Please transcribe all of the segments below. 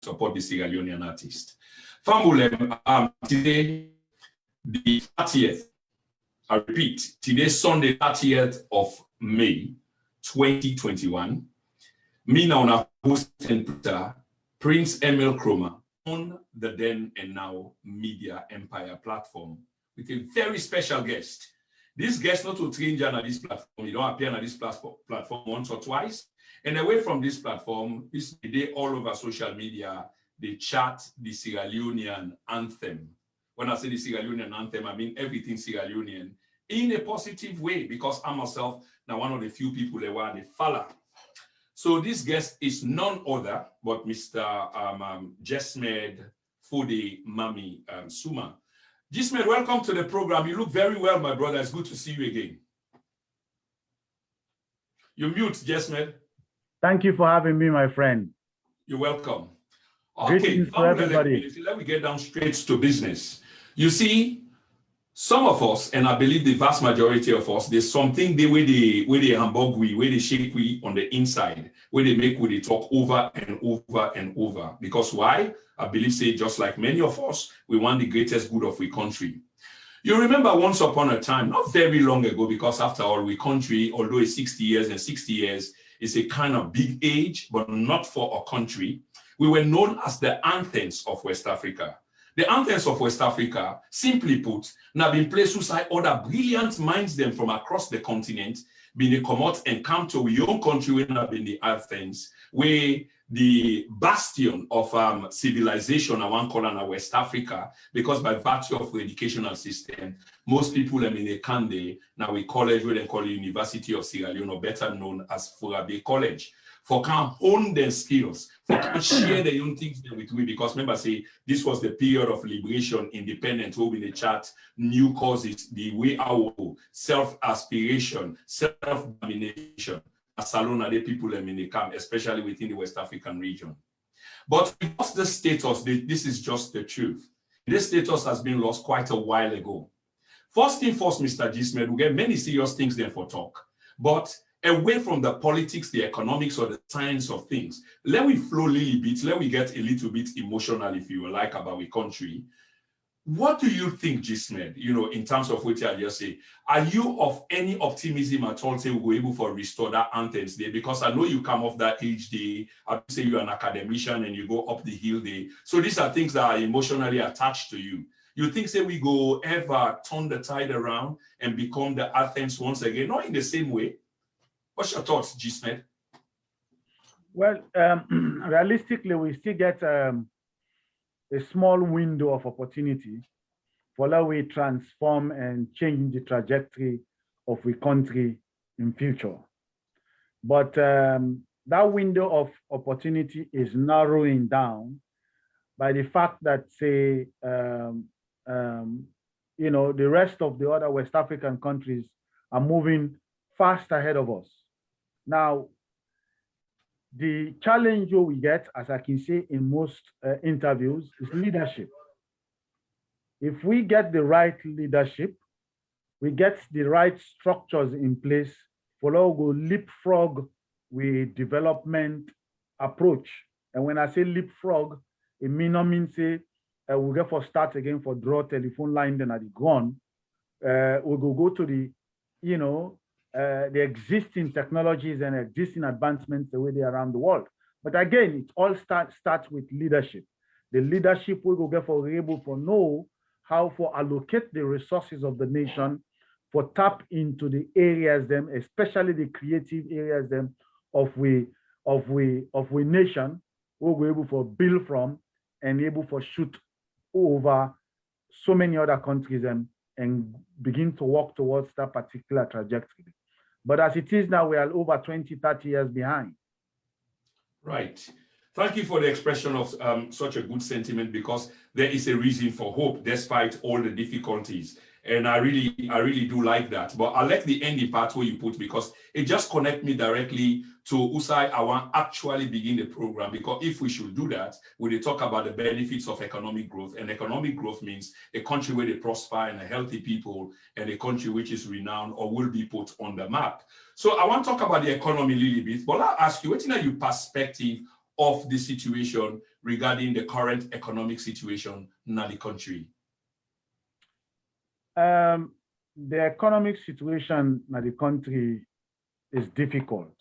support the Sierra Leonean artist. Famulem, today, the 30th, I repeat, today, Sunday, 30th of May, 2021. Me now, na host and Peter, Prince Emil Chroma, on the Then and Now Media Empire platform with a very special guest. This guest not to train on this platform, you don't appear on this platform once or twice. And away from this platform, this day all over social media, they chat the Sierra Leonean anthem. When I say the Sierra Leonean anthem, I mean everything Sierra Leonean in a positive way, because I myself now one of the few people that were the fella. So this guest is none other but Mr. Jesmed Fode Mami Suma. Jesmed, welcome to the program. You look very well, my brother. It's good to see you again. You're mute, Jesmed. Thank you for having me, my friend. You're welcome. Okay, let me get down straight to business. You see, some of us, and I believe the vast majority of us, there's something where they hamburg we, where they shake we on the inside, where they make we talk over and over and over. Because why? I believe, say, just like many of us, we want the greatest good of we country. You remember once upon a time, not very long ago, because after all, we country, although it's 60 years and 60 years is a kind of big age, but not for our country, we were known as the anthems of West Africa. The anthems of West Africa, simply put, now been placed beside other brilliant minds them from across the continent, being come out and come to your own country when have been the anthems, where the bastion of civilization, I want call it West Africa, because by virtue of the educational system, most people in the Kande, now we college, where they call it University of Sierra Leone, or better known as Furabe College, for can hone their skills, for can share their own things with we, because remember, say, this was the period of liberation, independence, where we chat new causes, the way our self-aspiration, self-domination, Salona, the people in the camp, especially within the West African region. But what's the status? This is just the truth. This status has been lost quite a while ago. First thing first, Mr. Jesmed, we get many serious things there for talk. But away from the politics, the economics, or the science of things, let we flow a little bit, let we get a little bit emotional, if you like, about our country. What do you think, Jesmed, you know, in terms of what I just say? Are you of any optimism at all, say we're able to restore that anthems day? Because I know you come off that age day, I would say you're an academician and you go up the hill day. So these are things that are emotionally attached to you. You think, say, we go ever turn the tide around and become the anthems once again? Not in the same way. What's your thoughts, Jesmed? Well, realistically, we still get a small window of opportunity for how we transform and change the trajectory of the country in future. But that window of opportunity is narrowing down by the fact that, say, you know, the rest of the other West African countries are moving fast ahead of us. Now, the challenge we get, as I can say in most interviews, is leadership. If we get the right leadership, we get the right structures in place, for our go leapfrog with development approach. And when I say leapfrog, it may not mean say we'll get for start again for draw telephone line then at the gone. We'll go to the, you know, the existing technologies and existing advancements the way they are around the world. But again, it all starts with leadership. The leadership we go get for able to know how to allocate the resources of the nation, for tap into the areas them, especially the creative areas them of we nation, we'll be able to build from and able to shoot over so many other countries and begin to work towards that particular trajectory. But as it is now, we are over 20, 30 years behind. Right. Thank you for the expression of such a good sentiment, because there is a reason for hope despite all the difficulties. And I really do like that. But I like the ending part where you put, because it just connects me directly to Usai. I want actually begin the program, because if we should do that, we talk about the benefits of economic growth. And economic growth means a country where they prosper and a healthy people, and a country which is renowned or will be put on the map. So I want to talk about the economy a little bit, but I'll ask you, what's your perspective of the situation regarding the current economic situation in the country? The economic situation in the country is difficult,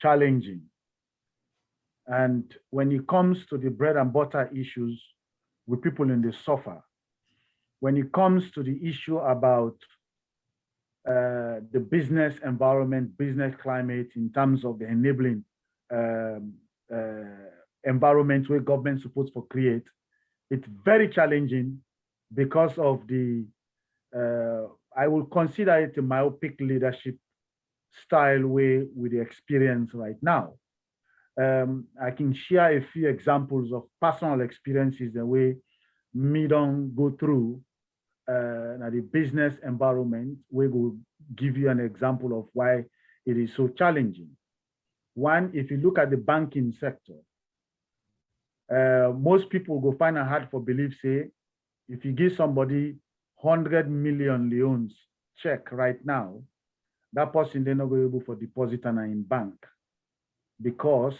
challenging. And when it comes to the bread and butter issues, with people in the suffer. When it comes to the issue about the business environment, business climate, in terms of the enabling environment where government supposed to create, it's very challenging because of the, I will consider it a myopic leadership style way with the experience right now. I can share a few examples of personal experiences the way me don't go through the business environment. We will give you an example of why it is so challenging. One, if you look at the banking sector, most people go find it hard for belief, say, if you give somebody 100 million leones check right now, that person they're not going to be able for deposit and in bank because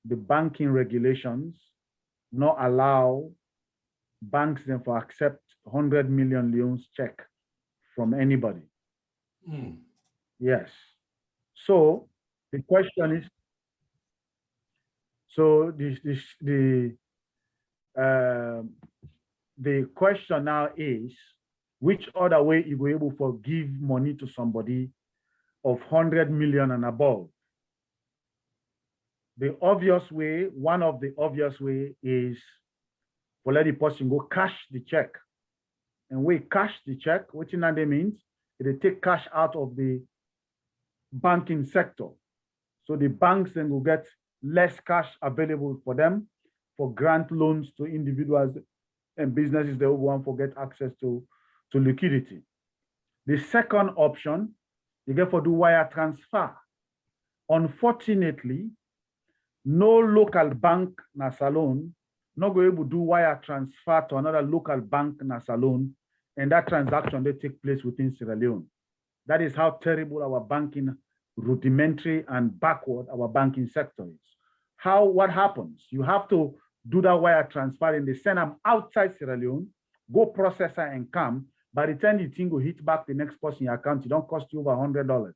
the banking regulations not allow banks then for accept 100 million leones check from anybody. Yes. So the question is, so the question now is, which other way you were able to give money to somebody of 100 million and above? The obvious way, one of the obvious way is for let the person go cash the check. And we cash the check, which in that means they take cash out of the banking sector. So the banks then will get less cash available for them for grant loans to individuals and businesses that want to get access to liquidity. The second option, you get for do wire transfer. Unfortunately, no local bank na salon not going able to do wire transfer to another local bank na salon, and that transaction they take place within Sierra Leone. That is how terrible our banking, rudimentary and backward our banking sector is. What happens? You have to do that wire transfer and they send them outside Sierra Leone, go process it and come. By the time the thing will hit back the next person in your account, it don't cost you over $100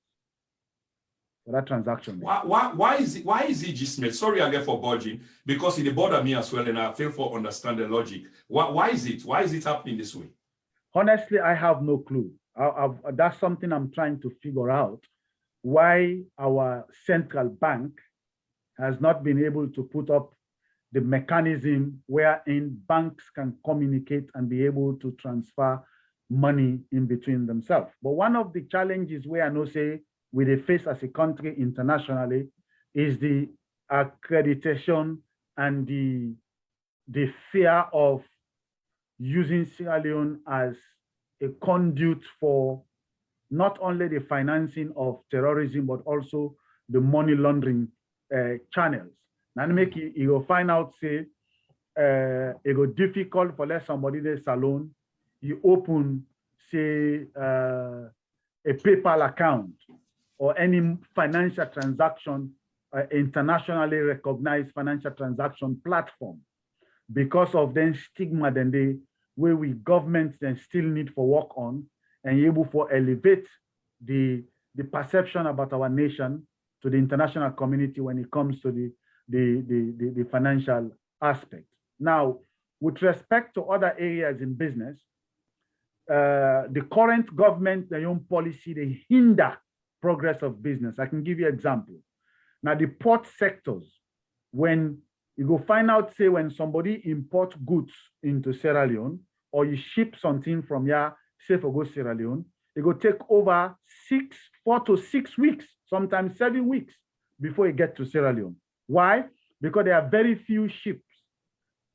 for that transaction. Why is it Jesmed? Sorry again for budging, because it bothered me as well, and I fail for understand the logic. Why is it happening this way? Honestly, I have no clue. That's something I'm trying to figure out, why our central bank has not been able to put up the mechanism wherein banks can communicate and be able to transfer money in between themselves. But one of the challenges where I know say we face as a country internationally is the accreditation and the fear of using Sierra Leone as a conduit for not only the financing of terrorism, but also the money laundering channels. Now make you go find out, say, it go difficult for let somebody there salon, you open, say, a PayPal account or any financial transaction, internationally recognized financial transaction platform, because of the stigma then they where we governments then still need for work on and able for elevate the perception about our nation to the international community when it comes to the financial aspect. Now, with respect to other areas in business, the current government, their own policy, they hinder progress of business. I can give you an example. Now, the port sectors, when you go find out, say, when somebody import goods into Sierra Leone, or you ship something from here, say for go Sierra Leone, it will take over 4 to 6 weeks, sometimes 7 weeks before you get to Sierra Leone. Why? Because there are very few ships.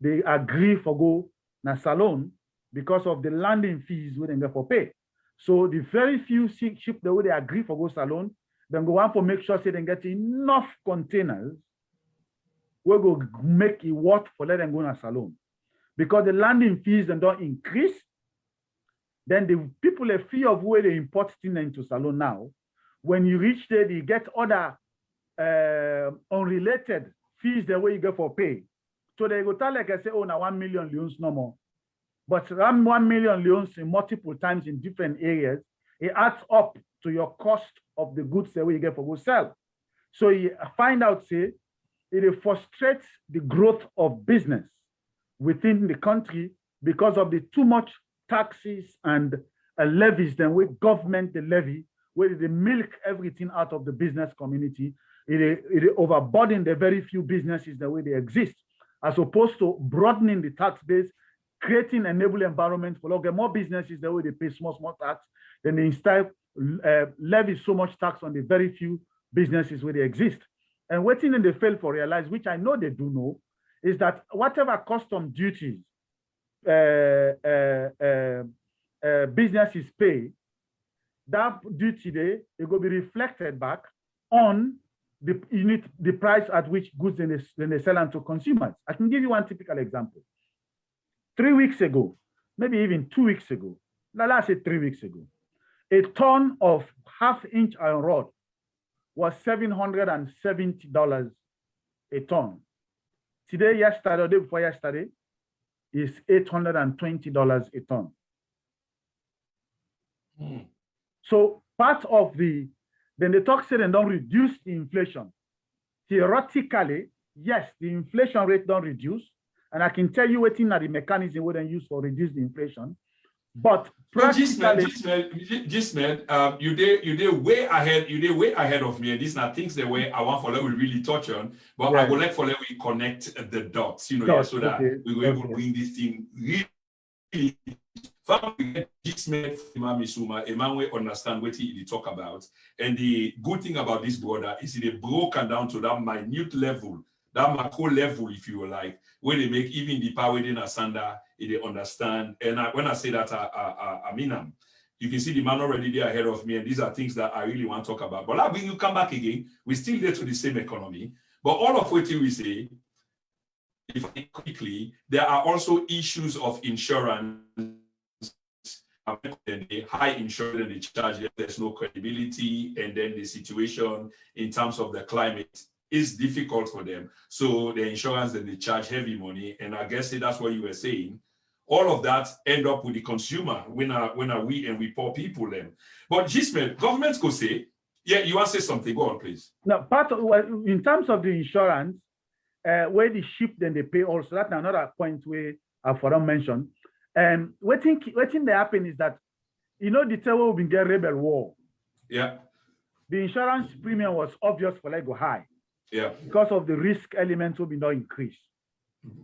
They agree for go na Salone because of the landing fees we get for pay. So the very few ships the way they agree for go Salone, then go on for make sure say they get enough containers. We go make it worth for let them go na Salone. Because the landing fees then don't increase, then the people a fee of where they import things into Salone now. When you reach there, you get other unrelated fees the way you get for pay. So they go tell like I say, oh, now 1 million loans no more. But that 1 million loans in multiple times in different areas, it adds up to your cost of the goods that you get for go sell. So you find out, say, it frustrates the growth of business within the country because of the too much taxes and levies then with government the levy, where they milk everything out of the business community. It overburden the very few businesses the way they exist, as opposed to broadening the tax base, creating an enabling environment for more businesses the way they pay small tax, then they instead levy so much tax on the very few businesses where they exist. And what thing they fail for realize, which I know they do know, is that whatever custom duties businesses pay, that duty there, it will be reflected back on the price at which goods then they sell them to consumers. I can give you one typical example. 3 weeks ago, maybe even 2 weeks ago, let's say 3 weeks ago, a ton of half-inch iron rod was $770 a ton. Today, yesterday, or day before yesterday, is $820 a ton. So part of then the talk said and don't reduce the inflation. Theoretically, yes, the inflation rate don't reduce. And I can tell you what in the mechanism we then use for reduce the inflation. But Jesmed, you did way ahead of me. And these are things that way I want for let we really touch on, but I would like for let we connect the dots, so that we were able to bring this thing really. Jesmed, Suma, a man will understand what he talk about. And the good thing about this border is it broken down to that minute level, that macro level, if you like, where they make even the power within Asanda, they understand. And when I say that, I mean, you can see the man already there ahead of me, and these are things that I really want to talk about. But when you come back again, we still get to the same economy. But all of what we say, if I quickly, there are also issues of insurance. The high insurance and the charge, there's no credibility, and then the situation in terms of the climate is difficult for them. So the insurance and they charge heavy money, and I guess that's what you were saying. All of that end up with the consumer when are we and we poor people them. But Jesmed, governments could say, yeah, you want to say something? Go on, please. Now, part of in terms of the insurance, where the ship then they pay also. That's another point where I've mentioned. What thing that happen is that, the table will be get rebel war. Yeah. The insurance premium was obvious for like go high. Yeah. Because of the risk elements will be not increased. Mm-hmm.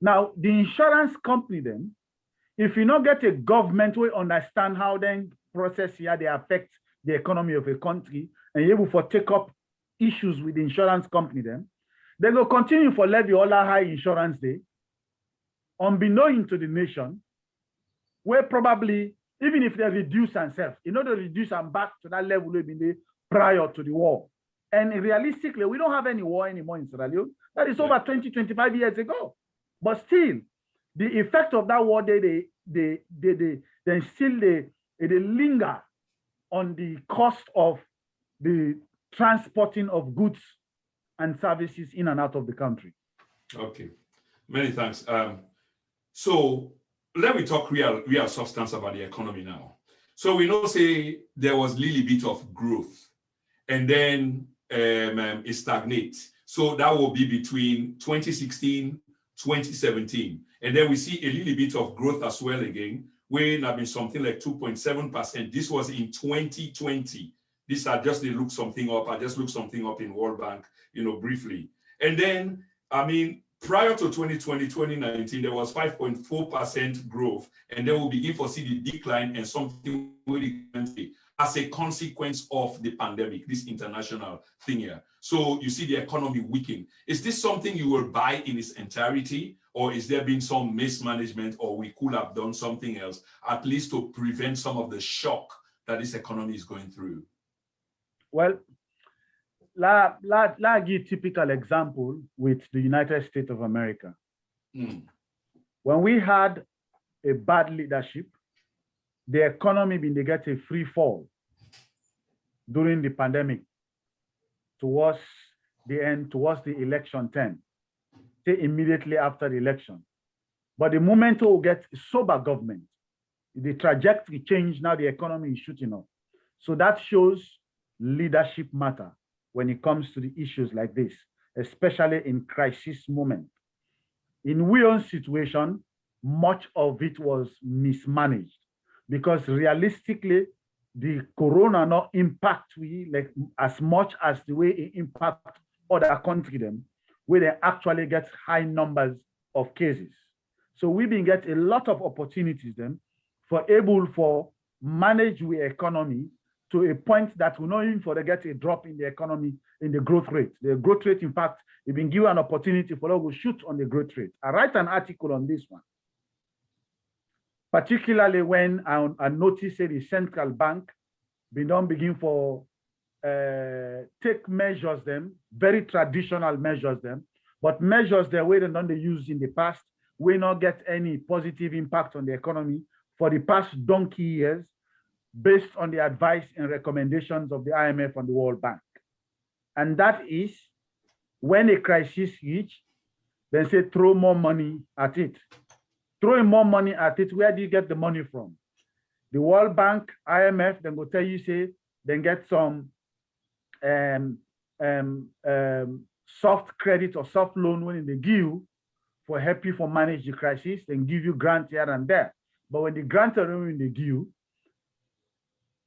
Now, the insurance company then, if you not get a government will understand how then process here they affect the economy of a country and you're able to take up issues with the insurance company then, they will continue for levy all our high insurance day, unbeknown to the nation, where probably, even if they reduce themselves, they reduce them back to that level they've been there prior to the war. And realistically, we don't have any war anymore in Sierra Leone. That is over 20, 25 years ago. But still, the effect of that war, they linger on the cost of the transporting of goods and services in and out of the country. Okay, many thanks. So let me talk real substance about the economy now. So we know, say, there was little bit of growth, and then it stagnates. So that will be between 2016, 2017. And then we see a little bit of growth as well again, where it has been something like 2.7%. This was in 2020. This I just look something up. I just looked something up in World Bank, briefly. And then, prior to 2020, 2019, there was 5.4% growth. And then we'll begin to see the decline and something really as a consequence of the pandemic, this international thing here. So you see the economy weakening. Is this something you will buy in its entirety, or is there been some mismanagement, or we could have done something else, at least to prevent some of the shock that this economy is going through? Well, let's give a typical example with the United States of America. When we had a bad leadership, the economy they get a free fall during the pandemic towards the end, towards the election time. say immediately after the election. But the moment we get sober government, the trajectory change, now the economy is shooting up. So that shows leadership matter when it comes to the issues like this, especially in crisis moment. In we own situation, much of it was mismanaged because realistically, the corona not impact we like as much as the way it impact other countries them, where they actually get high numbers of cases. So we've been get a lot of opportunities then for able for manage the economy to a point that we not even for to get a drop in the economy in the growth rate. The growth rate, in fact, we've been given an opportunity for us to shoot on the growth rate. I write an article on this one, particularly when I noticed that the central bank don't begin for take measures them, very traditional measures them, but measures the way they used in the past will not get any positive impact on the economy for the past donkey years based on the advice and recommendations of the IMF and the World Bank. And that is when a crisis reach, they say throw more money at it. Throwing more money at it, where do you get the money from? The World Bank, IMF, then go tell you, say, then get some soft credit or soft loan when they give you for help you for manage the crisis, then give you grant here and there. But when the grant are when they give you,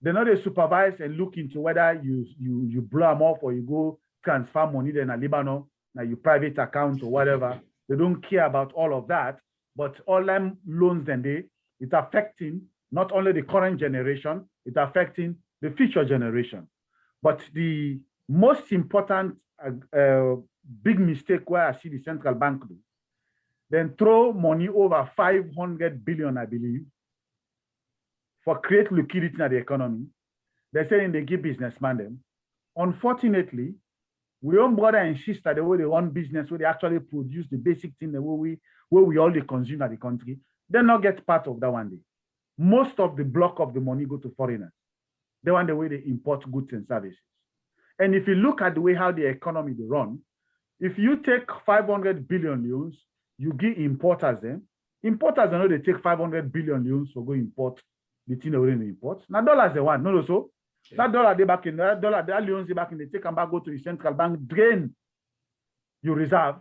they know they supervise and look into whether you blow them off or you go transfer money then a Lebanon, now your private account or whatever. They don't care about all of that. But all them loans then it's affecting not only the current generation, it's affecting the future generation. But the most important big mistake where I see the central bank do, then throw money over 500 billion, I believe, for create liquidity in the economy. They're saying they give businessmen them. Unfortunately, we don't bother and sister the way they run business, where they actually produce the basic thing the way we all consume at the country, they not get part of that one day. Most of the block of the money go to foreigners. They want the way they import goods and services. And if you look at the way how the economy they run, if you take 500 billion loans, you give importers them. Importers know they take 500 billion loans for go import the thing they will import. Now dollars they want, no so. Yeah. That dollar they back in that dollar, that loans they back in, they take them back, go to the central bank, drain your reserve,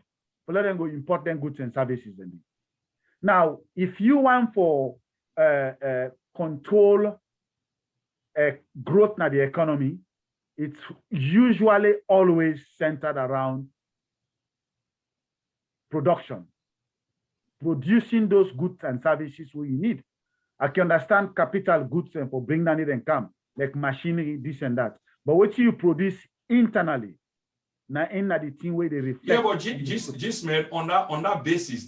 for let them go import them goods and services. Now, if you want for control growth in the economy, it's usually always centered around production, producing those goods and services we need. I can understand capital goods and for bring down it and come, like machinery, this and that. But what you produce internally, now in the thing where they reflect. Yeah, but Jesmed, on that basis,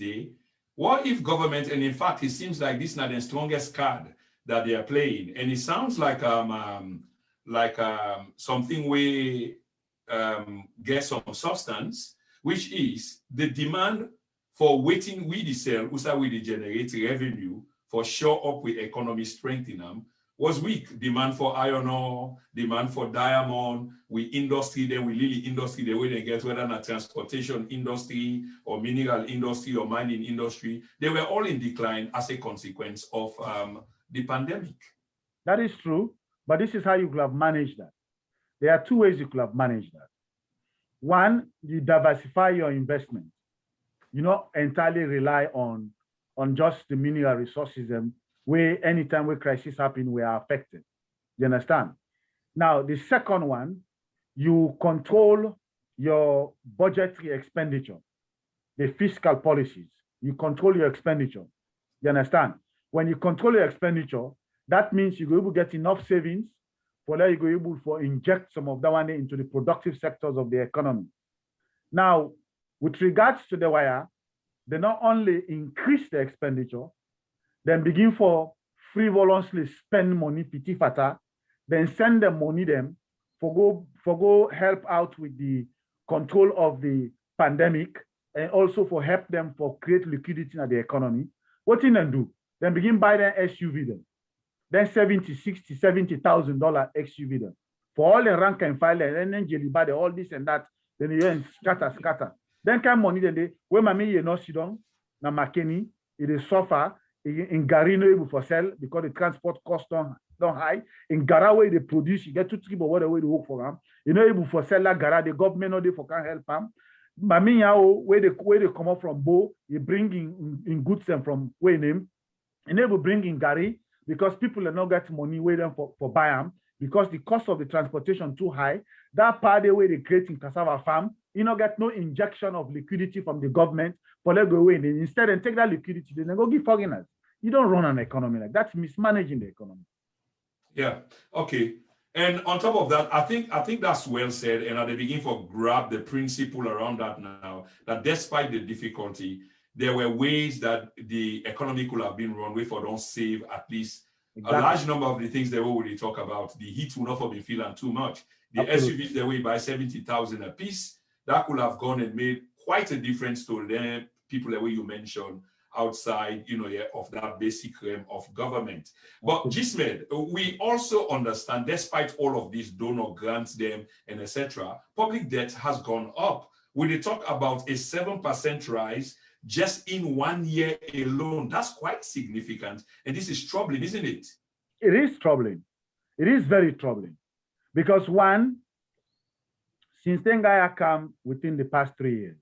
what if government, and in fact, it seems like this is not the strongest card that they are playing, and it sounds like something we get some substance, which is the demand for waiting with the sell, also with the generate revenue for show up with economy strengthening them, was weak. Demand for iron ore, demand for diamond, with industry, then with lily industry, the way they get, whether not transportation industry or mineral industry or mining industry, they were all in decline as a consequence of the pandemic. That is true, but this is how you could have managed that. There are two ways you could have managed that. One, you diversify your investment. You not entirely rely on just the mineral resources where anytime where crisis happen, we are affected. You understand? Now, the second one, you control your budgetary expenditure, the fiscal policies. You control your expenditure. You understand? When you control your expenditure, that means you're able to get enough savings for that you're able to inject some of that money into the productive sectors of the economy. Now, with regards to the wire, they not only increase the expenditure, then begin for frivolously spend money, pity fata, then send them money them for go help out with the control of the pandemic and also for help them for create liquidity in the economy. What in them do? Then begin buy their SUV them. Then $70,000 SUV them. For all the rank and file and then jelly buy all this and that, then you scatter. Then come money then they when mommy you not sit down, na makeni, it is suffer in Gary no able for sell because the transport cost don't high. In Gara way they produce, you get 2-3 but what the way they work for them. You know able for sell that Gara, the government no they for can help them. Mami yao where they come up from Bo, you bring in goods and from where name, and they will bring in Gary because people are not getting money waiting for buy them because the cost of the transportation too high. That part the way they create in cassava farm, you know, get no injection of liquidity from the government for let go away. Instead, and take that liquidity, then go give foreigners. You don't run an economy like that. That's mismanaging the economy. Yeah. Okay. And on top of that, I think that's well said. And at the beginning, for grab the principle around that now, that despite the difficulty, there were ways that the economy could have been run with or don't save at least exactly. A large number of the things they already talk about. The heat will not have been feeling too much. The Absolutely. SUVs they weigh by 70,000 a piece. That could have gone and made quite a difference to them people the way you mentioned outside, of that basic realm of government. But Jesmed, we also understand, despite all of these donor grants them and etc., public debt has gone up. When they talk about a 7% rise just in 1 year alone, that's quite significant. And this is troubling, isn't it? It is troubling. It is very troubling. Because one, since Tengaya come within the past 3 years,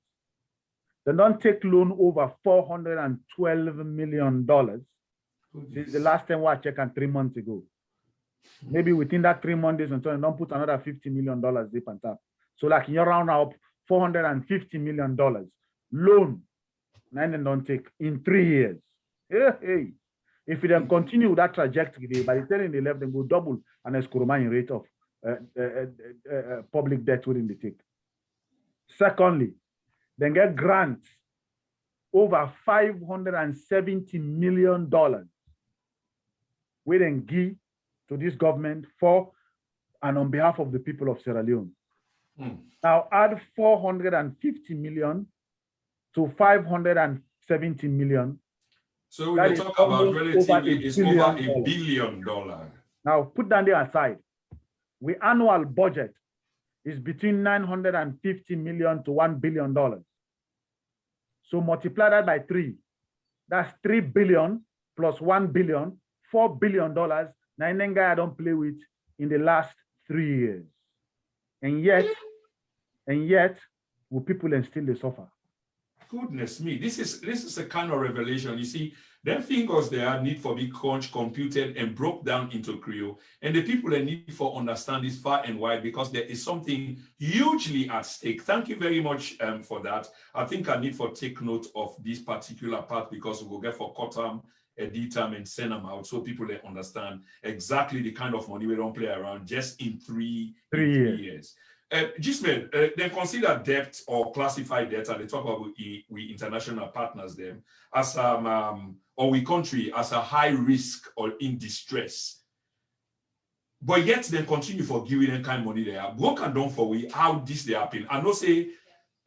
they don't take loan over $412 million. This is the last time I checked 3 months ago. Maybe within that 3 months until they don't put another $50 million deep on top. So like you round up $450 million loan, and then don't take in 3 years. Hey. If we then continue with that trajectory, by the time they left, then go double an escrow rate of public debt within the take. Secondly, then get grants over $570 million we then give to this government for and on behalf of the people of Sierra Leone. Now add 450 million to 570 million. So we talk about relatively it's over $1 billion. Now put that there aside. We annual budget is between 950 million to $1 billion. So multiply that by 3. That's 3 billion plus 1 billion, $4 billion. Now I don't play with in the last 3 years. And yet, will people and still they suffer? Goodness me, this is a kind of revelation. You see, them fingers there need for be crunched, computed, and broke down into Creole. And the people that need for understand this far and wide because there is something hugely at stake. Thank you very much for that. I think I need for take note of this particular part because we will get for cut them, edit them, and send them out so people they understand exactly the kind of money we don't play around just in three years. Jesmed, they consider debt or classified debt, and they talk about we international partners them as or we country as a high risk or in distress. But yet they continue for giving them kind of money there. What can done for we how this they happen? I know say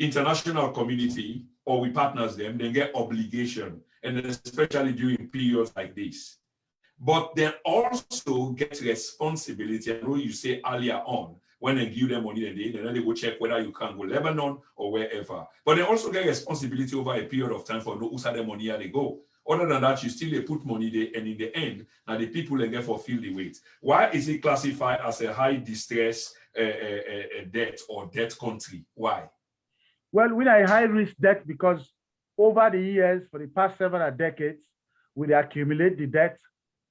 international community or we partners them, they get obligation, and especially during periods like this. But they also get responsibility. I know you say earlier on. When they give them money, then they go check whether you can go Lebanon or wherever. But they also get responsibility over a period of time for no who the money they go. Other than that, you still put money there, and in the end, now the people then get fulfill the weight. Why is it classified as a high distress debt or debt country? Why? Well, with a high risk debt because over the years, for the past several decades, we accumulate the debt.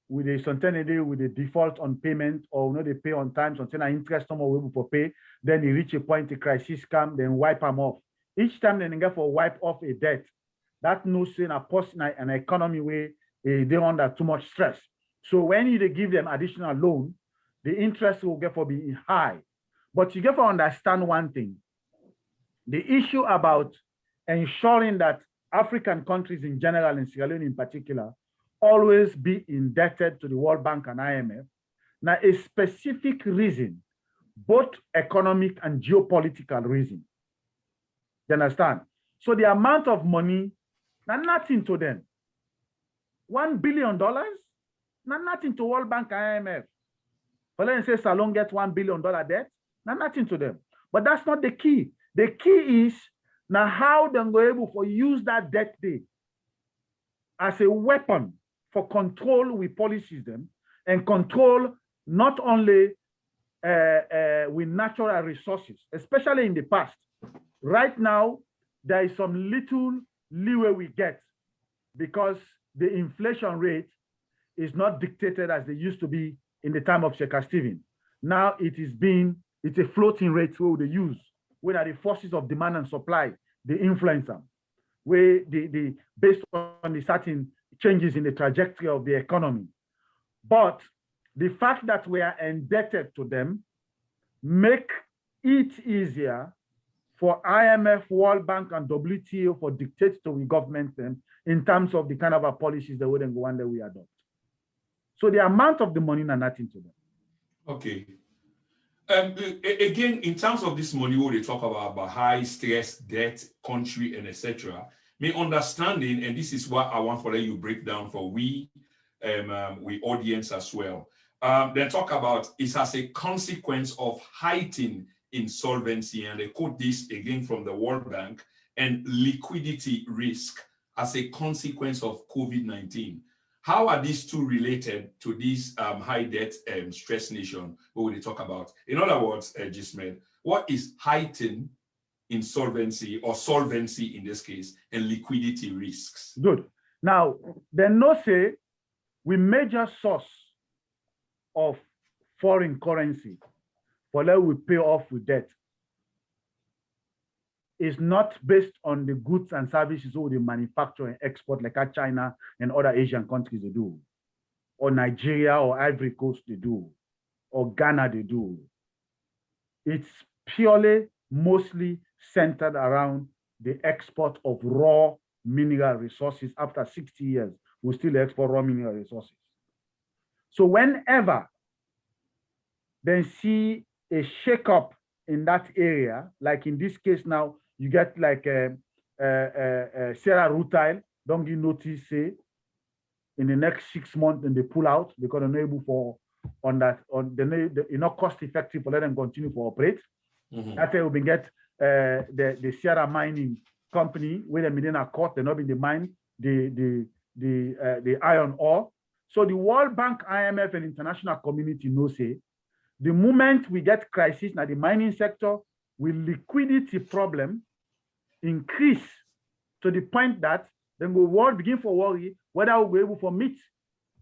With a certainty, with a default on payment, or they pay on time, something interest no more able to pay, then they reach a point, a crisis come, then wipe them off. Each time they get for wipe off a debt, that no saying a person an economy where they under too much stress. So when you give them additional loan, the interest will get for be high. But you get to understand one thing: the issue about ensuring that African countries in general, and Sierra Leone in particular, always be indebted to the World Bank and IMF. Now, a specific reason, both economic and geopolitical reason. You understand? So the amount of money, now nothing to them. $1 billion, now nothing to World Bank and IMF. But let's say Salon gets $1 billion debt, now nothing to them. But that's not the key. The key is Now, how they go able to use that debt day as a weapon for control with policies them and control not only with natural resources, especially in the past. Right now, there is some little leeway we get because the inflation rate is not dictated as they used to be in the time of Sheikh Stephen. Now it's a floating rate where they use, where the forces of demand and supply, they influence them, where based on the certain changes in the trajectory of the economy. But the fact that we are indebted to them make it easier for IMF, World Bank, and WTO for dictate to the government them in terms of the kind of policies that wouldn't go one that we adopt. So the amount of the money is nothing to them. Okay. Again, in terms of this money, what they talk about high stress, debt, country, and etc. My understanding, and this is what I want for you break down for we audience as well. Then talk about it as a consequence of heightened insolvency, and they quote this again from the World Bank, and liquidity risk as a consequence of COVID-19. How are these two related to this high debt stress nation what we talk about? In other words, Jesmed, what is heightened insolvency or solvency in this case and liquidity risks? Good. Now, then no say we major source of foreign currency for that we pay off with debt is not based on the goods and services or the manufacture and export like China and other Asian countries they do, or Nigeria or Ivory Coast they do, or Ghana they do. It's purely mostly centered around the export of raw mineral resources. After 60 years, we still export raw mineral resources. So whenever they see a shakeup in that area, like in this case now, you get like Sarah Rutile, don't give notice, say, in the next 6 months, and they pull out because they're not able for not cost effective for let them continue to operate. Mm-hmm. That's why we get the Sierra mining company where they in a court, they're not in the mine, the iron ore. So the World Bank, IMF, and international community know say the moment we get crisis in the mining sector, will liquidity problem increase to the point that then the world begin to worry whether we'll be able to meet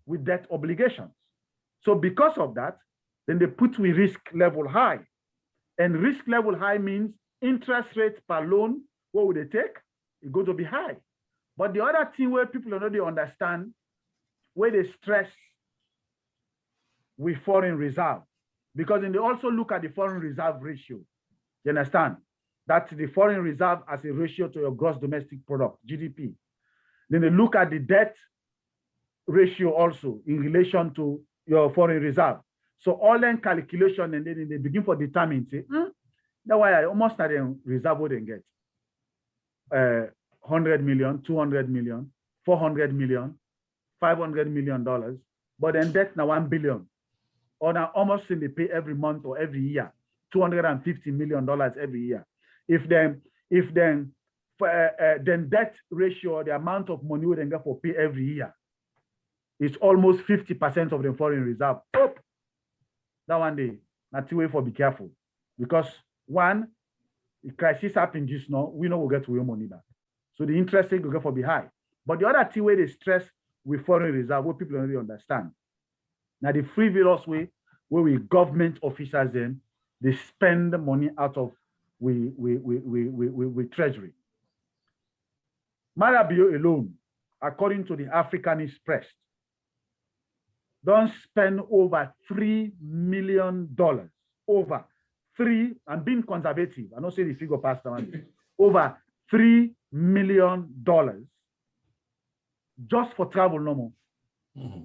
with debt obligations. So because of that, then they put we risk level high. And risk level high means interest rate per loan, what would they take? It's going to be high. But the other thing where people already understand, where they stress with foreign reserve, because then they also look at the foreign reserve ratio. You understand? That's the foreign reserve as a ratio to your gross domestic product, GDP. Then they look at the debt ratio also in relation to your foreign reserve. So all then calculation, and then they begin to determine, say, that's why I almost had a reserve what they get. 100 million, 200 million, 400 million, $500 million, but then debt now 1 billion. Or now almost in they pay every month or every year, $250 million every year. If then debt ratio, the amount of money we then get for pay every year, is almost 50% of the foreign reserve. Oh, that one day, not to wait for be careful. Because one, the crisis happens just now, we know we'll get to your money back. So the interest rate will get for be high. But the other thing where they stress with foreign reserve, what people don't really understand. Now the frivolous way, where we government officials then, they spend the money out of we treasury. Marabio alone, according to the Africanist press, don't spend over $3 million. Over three, I'm being conservative. I don't say the figure past one. Over $3 million just for travel no more. Mm-hmm.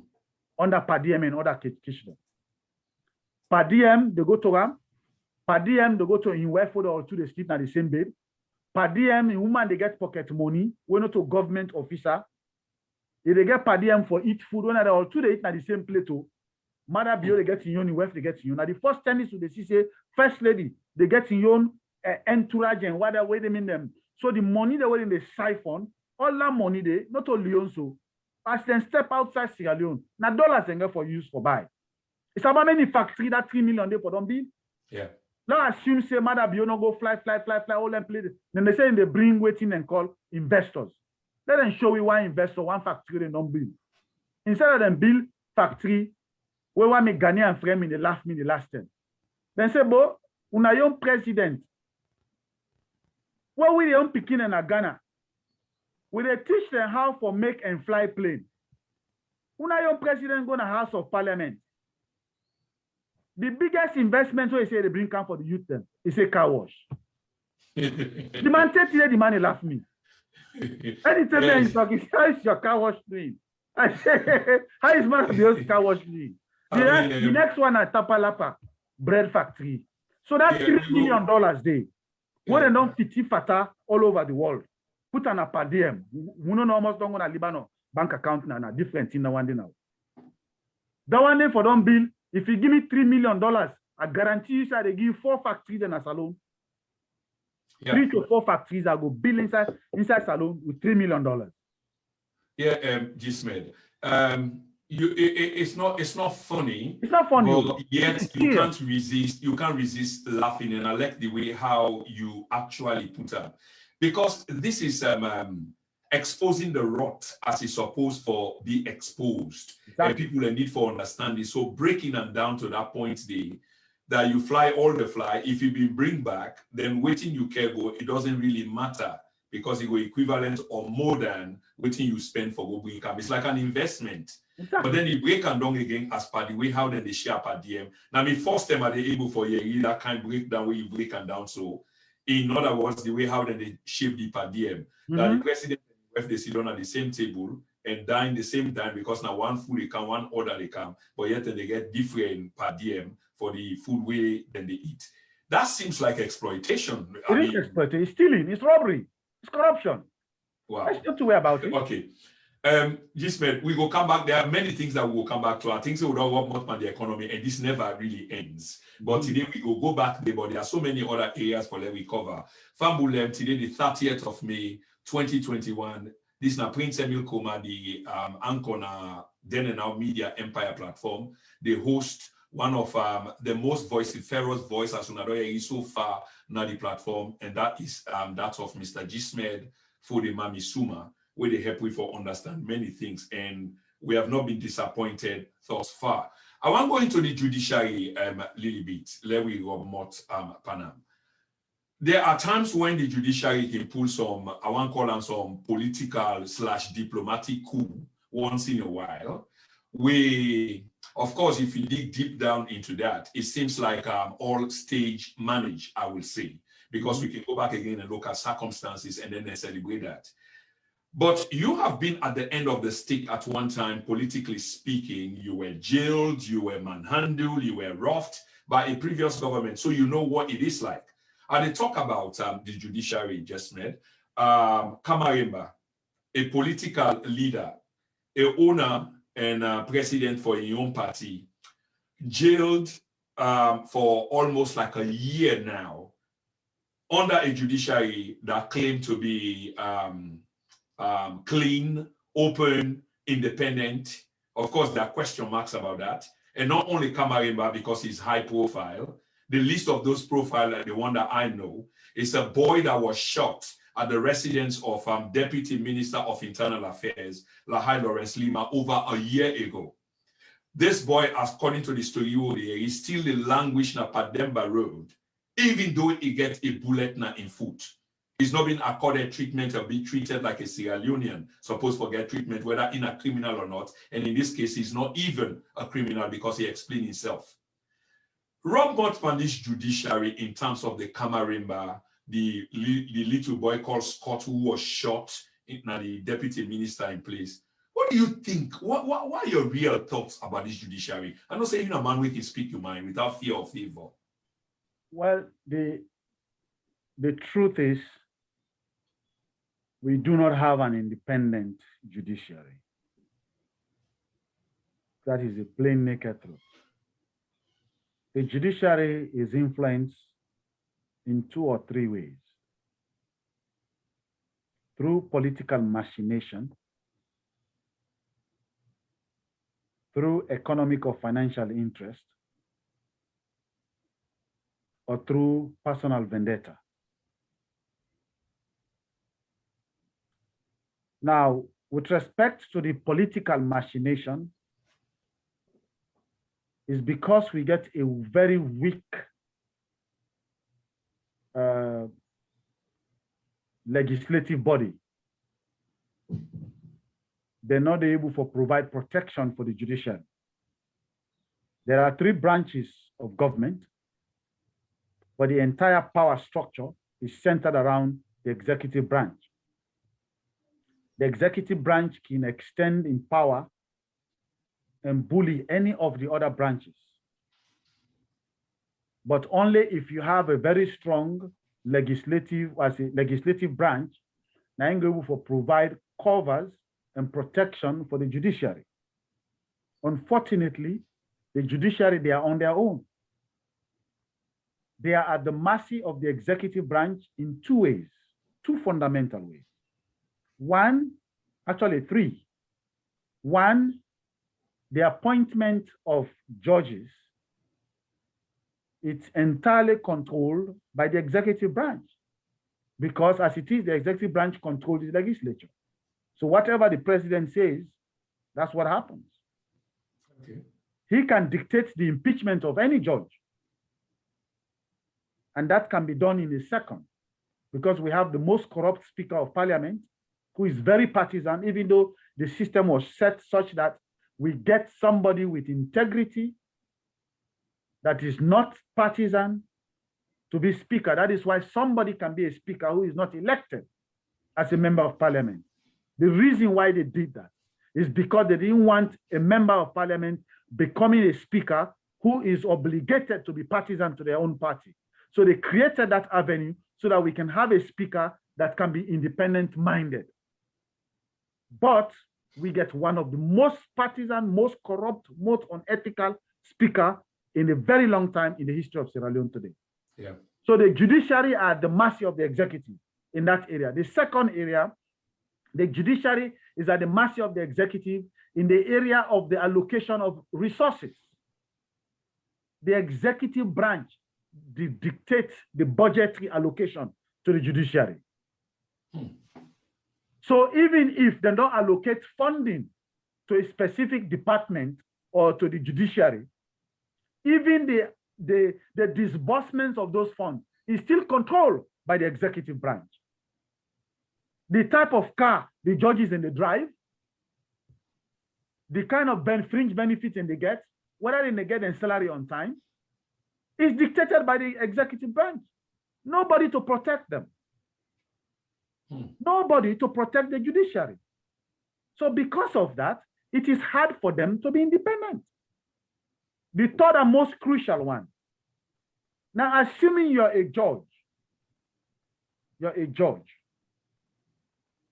Under per diem and other kitchen. Per diem, they go to Ram. Per diem, they go to in Westford or to the street at the same bed. Per diem, in woman, they get pocket money. We're not a government officer. If they get per diem for eat food, when they all two they eat at the same plate too. Mother bio, they get in your wife, they get in you. Now the first tennis to the say, first lady, they get in your entourage and what way they mean them. So the money they were in the siphon, all that money they not only also, as they step outside Sierra Leone, now dollars they get for use for buy. It's about many factory that 3 million they for don't be. Yeah. Now assume say mother be no go fly, all them play. Then they say they bring waiting and call investors. Let them show you why investor one factory they don't build. Instead of them build factory, where we make Ghanaian frame in the last 10. Then say, bo, una young president. Where we the young Pekin and Ghana? We they teach them how to make and fly plane. Una young president go to House of Parliament. The biggest investment where they say they bring come for the youth then is a car wash. The man said today the man laugh me. Anytime yes. He's talking, how is your car wash doing? I say, how is man the car wash doing? The next one at Tapalapa bread factory. So that's $3 million day. When they don't pity fata all over the world. Put an per diem. We don't almost don't go to Lebanon bank account now different in the one day now. That one day for don't bill. If you give me $3 million, I guarantee you that they give 4 factories in a salon. Yeah. 3 to 4 factories that go build inside salon with $3 million. Yeah, Jesmed. It's not funny. It's not funny. But yet you can't resist laughing, and I like the way how you actually put up, because this is exposing the rot as it's supposed for be exposed. Exactly. And people need for understanding. So breaking them down to that point that you fly all the fly. If you be bring back, then waiting you care go, it doesn't really matter, because it will equivalent or more than waiting you spend for global income. It's like an investment. Exactly. But then you break and down again as per the way how then they share per diem. Now, me first time are they able for you that kind of breakdown where you break and down. So, in other words, the way how then they shape the per diem, that the president and the wife they sit down at the same table and dine the same time, because now one food they come, one order they come, but yet they get different per diem for the food way then they eat. That seems like exploitation. It is exploitation. It's stealing. It's robbery. It's corruption. Wow. There's not to worry about it. Okay. Jesmed, we will come back. There are many things that we will come back to. I think so we don't want much on the economy, and this never really ends. But today we will go back there, but there are so many other areas for let we cover. Fambulem, today the 30th of May, 2021. This is na Prince Emil Koma, the anchor na then and now media empire platform. They host one of the most vociferous voices so far na the platform, and that is that of Mr. Jesmed for the Mami Suma, where they help we for understand many things, and we have not been disappointed thus far. I want to go into the judiciary little bit. Let we go more Panam. There are times when the judiciary can pull some, I want to call them some political / diplomatic coup once in a while. Of course, if you dig deep down into that, it seems like all stage managed, I will say, because we can go back again and look at circumstances and then they celebrate that. But you have been at the end of the stick at one time, politically speaking. You were jailed, you were manhandled, you were roughed by a previous government. So you know what it is like. And they talk about the judiciary, Jesmed, Kamarimba, a political leader, a owner and president for your own party, jailed for almost like a year now, under a judiciary that claimed to be clean, open, independent. Of course, there are question marks about that. And not only Kamarimba, because he's high profile. The list of those profiles, the one that I know, is a boy that was shot at the residence of Deputy Minister of Internal Affairs, Lahai Lawrence Lima, over a year ago. This boy, according to the story, is still the language na Pademba Road, even though he gets a bullet na in foot. He's not been accorded treatment or be treated like a Sierra Leonean, supposed to get treatment, whether in a criminal or not. And in this case, he's not even a criminal because he explained himself. Rob Motman, this judiciary in terms of the Kamarimba, the little boy called Scott who was shot, the deputy minister in place. What do you think? What are your real thoughts about this judiciary? I'm not saying a man we can speak your mind without fear or favor. Well, the truth is, we do not have an independent judiciary. That is a plain naked truth. The judiciary is influenced in 2 or 3 ways. through political machination, through economic or financial interest, or through personal vendetta. Now, with respect to the political machination, is because we get a very weak legislative body. They're not able to provide protection for the judiciary. There are 3 branches of government, but the entire power structure is centered around the executive branch. The executive branch can extend in power and bully any of the other branches, but only if you have a very strong legislative branch, now you're able to provide covers and protection for the judiciary. Unfortunately, the judiciary, they are on their own. They are at the mercy of the executive branch in 2 ways, 2 fundamental ways. 1, actually 3. 1, the appointment of judges, it's entirely controlled by the executive branch, because as it is, the executive branch controls the legislature. So whatever the president says, that's what happens. Okay. He can dictate the impeachment of any judge. And that can be done in a second, because we have the most corrupt Speaker of Parliament, who is very partisan, even though the system was set such that we get somebody with integrity that is not partisan to be Speaker. That is why somebody can be a Speaker who is not elected as a member of Parliament. The reason why they did that is because they didn't want a member of Parliament becoming a Speaker who is obligated to be partisan to their own party. So they created that avenue so that we can have a Speaker that can be independent-minded. But we get one of the most partisan, most corrupt, most unethical Speaker in a very long time in the history of Sierra Leone today. Yeah. So the judiciary are at the mercy of the executive in that area. The second area, the judiciary is at the mercy of the executive in the area of the allocation of resources. The executive branch dictates the budgetary allocation to the judiciary. So even if they don't allocate funding to a specific department or to the judiciary, even the disbursements of those funds is still controlled by the executive branch. The type of car the judges in the drive, the kind of fringe benefits they get, whether they get their salary on time, is dictated by the executive branch. Nobody to protect them. Nobody to protect the judiciary. So because of that, it is hard for them to be independent. The third and most crucial one. Now, assuming you're a judge,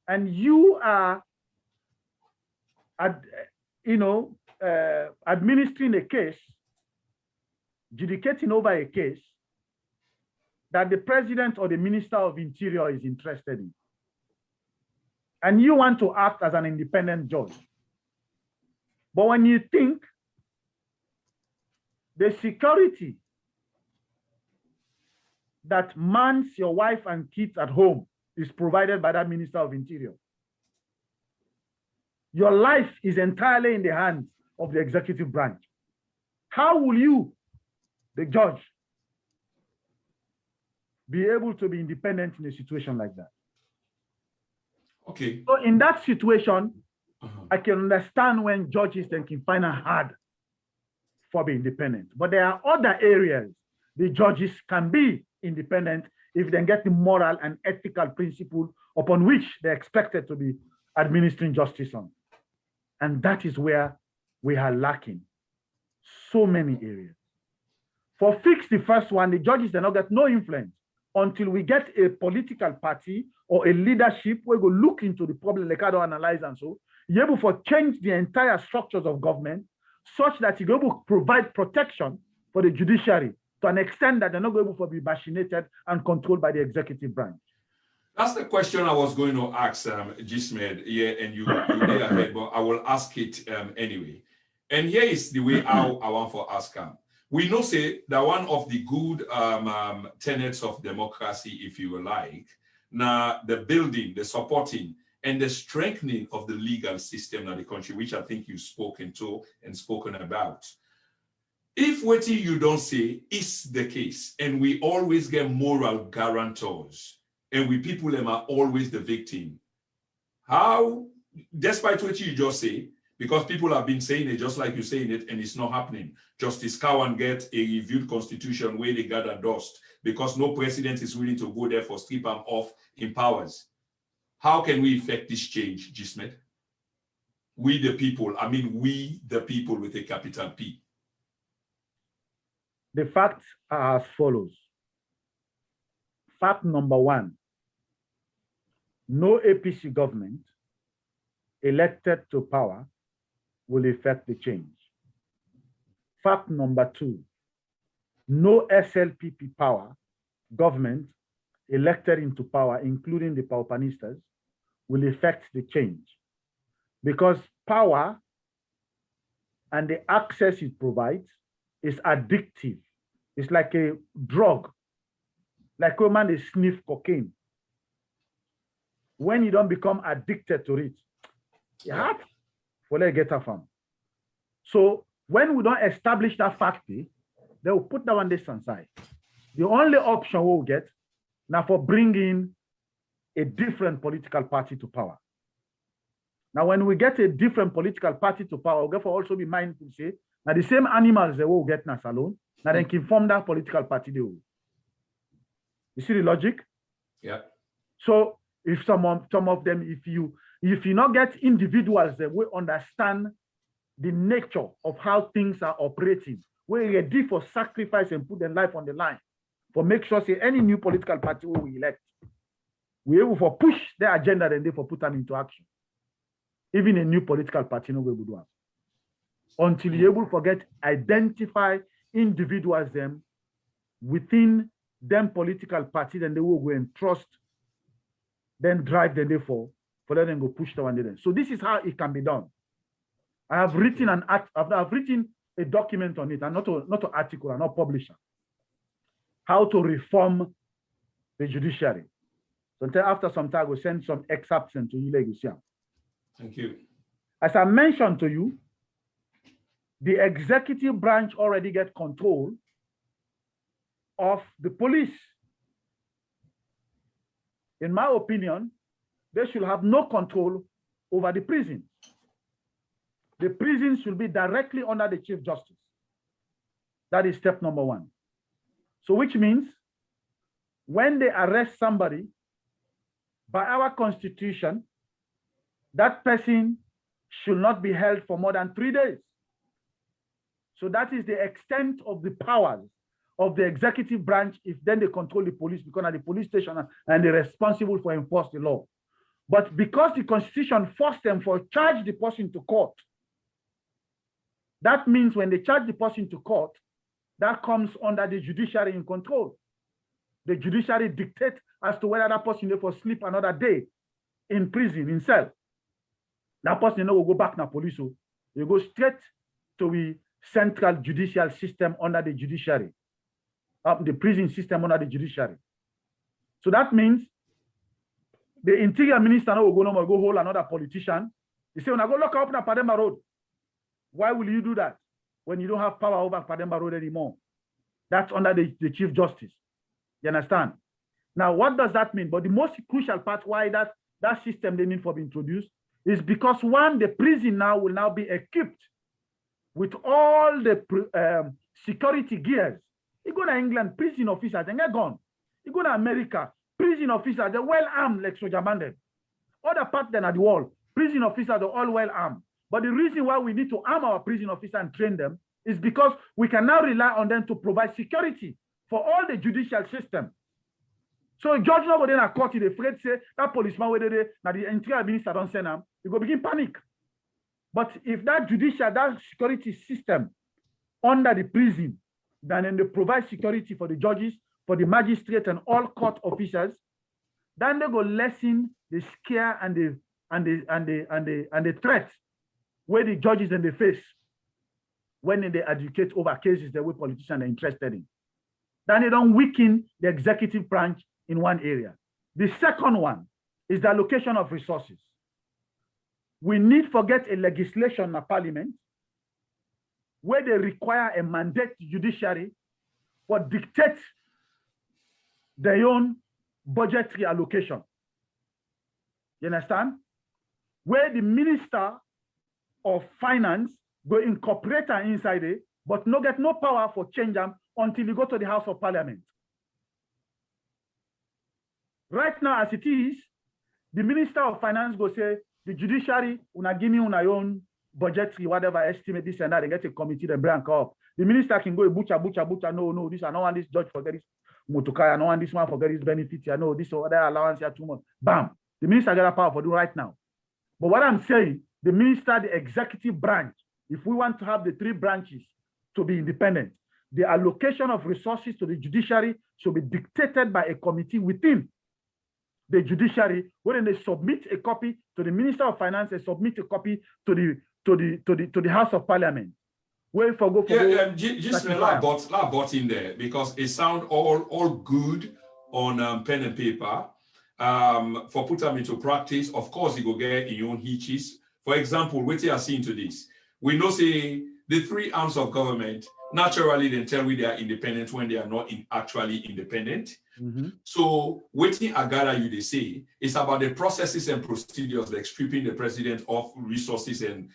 and you are, administering a case, adjudicating over a case that the president or the minister of interior is interested in, and you want to act as an independent judge. But when you think the security that mans your wife and kids at home is provided by that minister of interior, your life is entirely in the hands of the executive branch. How will you, the judge, be able to be independent in a situation like that? Okay. So in that situation, I can understand when judges then can find it hard for being independent. But there are other areas the judges can be independent if they get the moral and ethical principle upon which they're expected to be administering justice on. And that is where we are lacking so many areas. For fix the first one, the judges do not get no influence until we get a political party or a leadership where we go look into the problem, like I don't analyze and so, you're able to change the entire structures of government such that you're able to provide protection for the judiciary to an extent that they're not able to be machinated and controlled by the executive branch. That's the question I was going to ask, Jesmed, yeah, and you lay ahead, but I will ask it anyway. And here is the way I want to ask him. We know, say, that one of the good tenets of democracy, if you like, now the building, the supporting, and the strengthening of the legal system in the country, which I think you've spoken to and spoken about. If what you don't say is the case, and we always get moral guarantors, and we people them are always the victim, how, despite what you just say, because people have been saying it just like you're saying it, and it's not happening. Justice Cowan get a reviewed constitution where they gather dust because no president is willing to go there for strip them off in powers. How can we effect this change, Jesmed? We the people, I mean we the people with a capital P. The facts are as follows. Fact number one, no APC government elected to power will effect the change. Fact number two, no SLPP power government elected into power, including the Paupanistas, will effect the change. Because power and the access it provides is addictive. It's like a drug, like when man is sniff cocaine. When you don't become addicted to it, you have to get a farm. So when we don't establish that fact, they will put that one this aside. The only option we'll get now for bringing a different political party to power. Now, when we get a different political party to power, we'll also be mindful to say, now the same animals they will get in a salon, now they can form that political party they will. You see the logic? Yeah. So if some of them, if you not get individuals that will understand the nature of how things are operating, we're ready for sacrifice and put their life on the line, for make sure say any new political party we elect, we're able for push their agenda and therefore put them into action. Even a new political party, no way would do it. Until you're able to identify individuals them within them political party, then they will go and trust, then drive them therefore for them go push the one then. So this is how it can be done. I have written I've written a document on it, and not an article, and not publisher. How to reform the judiciary. So after some time, we'll send some excerpts to you. Thank you. As I mentioned to you, the executive branch already get control of the police. In my opinion, they should have no control over the prison. The prison should be directly under the Chief Justice. That is step number one. So which means when they arrest somebody, by our constitution, that person should not be held for more than 3 days. So that is the extent of the powers of the executive branch if then they control the police, because at the police station and they're responsible for enforcing the law. But because the constitution forced them for charge the person to court, that means when they charge the person to court, that comes under the judiciary in control. The judiciary dictates as to whether that person will sleep another day in prison, in cell. That person will go back to police. So you go straight to the central judicial system under the judiciary, the prison system under the judiciary. So that means the interior minister will go hold another politician. He say, when I go lock up na Pademba Road, why will you do that when you don't have power over Pademba Road anymore? That's under the Chief Justice. You understand? Now, what does that mean? But the most crucial part why that system they need to be introduced is because one, the prison now will now be equipped with all the security gears. You go to England, prison officers, and they're gone. You go to America, prison officers, they're well armed like soldier banded. Other parts than at the wall, prison officers are all well armed. But the reason why we need to arm our prison officers and train them is because we can now rely on them to provide security for all the judicial system. So a judge now within a court is afraid say that policeman whether they now the interior minister don't send them, you go begin panic. But if that judicial, that security system under the prison, then they provide security for the judges, for the magistrate and all court officers, Then they go lessen the scare and the threat where the judges and they face when they advocate over cases that we politicians are interested in. Then they don't weaken the executive branch in one area. The second one is the allocation of resources. We need to get a legislation in the parliament where they require a mandate to judiciary for dictate their own budgetary allocation. You understand? Where the Minister of Finance go incorporate her inside it, but no get no power for change them until you go to the House of Parliament. Right now, as it is, the Minister of Finance go say, the judiciary, una give me una own budgetary, whatever, estimate this and that, they get a committee, they bring up. The minister can go butcher, no, this, I don't want this judge forget this motokai, I don't want this one forget this benefits, I know this or other allowance here too much. Bam. The minister got a power for do right now. But what I'm saying, the minister, the executive branch, if we want to have the three branches to be independent, the allocation of resources to the judiciary should be dictated by a committee within the judiciary, when they submit a copy to the Minister of Finance and submit a copy to the House of Parliament. Just bought in there because it sounds all good on pen and paper. For put them into practice, of course, you go get in your own hitches. For example, what you are seeing to this, we know say the three arms of government naturally they tell we they are independent when they are not actually independent. Mm-hmm. So waiting agara you they say it's about the processes and procedures like stripping the president of resources and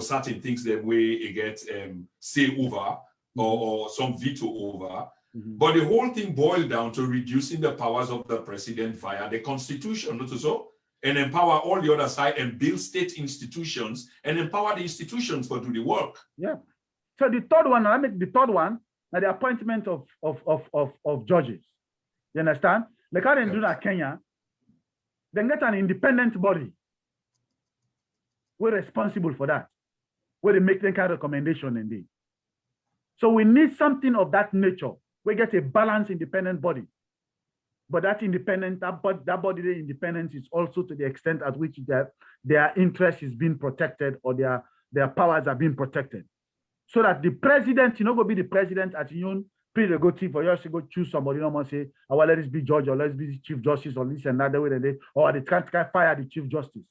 certain things that way it gets say over or some veto over. Mm-hmm. But the whole thing boiled down to reducing the powers of the president via the constitution, not so, and empower all the other side and build state institutions and empower the institutions for do the work. Yeah. So the third one, I make the third one, now the appointment of judges. You understand? Like how they do that Kenya, they get an independent body. We're responsible for that. Where they make them kind of recommendation indeed. So we need something of that nature. We get a balanced independent body. But that independent, that body, the independence is also to the extent at which their interest is being protected or their powers are being protected. So that the president, go be the president at your own prerogative, or you also go choose somebody, say, oh, well, let this be judge, or let's be the chief justice, or this and that, or they can't fire the chief justice.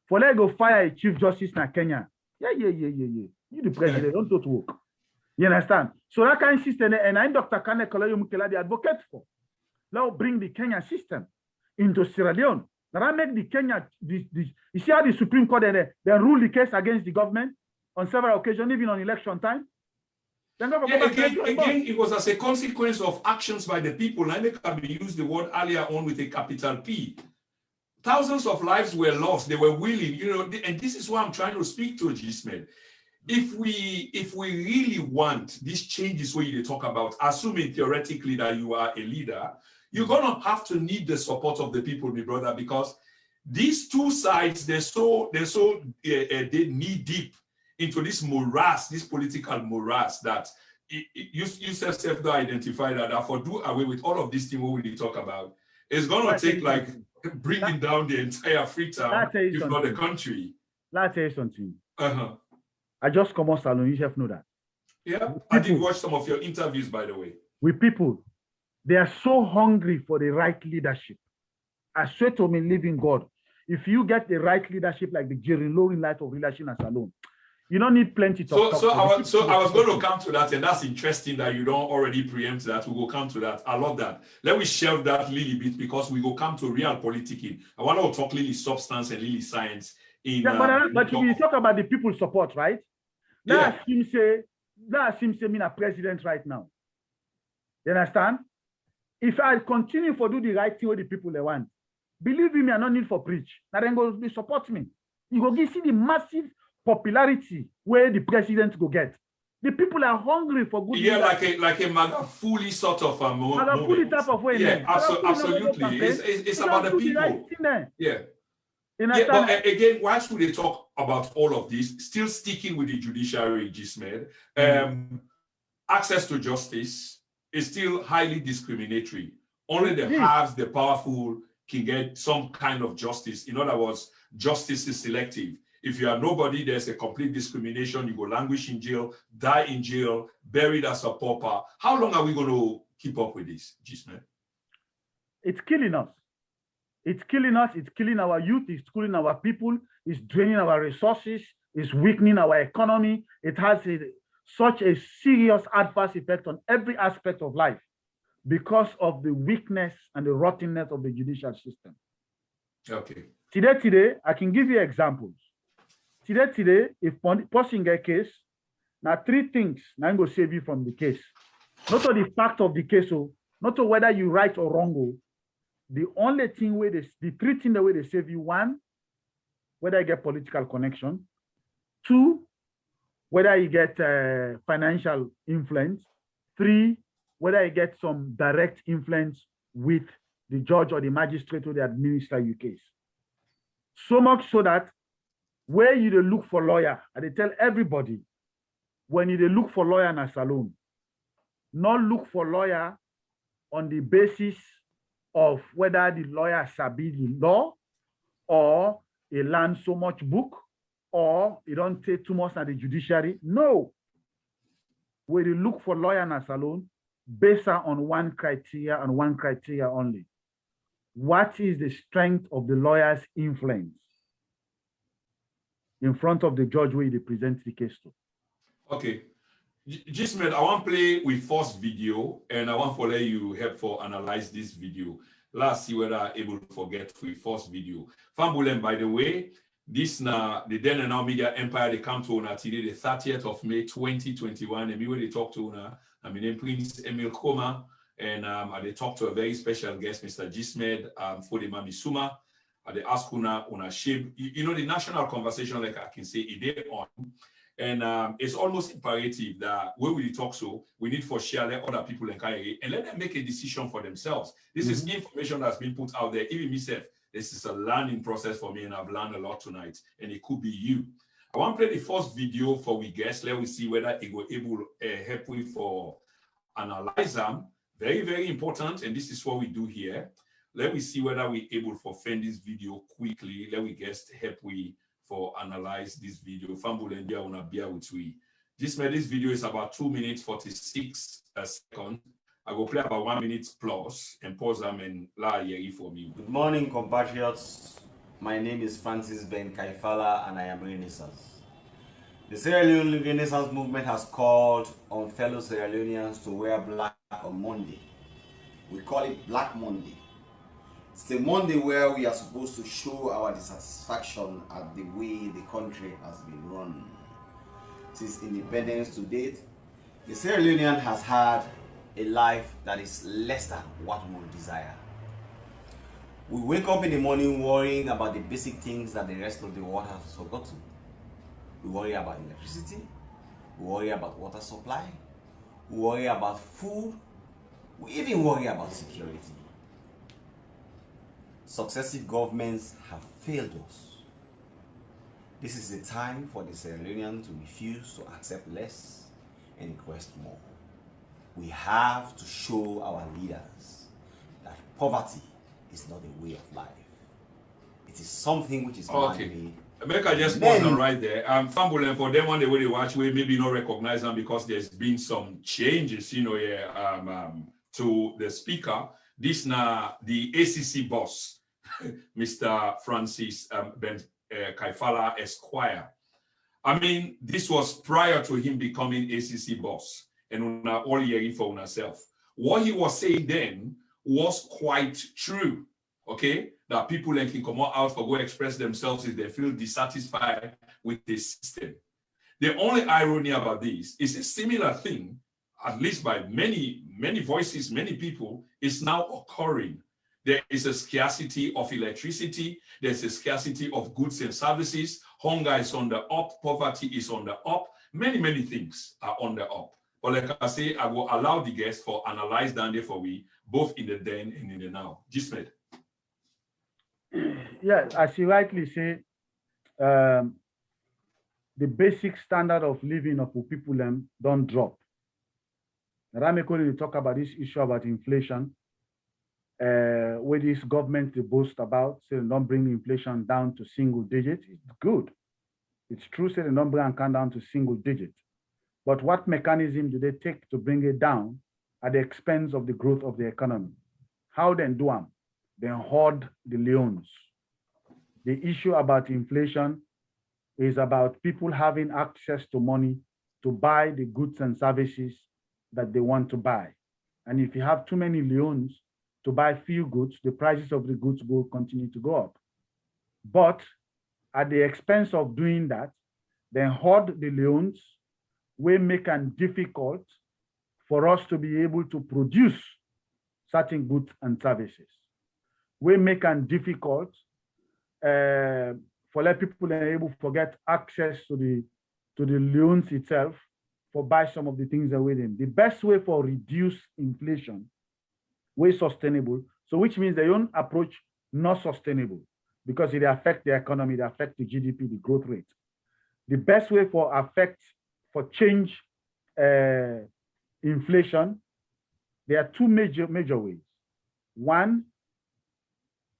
For let go fire a chief justice in Kenya. Yeah. You the president, don't go to work. You understand? So that kind of system, and I'm Dr. Kane Kolayo Mukela, the advocate for. Now bring the Kenya system into Sierra Leone. Now I make the Kenya, you see how the Supreme Court, they rule the case against the government on several occasions, even on election time. Again, it was as a consequence of actions by the people. And they can be used the word earlier on with a capital P. Thousands of lives were lost. They were willing, and this is why I'm trying to speak to Jesmed. If we really want these changes where you talk about, assuming theoretically that you are a leader, you're gonna have to need the support of the people, my brother, because these two sides, they're knee deep into this morass, this political morass that you yourself to identify that for do away with all of these things we will talk about. It's gonna take like bringing down the entire Freetown, if not the country. Let's tell you something. Uh-huh. I just come on salon, you have know that. Yeah, I did watch some of your interviews, by the way. With people, they are so hungry for the right leadership. I swear to me, living God, if you get the right leadership like the Jerry Loring light of leadership and salon, you don't need plenty to talk. So I was going to come to that, and that's interesting that you don't already preempt that. We will come to that. I love that. Let me shelve that little bit because we will come to real politicking. I want to talk little substance and little science. But if you talk about the people support, right? That seems say me a president right now. You understand? If I continue to do the right thing with the people they want, believe me, I don't need for preach. Now then go support me. You go see the massive popularity where the president go get. The people are hungry for good. Yeah, like a Magafuli sort of a moment. Magafuli type of way. Yeah, absolutely. It's about the people. Yeah. But again, why should they talk about all of this? Still sticking with the judiciary, Jesmed. Access to justice is still highly discriminatory. Only the haves, the powerful, can get some kind of justice. In other words, justice is selective. If you are nobody, there's a complete discrimination. You go languish in jail, die in jail, buried as a pauper. How long are we going to keep up with this, Jesmed? It's killing us. It's killing us. It's killing our youth. It's killing our people. It's draining our resources. It's weakening our economy. It has such a serious adverse effect on every aspect of life because of the weakness and the rottenness of the judicial system. Okay. Today, I can give you examples. Today, if person get case, now 3 things now I'm going to save you from the case. Not to the fact of the case, not to whether you right or wrong. The only thing where the 3 things the way they save you: 1, whether you get political connection; 2, whether you get financial influence; 3, whether you get some direct influence with the judge or the magistrate who they administer your case. So much so that where you look for lawyer, and they tell everybody, when you look for lawyer in a salon, not look for lawyer on the basis of whether the lawyer sabi the law, or he learn so much book, or he don't take too much at the judiciary. No. When you look for lawyer in a salon, based on one criteria and one criteria only. What is the strength of the lawyer's influence in front of the judge where he presents the case to? Okay. Jesmed, I want to play with first video, and I want to let you help for analyze this video. Let's see whether I'm able to forget with first video. Fambulem, by the way, this na the then and now media empire, they come to una today, the 30th of May 2021, and me when they talk to una, I mean Prince Emil Koma, and they talk to a very special guest, Mr. Jesmed, for the Mami Suma. They ask una shape, you know, the national conversation, like I can say, it day on. And it's almost imperative that when we talk so, we need for share let other people encourage and let them make a decision for themselves. This is information that's been put out there. Even myself, this is a learning process for me, and I've learned a lot tonight, and it could be you. I want to play the first video for we guests. Let me see whether it will able help we for analyze them. Very, very important, and this is what we do here. Let me see whether we're able to find this video quickly. Let me guest help we for analyze this video. Fambulendia una bear with we. This video is about 2 minutes 46 seconds. I will play about 1 minute plus and pause them and la yeri for me. Good morning, compatriots. My name is Francis Ben Kaifala, and I am Renaissance. The Sierra Leone Renaissance movement has called on fellow Sierra Leoneans to wear black on Monday. We call it Black Monday. It's the Monday where we are supposed to show our dissatisfaction at the way the country has been run. Since independence to date, the Sierra Leonean has had a life that is less than what we would desire. We wake up in the morning worrying about the basic things that the rest of the world has forgotten. We worry about electricity, we worry about water supply, we worry about food, we even worry about security. Successive governments have failed us. This is the time for the Sierra Leonean to refuse to accept less and request more. We have to show our leaders that poverty is not a way of life. It is something which is man-made. Make I just pause them right there. Fambulen, for them, one the way they watch, we maybe not recognize them because there's been some changes, you know, to the speaker. This now the ACC boss, Mr. Francis Ben Kaifala Esquire. I mean, this was prior to him becoming ACC boss, and una all hearing for ourselves. What he was saying then was quite true. Okay, that people can come out for go express themselves if they feel dissatisfied with the system. The only irony about this is a similar thing, at least by many voices, many people, is now occurring. There is a scarcity of electricity. There's a scarcity of goods and services. Hunger is on the up. Poverty is on the up. Many things are on the up. But like I say, I will allow the guests for analyze down there for we, both in the then and in the now. Jesmed. Yeah, as you rightly say, the basic standard of living of people don't drop. Rameko will talk about this issue about inflation. where this government they boast about, say they don't bring inflation down to single digits. It's good. It's true, say they don't bring account down to single digits. But what mechanism do they take to bring it down at the expense of the growth of the economy? How then do them? They hoard the loans. The issue about inflation is about people having access to money to buy the goods and services that they want to buy. And if you have too many loans to buy few goods, the prices of the goods will continue to go up. But at the expense of doing that, they hoard the loans, will make it difficult for us to be able to produce certain goods and services. We make it difficult for let people able to get access to the loans itself for buy some of the things that we need. The best way for reduce inflation, way sustainable. So which means their own approach not sustainable because it affects the economy, it affects the GDP, the growth rate. The best way for change inflation, there are two major ways. One,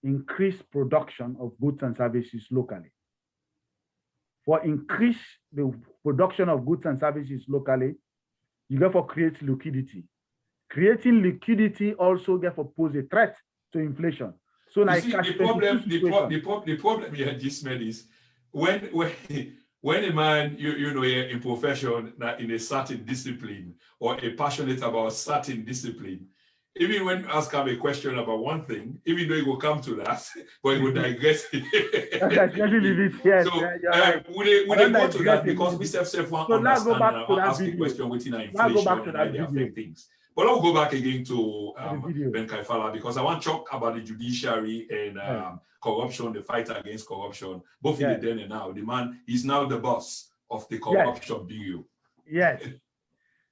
increase production of goods and services locally. For increase the production of goods and services locally, you therefore create liquidity. Creating liquidity also therefore pose a threat to inflation. So now the problem here, Jesmed, is when a man in profession in a certain discipline or a passionate about a certain discipline, even when you ask him a question about one thing, even though he will come to that, but he will digress. So we go to that because we self want to understand and ask the question within our inflation and how they affect things. But I'll go back again to Ben Kaifala because I want to talk about the judiciary and corruption, the fight against corruption, both in the then and now. The man is now the boss of the corruption bureau. Yes.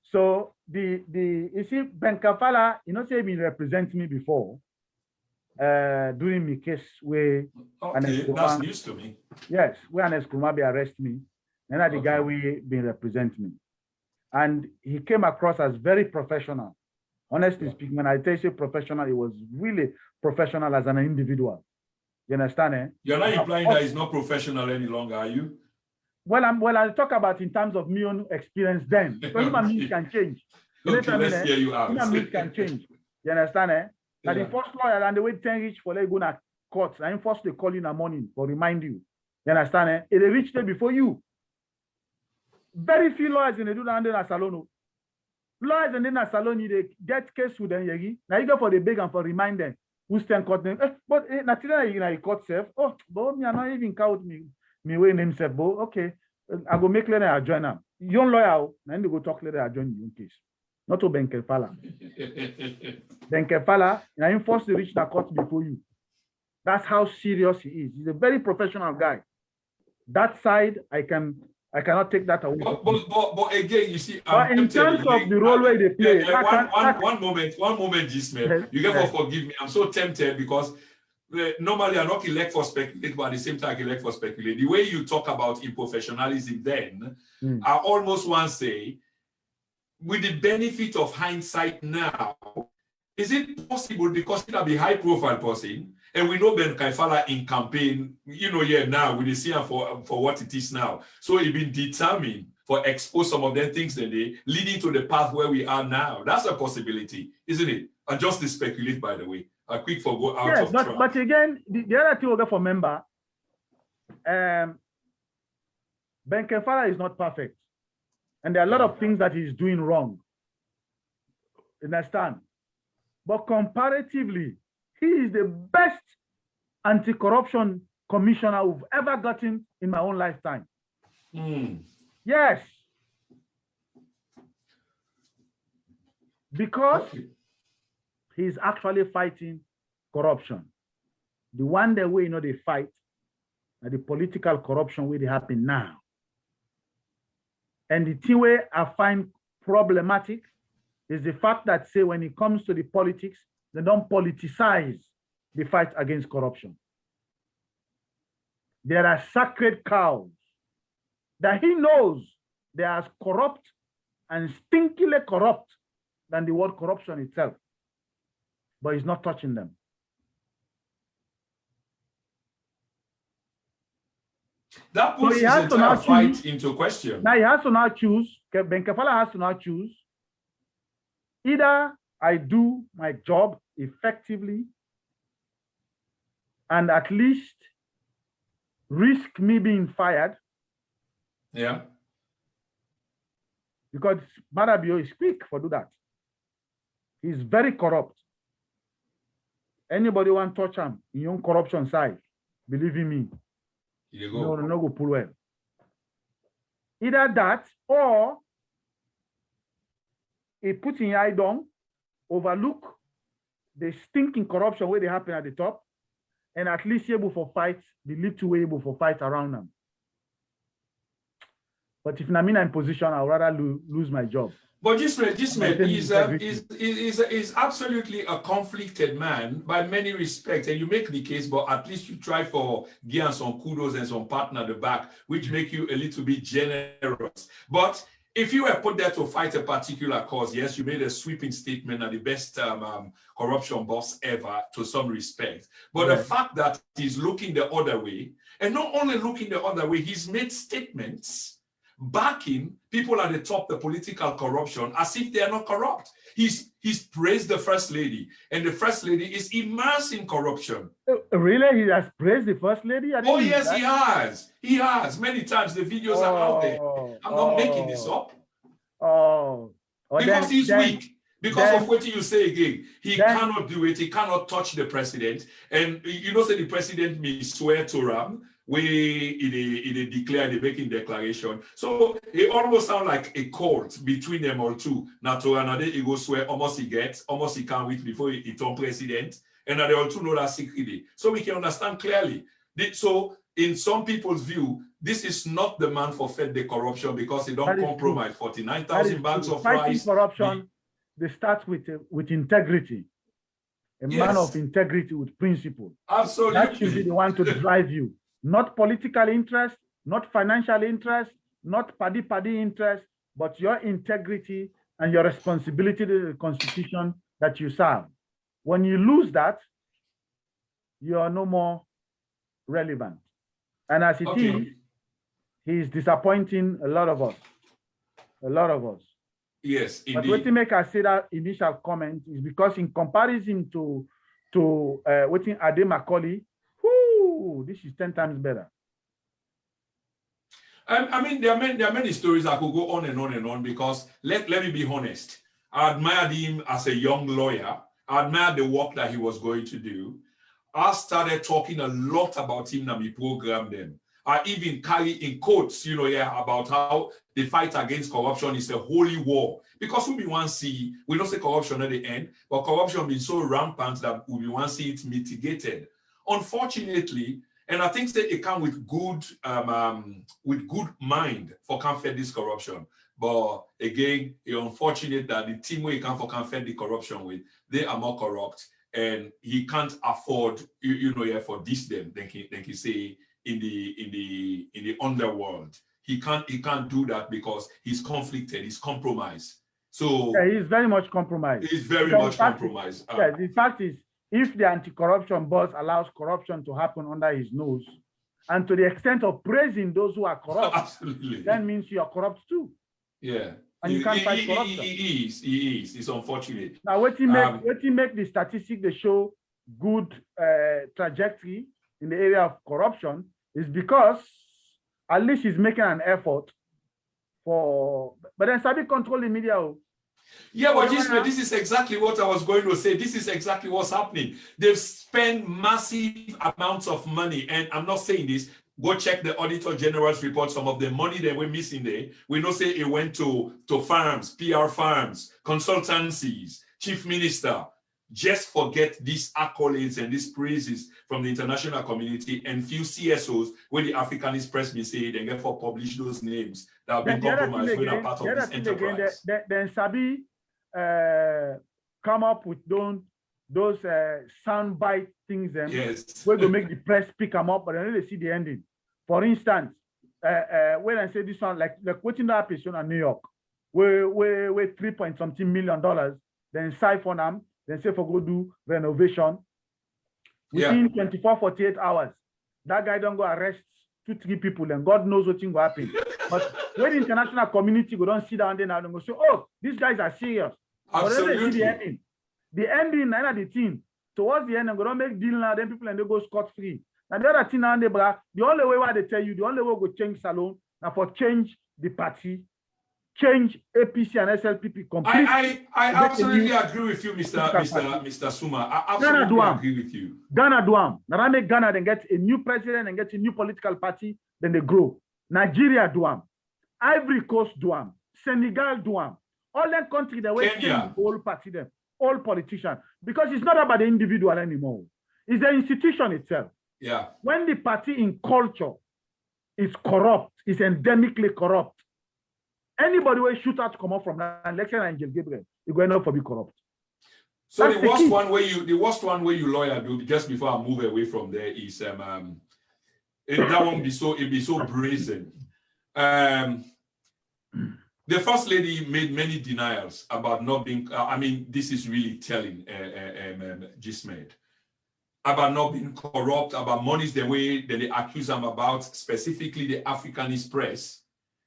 So you see, Ben Kaifala, say he been represent me before during my case where that's news to me. Yes, where an Eskumabi arrest me, and the guy we been represent me. And he came across as very professional. Honestly speaking, when I tell you professional, he was really professional as an individual. You understand? Eh? You're not implying that he's not professional any longer, are you? Well, I'll talk about in terms of my own experience then. Because human beings can change. Okay, let's hear you out. Human beings can change. You understand? Eh? Now the first lawyer and the way 10 reach for like going to court, and first they call you in the morning for remind you. You understand? Eh? It reached there before you. Very few lawyers in the do that in a salon. Lawyers in the salon, they get case with them. Now you go for the big and for remind them who stand court name. But naturally, you know, court self. Oh, but me, I'm not even count me way name self. But okay, I go make later I join them. Young lawyer, then they go talk later I join you case. Not to Ben Kaifala. Ben Kaifala, now he forced to reach the court before you. That's how serious he is. He's a very professional guy. That side, I cannot take that away. But again, you see, but in terms of the role where they play, one moment, Jesmed, you can forgive me. I'm so tempted because normally I not elect for speculate, but at the same time I elect for speculate. The way you talk about improfessionalism, then I almost want to say, with the benefit of hindsight now, is it possible because it will be high-profile person? And we know Ben Kaifala in campaign, now we see him for what it is now. So he's been determined for expose some of them things that they leading to the path where we are now. That's a possibility, isn't it? And just to speculate, by the way. A quick for go out of track. But again, the other thing we'll get for member, Ben Kaifala is not perfect. And there are a lot of things that he's doing wrong. Understand? But comparatively, he is the best anti-corruption commissioner we've ever gotten in my own lifetime. Yes. Because he's actually fighting corruption. The one that way they fight, and the political corruption where they happen now. And the thing where I find problematic is the fact that, say, when it comes to the politics, they don't politicize the fight against corruption. There are sacred cows that he knows they are as corrupt and stinkily corrupt than the word corruption itself. But he's not touching them. That puts his entire fight into question. Now he has to now choose, Ben Kaifala has to now choose, either I do my job effectively and at least risk me being fired. Yeah. Because Marabio is quick for do that. He's very corrupt. Anybody want to touch him in your corruption side, believe in me. You go. No go pull well. Either that or he puts in eye down, overlook the stinking corruption where they happen at the top, and at least able for fight, the little way able for fight around them. But if I'm in position, I'd rather lose my job. But Jesmed is absolutely a conflicted man by many respects, and you make the case, but at least you try for give some kudos and some partner at the back, which make you a little bit generous. But if you were put there to fight a particular cause, yes, you made a sweeping statement and the best corruption boss ever to some respect. But the fact that he's looking the other way, and not only looking the other way, he's made statements backing people at the top, the political corruption, as if they are not corrupt. He's praised the First Lady, and the First Lady is immersed in corruption. Really? He has praised the First Lady? Oh, yes, he has. He has. Many times the videos are out there. I'm not making this up. Because he's weak. Because of what you say again. He cannot do it. He cannot touch the president. And you know, say the president may swear to Ram. They declare the making declaration. So it almost sounds like a court between them all two. Now to another, he goes swear almost he can't wait before he turn president. And they all two know that secretly. So we can understand clearly. So in some people's view, this is not the man for fight the corruption because he don't compromise 49,000 bags of rice. Corruption, they start with integrity. A man of integrity with principle. Absolutely. That should be the one to drive you. Not political interest, not financial interest, not party interest, but your integrity and your responsibility to the constitution that you serve. When you lose that, you are no more relevant. And as it is, he is disappointing a lot of us. A lot of us. Yes, indeed. But what to make us say that initial comment is because in comparison to what in Ade Macaulay, this is 10 times better. I mean, there are many stories that could go on and on and on because let me be honest. I admired him as a young lawyer. I admired the work that he was going to do. I started talking a lot about him and we programmed them. I even carry in quotes, about how the fight against corruption is a holy war. Because we want to see, we don't say corruption at the end, but corruption being so rampant that we want to see it mitigated. Unfortunately, and I think that it comes with good mind for fight this corruption. But again, it's unfortunate that the team where he can fight the corruption with, they are more corrupt, and he can't afford, for this them. Than he say in the underworld. He can't do that because he's conflicted, he's compromised. So he's very much compromised. He's very much compromised. The fact is, if the anti-corruption boss allows corruption to happen under his nose, and to the extent of praising those who are corrupt, absolutely, that means you are corrupt too. Yeah. And you can't fight corruption. He is. It's unfortunate. Now, what he make the statistics they show good trajectory in the area of corruption is because at least he's making an effort for, but then Sabi control the media. Yeah, but Jesmed, this is exactly what I was going to say. This is exactly what's happening. They've spent massive amounts of money, and I'm not saying this. Go check the Auditor General's report. Some of the money that we're missing there, we know say it went to farms, PR firms, consultancies, chief minister. Just forget these accolades and these praises from the international community and few CSOs where the Africanist press may say and therefore publish those names that have been compromised when are part of this enterprise. Then Sabi come up with those soundbite things where they make the press pick them up, but then they see the ending. For instance, when I say this one, like quoting that episode in New York, where $3-something million, then siphon them. Then say for go do renovation. Within 24, 48 hours, that guy don't go arrest 3 people, and God knows what will happen. But when the international community go don't sit down there now and go say, oh, these guys are serious. Absolutely. The ending, and the team, towards the end, I'm going to make deal now, then people and they go scot-free. Now the other thing now, the only way why they tell you, the only way we go change Salon, now for change the party, change APC and SLPP completely. I absolutely agree with you, Mr. Suma. I absolutely agree with you. Ghana do am. Now make Ghana then get a new president and get a new political party, then they grow. Nigeria do am. Ivory Coast do am. Senegal do am. All that country that way change the whole party them, all politicians, because it's not about the individual anymore. It's the institution itself. Yeah. When the party in culture is corrupt, is endemically corrupt, anybody will shoot out to come up from that election and Angel Gabriel, you're going up for be corrupt. So the worst one where you lawyer do, just before I move away from there, is that won't be so brazen. The First Lady made many denials about not being, this is really telling Jesmed, about not being corrupt, about monies the way that they accuse them about, specifically the Africanist press.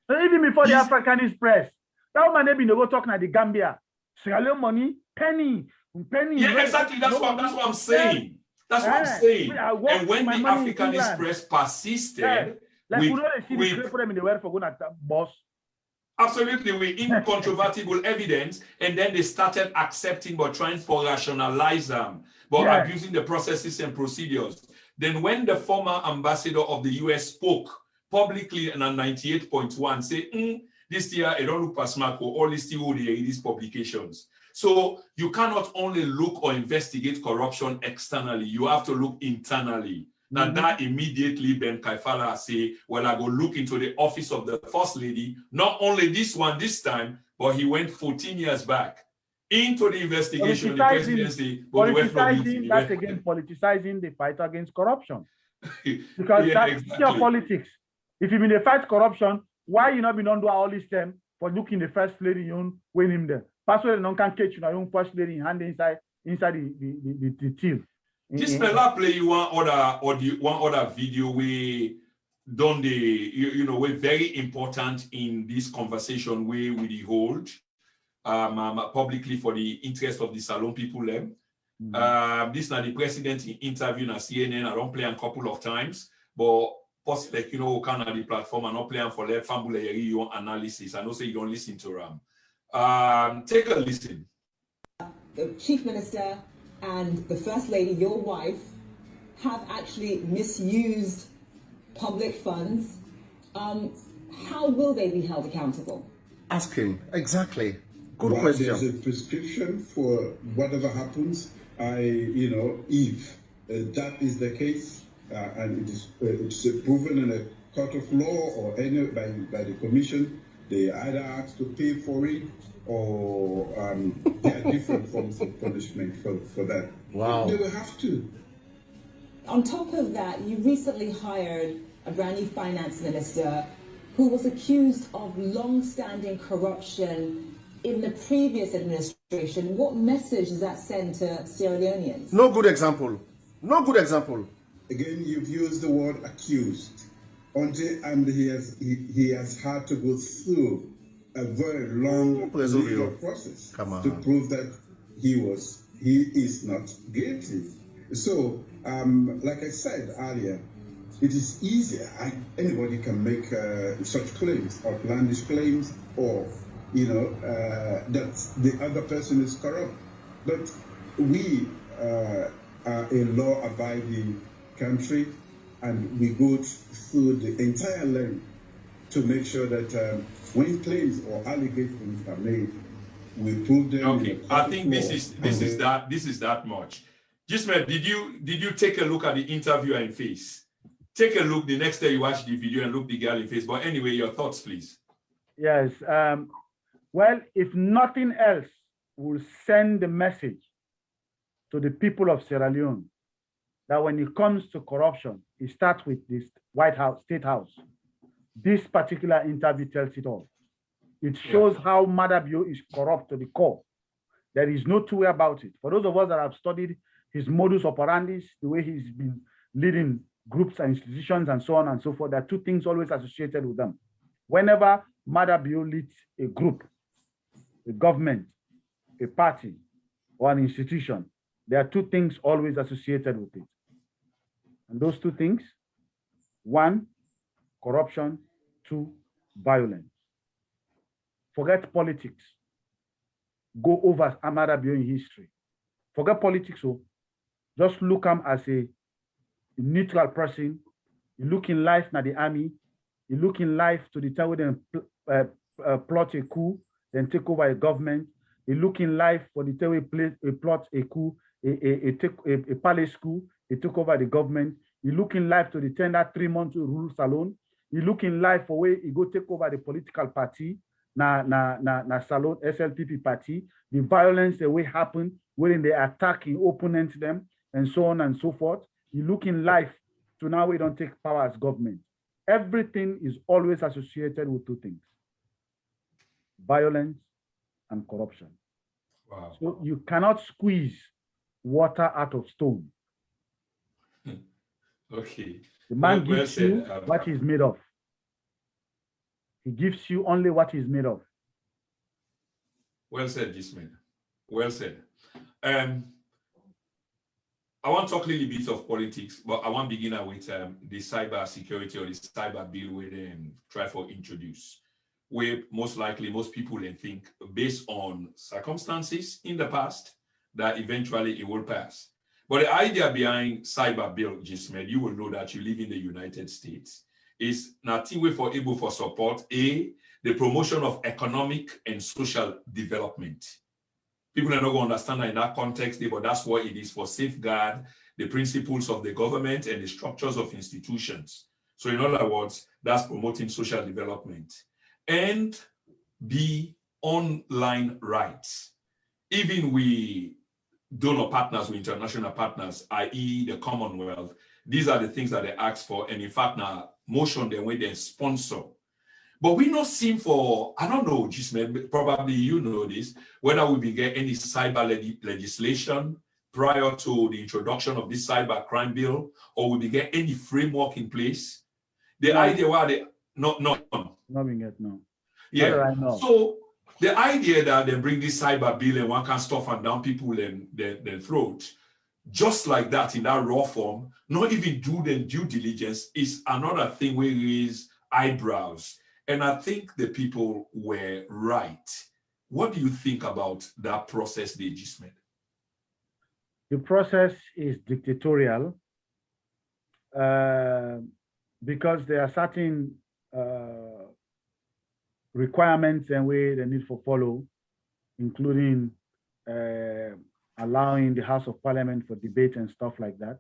So even before the Africanist press, that woman they been go talking at the Gambia. Sierra Leone money, penny. Yeah, exactly. That's what I'm saying. That's what I'm saying. And when the Africanist press persisted, we don't see the for them in the world for going at boss. Absolutely, with incontrovertible evidence, and then they started accepting but trying to rationalize them, but abusing the processes and procedures. Then when the former ambassador of the US spoke publicly in a 98.1, say, this year, I don't look past Marco, all this still these publications. So you cannot only look or investigate corruption externally, you have to look internally. Now that immediately Ben Kaifala say, well, I go look into the office of the First Lady, not only this one this time, but he went 14 years back into the investigation of the presidency. That's again politicizing the fight against corruption. Because that's your politics. If you mean the fight corruption, why you not been on do all this time for looking the First Lady you win him there? Password no can catch you now First Lady in hand inside the team. This fella play you one other video we done we're very important in this conversation we hold publicly for the interest of the Salon people. This now the president in interview na CNN. I don't play a couple of times, but post kind of the platform and not playing for their family analysis. I know say you don't listen to them. Take a listen. The Chief Minister and the First Lady, your wife, have actually misused public funds. How will they be held accountable? Ask him. Exactly. Good question. There's a prescription for whatever happens. If that is the case, and it's proven in a court of law or by the commission, they either ask to pay for it, or there are different forms of punishment for that. Wow. They will have to. On top of that, you recently hired a brand new finance minister who was accused of long-standing corruption in the previous administration. What message does that send to Sierra Leoneans? No good example. No good example. Again, you've used the word accused. And he has had to go through a very long legal process to prove that he is not guilty. So, like I said earlier, it is easier. Anybody can make such claims, outlandish claims, or that the other person is corrupt. But we are a law-abiding country, and we go through the entire length to make sure that when claims or allegations are made, we prove them. Okay, I think this is that much. Jesmed, did you take a look at the interviewer in face? Take a look the next day you watch the video and look the girl in face. But anyway, your thoughts, please. Yes. Well, if nothing else, we'll send the message to the people of Sierra Leone that when it comes to corruption, it starts with this White House, State House. This particular interview tells it all. It shows how Madabio is corrupt to the core. There is no two way about it. For those of us that have studied his modus operandi, the way he's been leading groups and institutions and so on and so forth. There are two things always associated with them. Whenever Madabio leads a group, a government, a party, or an institution, there are two things always associated with it. And those two things, one, corruption, two, violence. Forget politics. Go over Madabio in history. Forget politics. So just look him as a neutral person. You look in life na the army. You look in life to the time when they plot a coup, then take over a government. You look in life for the time we plot a coup, a palace coup, they took over the government. You look in life to the time that 3 months to rule salon. You look in life for where you go take over the political party, na salon SLPP party. The violence the way happen when they attacking opponents them and so on and so forth. You look in life to now we don't take power as government. Everything is always associated with two things: violence and corruption. Wow. So you cannot squeeze water out of stone. Okay. The man gives you what he's made of. He gives you only what he's made of. Well said, Jesmed. Well said. I want to talk a little bit of politics, but I want to begin with the cyber security or the cyber bill where they try to introduce, where most likely most people then think based on circumstances in the past that eventually it will pass. But the idea behind cyber bill, Jesmed, you will know that you live in the United States, is nothing way for able for support the promotion of economic and social development. People are not going to understand that in that context, but that's what it is for safeguard the principles of the government and the structures of institutions. So in other words, that's promoting social development. And the online rights. Even we donor partners with international partners, i.e. the Commonwealth, these are the things that they ask for. And in fact, now motion the way they sponsor. But we not seen for, I don't know, Jesmed, probably you know this, whether we will get any cyber legislation prior to the introduction of this cyber crime bill, or we will get any framework in place. The idea why they not being yet, no. Yeah. So the idea that they bring this cyber bill and one can stuff and down people in their throat, just like that in that raw form, not even do the due diligence is another thing where raise eyebrows. And I think the people were right. What do you think about that process they just made? The process is dictatorial because there are certain requirements and way they need to follow, including allowing the House of Parliament for debate and stuff like that.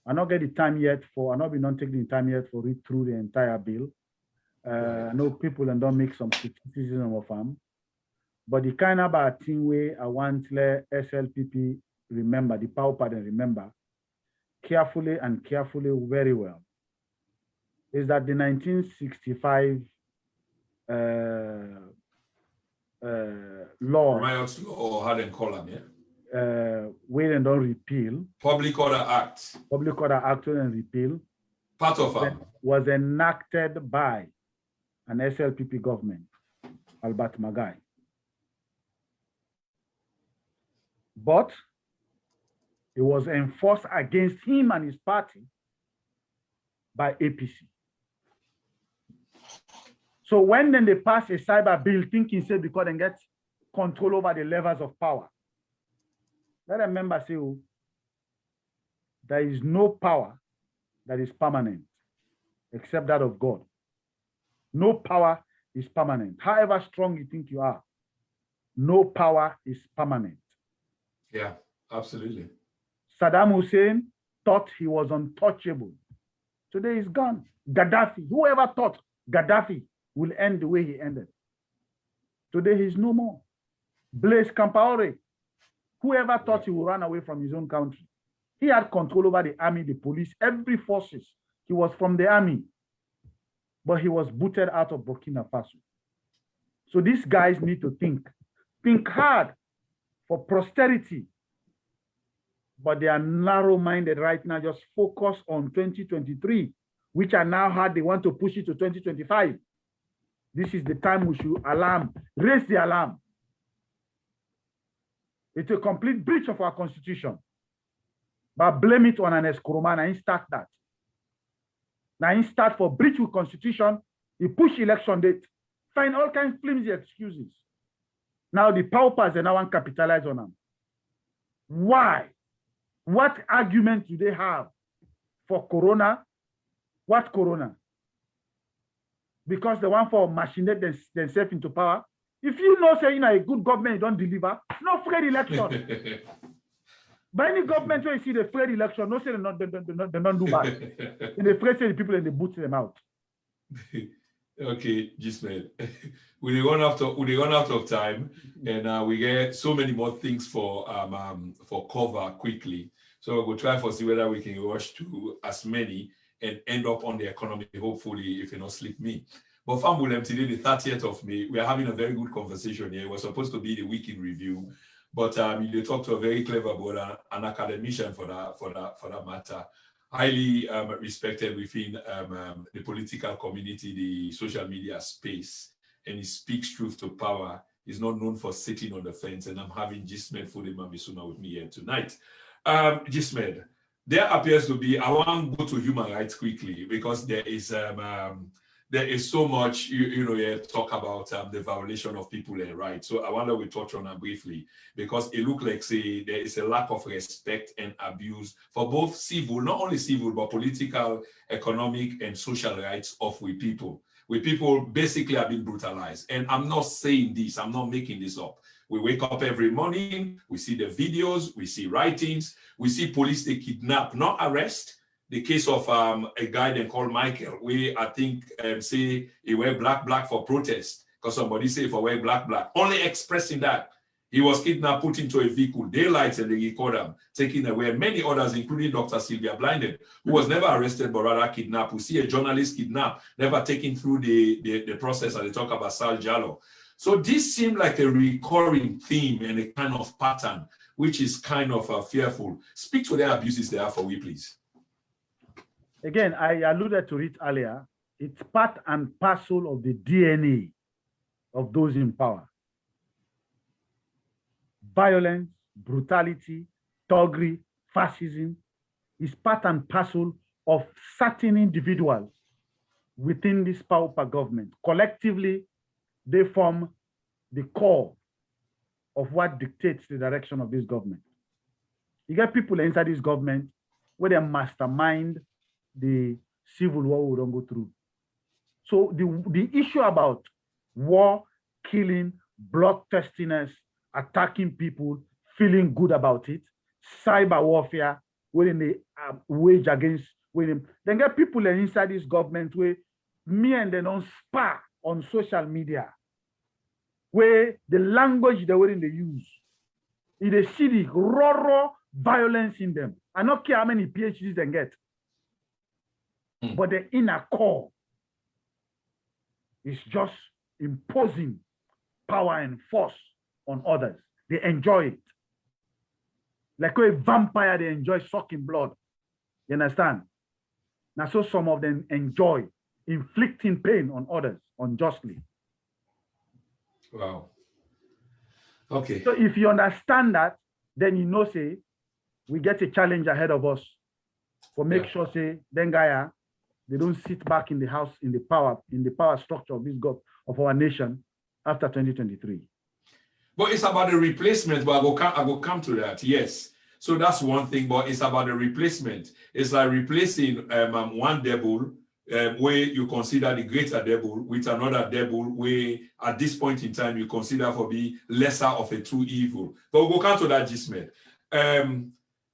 I not get the time yet for, I not be not taking the time yet for read through the entire bill. I know people and don't make some criticism of them, but the kind of thing way I want let SLPP remember, the power party remember carefully and carefully very well, is that the 1965 law, Riots or how they call them, yeah? wait and don't repeal. Public Order Act. Public Order Act and repeal. Part of them. Was enacted by an SLPP government, Albert Magai. But it was enforced against him and his party by APC. So when then they pass a cyber bill thinking say because they get control over the levels of power, let them remember say, oh, there is no power that is permanent except that of God. No power is permanent. However strong you think you are, no power is permanent. Yeah, absolutely. Saddam Hussein thought he was untouchable. Today he's gone. Gaddafi, whoever thought Gaddafi will end the way he ended, today he's no more. Blaise Compaoré, whoever thought he would run away from his own country, he had control over the army, the police, every forces. He was from the army, but he was booted out of Burkina Faso. So these guys need to think hard for posterity but they are narrow-minded right now, just focus on 2023, which are now hard. They want to push it to 2025. This is the time we should raise the alarm. It's a complete breach of our constitution. But blame it on an Eskuruma, and I start that. Now he start for breach of constitution, he push election date, find all kinds of flimsy excuses. Now the paupers and now want to capitalize on them. Why? What argument do they have for Corona? What Corona? Because they want for machinate themselves into power. If you know, say, a good government, you don't deliver, no free election. By any government where you see the free election, no say they don't do bad. And they free say the people and they boot them out. Okay, Jesmed. we run out of time, and we get so many more things for cover quickly. So we'll try to see whether we can rush to as many and end up on the economy, hopefully, if you not sleep me. But Famulem, today, the 30th of May, we are having a very good conversation here. It was supposed to be the week in review, but you talked to a very clever brother, an academician for that matter, highly respected within the political community, the social media space, and he speaks truth to power. He's not known for sitting on the fence, and I'm having Jesmed Suma with me here tonight. Jesmed, there appears to be, I want to go to human rights quickly because there is so much, talk about the violation of people's rights. So I wonder we touch on that briefly because it looks like, say, there is a lack of respect and abuse for both civil, not only civil, but political, economic, and social rights of we people. We people basically have been brutalized. And I'm not saying this, I'm not making this up. We wake up every morning, we see the videos, we see writings, we see police, they kidnap, not arrest. The case of a guy then called Michael, we I think say he wear black for protest because somebody say for wear black, only expressing that. He was kidnapped, put into a vehicle, daylight, and they record him, taken away. Many others, including Dr. Sylvia Blinded, who was never arrested but rather kidnapped. We see a journalist kidnapped, never taken through the process, and they talk about Sal Jallo. So this seemed like a recurring theme and a kind of pattern, which is kind of fearful. Speak to the abuses there for we, please. Again, I alluded to it earlier. It's part and parcel of the DNA of those in power. Violence, brutality, thuggery, fascism is part and parcel of certain individuals within this pauper government. Collectively, they form the core of what dictates the direction of this government. You get people inside this government where they mastermind the civil war we don't go through. So the issue about war, killing, bloodthirstiness, attacking people, feeling good about it, cyber warfare, when they wage against women, then get people inside this government where me and they don't spar on social media, where the language they were in they use, in the city, raw violence in them. I don't care how many PhDs they get, but the inner core is just imposing power and force on others. They enjoy it. Like a vampire, they enjoy sucking blood. You understand? Now, so some of them enjoy inflicting pain on others unjustly. Wow. Okay. So if you understand that, then you know, say, we get a challenge ahead of us for make sure, say, then Gaia, they don't sit back in the house, in the power structure of this of our nation after 2023. But it's about the replacement, but I will come to that, yes. So that's one thing, but it's about the replacement. It's like replacing one devil where you consider the greater devil with another devil where at this point in time you consider for be lesser of a two evil. But we'll come to that, Jesmed.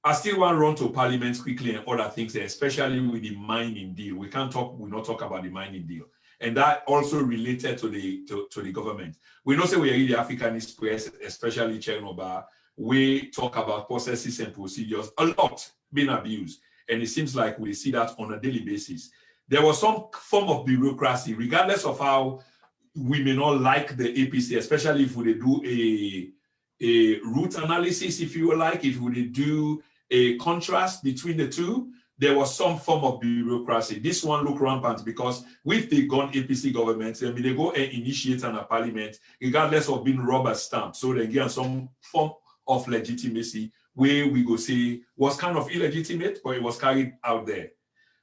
I still want to run to parliament quickly and other things, especially with the mining deal. We'll not talk about the mining deal. And that also related to the government. We know say we read the Africanist press, especially Chernobyl, we talk about processes and procedures, a lot being abused. And it seems like we see that on a daily basis. There was some form of bureaucracy, regardless of how we may not like the APC, especially if we do a root analysis, if you like, if we do a contrast between the two, there was some form of bureaucracy. This one looked rampant because with the gun APC government, I mean, they go and initiate an parliament, regardless of being rubber stamped. So they get some form of legitimacy where we go say was kind of illegitimate, but it was carried out there.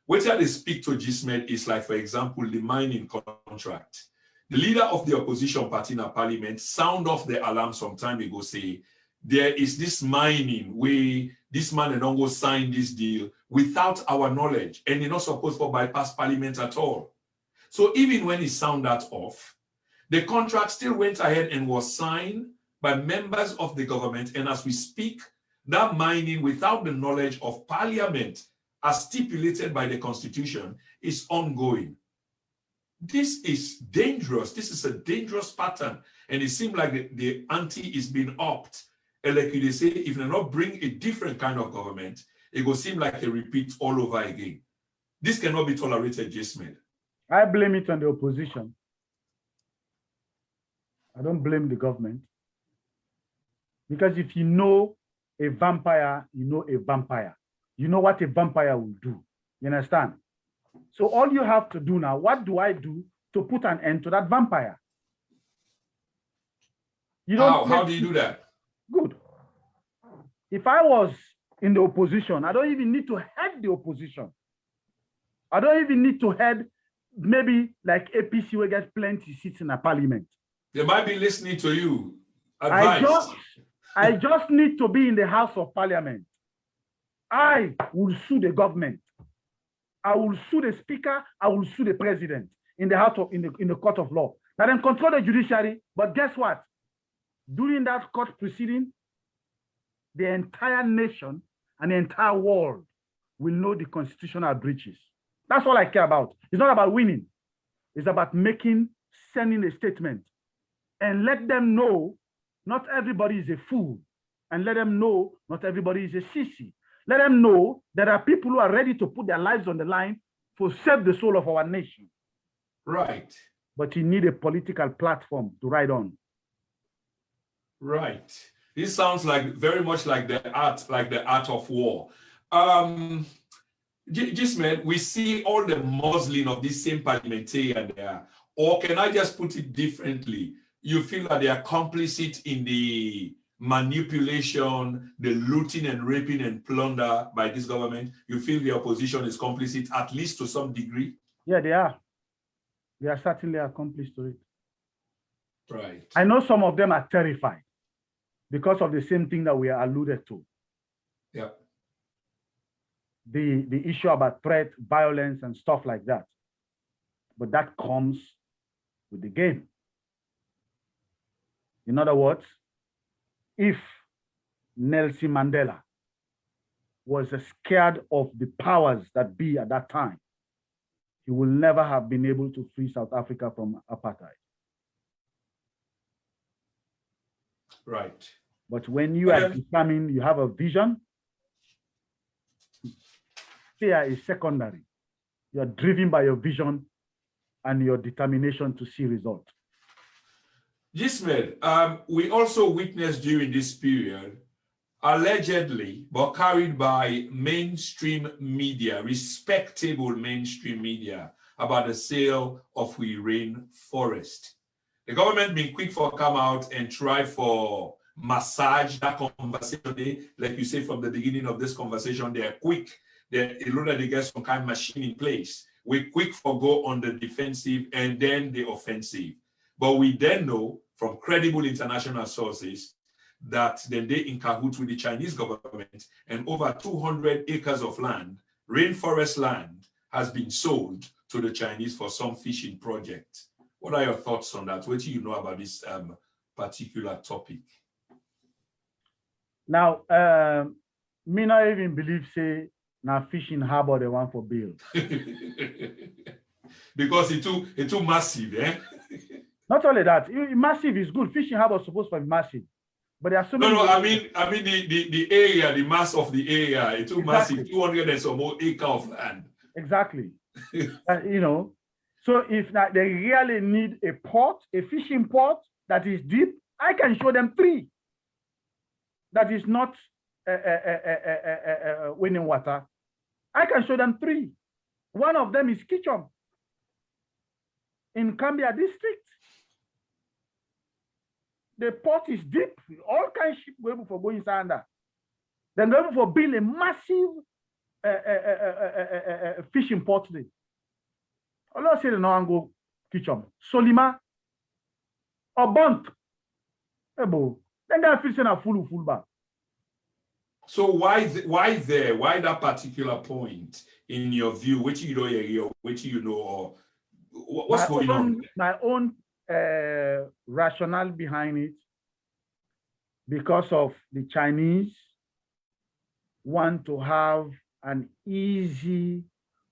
What they speak to Jesmed is like, for example, the mining contract. The leader of the opposition party in a parliament sound off the alarm some time ago, say, there is this mining where this man and don't go sign this deal without our knowledge, and you're not supposed to bypass parliament at all. So even when he sound that off, the contract still went ahead and was signed by members of the government, and as we speak, that mining without the knowledge of parliament, as stipulated by the constitution, is ongoing. This is dangerous. This is a dangerous pattern, and it seems like the ante is being upped. And like they say, if they not bring a different kind of government, it will seem like a repeat all over again. This cannot be tolerated, Jesmed. I blame it on the opposition. I don't blame the government. Because if you know a vampire, you know a vampire. You know what a vampire will do. You understand? So all you have to do now, what do I do to put an end to that vampire? You don't how do you do that? Good. If I was in the opposition, I don't even need to head the opposition. I don't even need to head maybe like APC will get plenty seats in a parliament. They might be listening to you. Advice. I just need to be in the House of Parliament. I will sue the government. I will sue the speaker. I will sue the president in the house of, in the court of law. Now then control the judiciary. But guess what? During that court proceeding, the entire nation and the entire world will know the constitutional breaches. That's all I care about. It's not about winning. It's about sending a statement and let them know not everybody is a fool, and let them know not everybody is a sissy. Let them know there are people who are ready to put their lives on the line to save the soul of our nation. Right. But you need a political platform to ride on. Right. This sounds like very much like the art of war. Jesmed, we see all the muslin of this same parliamentarian there. Or can I just put it differently? You feel that they are complicit in the manipulation, the looting and raping and plunder by this government? You feel the opposition is complicit, at least to some degree? Yeah, they are. They are certainly accomplice to it. Right. I know some of them are terrified because of the same thing that we are alluded to. Yeah. The issue about threat, violence, and stuff like that. But that comes with the game. In other words, if Nelson Mandela was scared of the powers that be at that time, he will never have been able to free South Africa from apartheid. Right. But when you are determined, you have a vision, fear is secondary. You're driven by your vision and your determination to see results. Jesmed, we also witnessed during this period, allegedly, but carried by mainstream media, respectable mainstream media, about the sale of we rain forest. The government been quick for come out and try for massage that conversation. Like you say from the beginning of this conversation, they are quick. They get some kind of machine in place. We quick for go on the defensive and then the offensive. But we then know from credible international sources that then they in cahoots with the Chinese government, and over 200 acres of land, rainforest land, has been sold to the Chinese for some fishing project. What are your thoughts on that? What do you know about this particular topic? Now, me not even believe say now fishing harbor the one for bill. Because it's too massive, eh? Not only that, massive is good. Fishing harbor is supposed to be massive, but there are so many. No, I mean the area, the mass of the area, it's too massive. 200 and some more acre of land. Exactly. You know, so if they really need a port, a fishing port that is deep, I can show them 3. That is not winning water. I can show them 3. One of them is Kichom in Cambia district. The port is deep. All kinds of ships go for going inside there. Then go for build a massive fishing port there. Allah say no go Kichom. Solima or Bunt. Then they're fishing a full back. So why there? Why that particular point in your view? Which you know, or what's going on? My own rationale behind it, because of the Chinese want to have an easy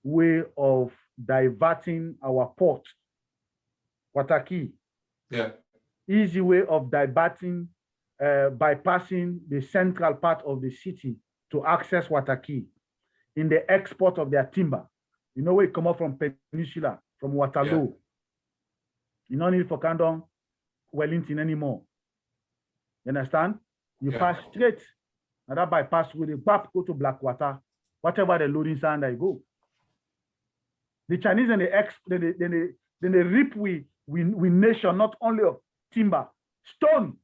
way of diverting our port, Wataki. Yeah. Easy way of diverting, bypassing the central part of the city to access Wataki in the export of their timber. You know where it come up from Peninsula, from Waterloo. Yeah. You don't need for Kandong, Wellington anymore. You understand? You pass straight, and that bypass with the BAP go to Blackwater, whatever the loading sand I go. The Chinese and the they rip we nation not only of timber, stone,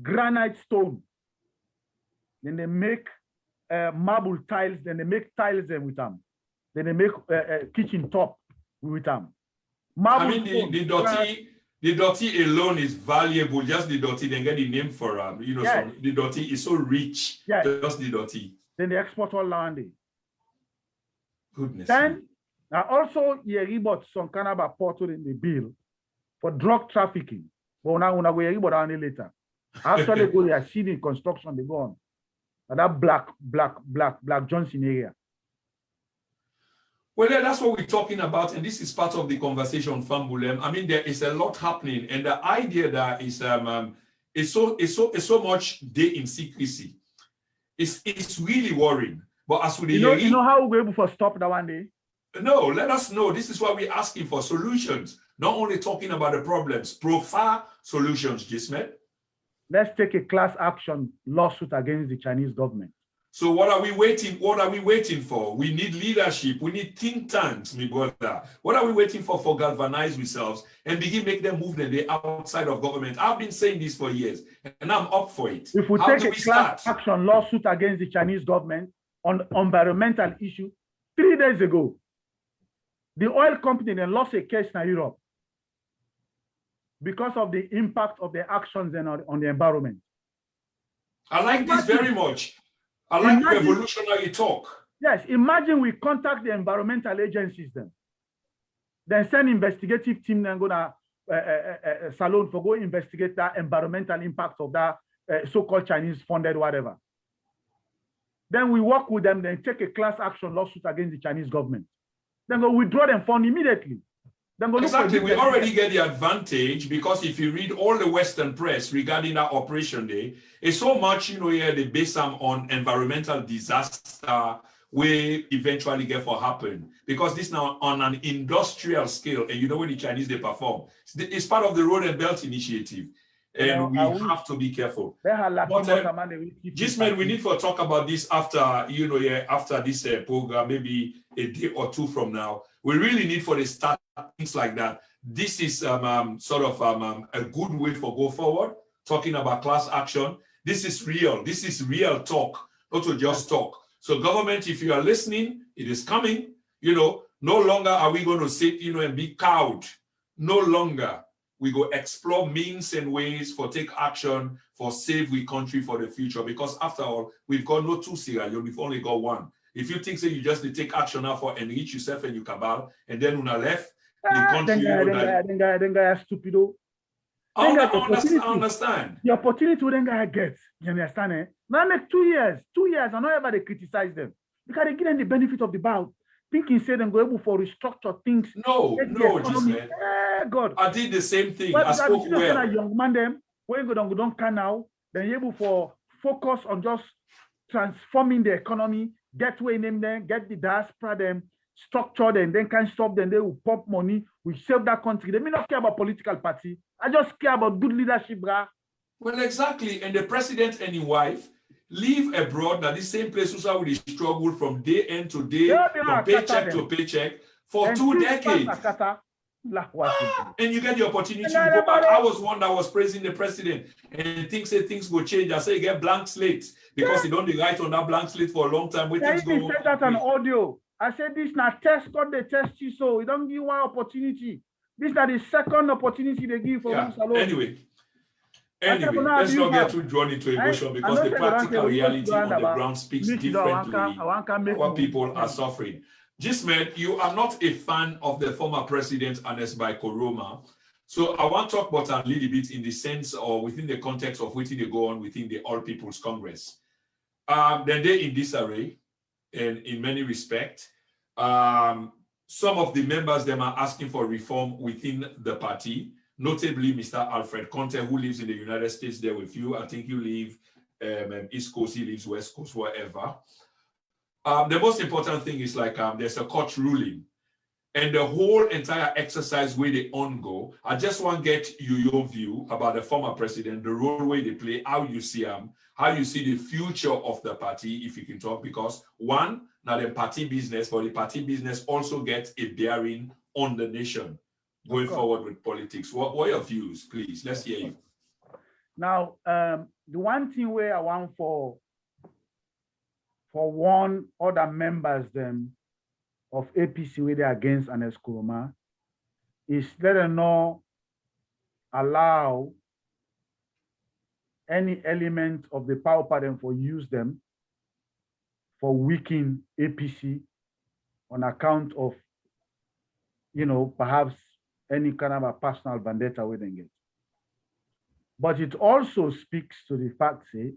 granite stone. Then they make marble tiles, then they make tiles with them. Then they make kitchen top with them. Marble I mean, the dirty alone is valuable. Just the dirty, then get the name for you know, yes. The dirty is so rich. Yes. Just the dirty. Then they export all land. Goodness. Then also you bought some kind of a portal in the bill for drug trafficking. But now we hear about it later. After they go, they are seen in construction, they go on. And that black Johnson area. Well, yeah, that's what we're talking about, and this is part of the conversation, Fambulem. I mean, there is a lot happening, and the idea that is so much day in secrecy. It's really worrying. But as with the you know how we're able to stop that one day? No, let us know. This is why we're asking for solutions, not only talking about the problems, profile solutions, Jesmed. Let's take a class action lawsuit against the Chinese government. So what are we waiting? What are we waiting for? We need leadership. We need think tanks, my brother. What are we waiting for galvanize ourselves and begin make them move the outside of government? I've been saying this for years, and I'm up for it. If we take a class action lawsuit against the Chinese government on environmental issue, 3 days ago, the oil company then lost a case in Europe because of the impact of the actions on the environment. I like this very much. I like revolutionary talk. Yes, imagine we contact the environmental agencies then send investigative team and go to Salon for go investigate that environmental impact of that so-called Chinese funded whatever. Then we work with them, then take a class action lawsuit against the Chinese government. Then go withdraw them fund immediately. Then go exactly, we already get the advantage because if you read all the Western press regarding that Operation Day, it's so much, you know, here they base them on environmental disaster we eventually get for happen because this now on an industrial scale, and you know where the Chinese they perform. It's part of the Road and Belt Initiative, and we have to be careful. But Jesmed, we need to talk about this after, you know, after this program, maybe a day or two from now. We really need for the start things like that. This is sort of a good way for go forward, talking about class action. This is real. This is real talk, not to just talk. So government, if you are listening, it is coming. You know, no longer are we going to sit, you know, and be cowed. No longer. We go explore means and ways for take action for save we country for the future. Because after all, we've got no two Sierra Leone, we've only got one. If you think say you just need to take action now for enrich yourself and you cabal, and then when I left, the country then guy stupido. I understand. The opportunity then guy gets. You understand? Eh? Now make 2 years. 2 years, I know everybody criticize them. Because they give them the benefit of the doubt. Thinking say them go able for restructure things. No, Jesmed. God. I did the same thing. I spoke well. A young man them, when you go down can now, then you're able for focus on just transforming the economy, get way name them, get the diaspora them, structure them, then can stop them, they will pump money, we save that country. They may not care about political party. I just care about good leadership, brah. Well, exactly. And the president and his wife live abroad, that the same place will struggle from day end to day, from paycheck to paycheck for 2 decades. And you get the opportunity to go back. I was one that was praising the president and things will change. I say you get blank slates because he don't write on that blank slate for a long time. He said that on audio. I said this now test got the test you so we don't give one opportunity. This is the second opportunity they give for Anyway, let's not get too drawn into emotion because the practical reality on the ground speaks differently. What people are suffering. Jesmed, you are not a fan of the former president, Ernest Bai Koroma. So I want to talk about a little bit in the sense or within the context of what they go on within the All People's Congress. Then they're in disarray, and in many respects, some of the members them are asking for reform within the party, notably Mr. Alfred Conte, who lives in the United States there with you. I think you live East Coast, he lives West Coast, wherever. The most important thing is like there's a court ruling and the whole entire exercise where they go. I just want to get your view about the former president, the role where they play, how you see him, how you see the future of the party, if you can talk, because one, now the party business, but the party business also gets a bearing on the nation going forward with politics. What are your views, please? Let's hear you. Now, the one thing where I want for one other members them of APC where they're against Ernest Koroma is let them not allow any element of the power pattern for use them for weakening APC on account of, perhaps any kind of a personal vendetta we then get. But it also speaks to the fact, say,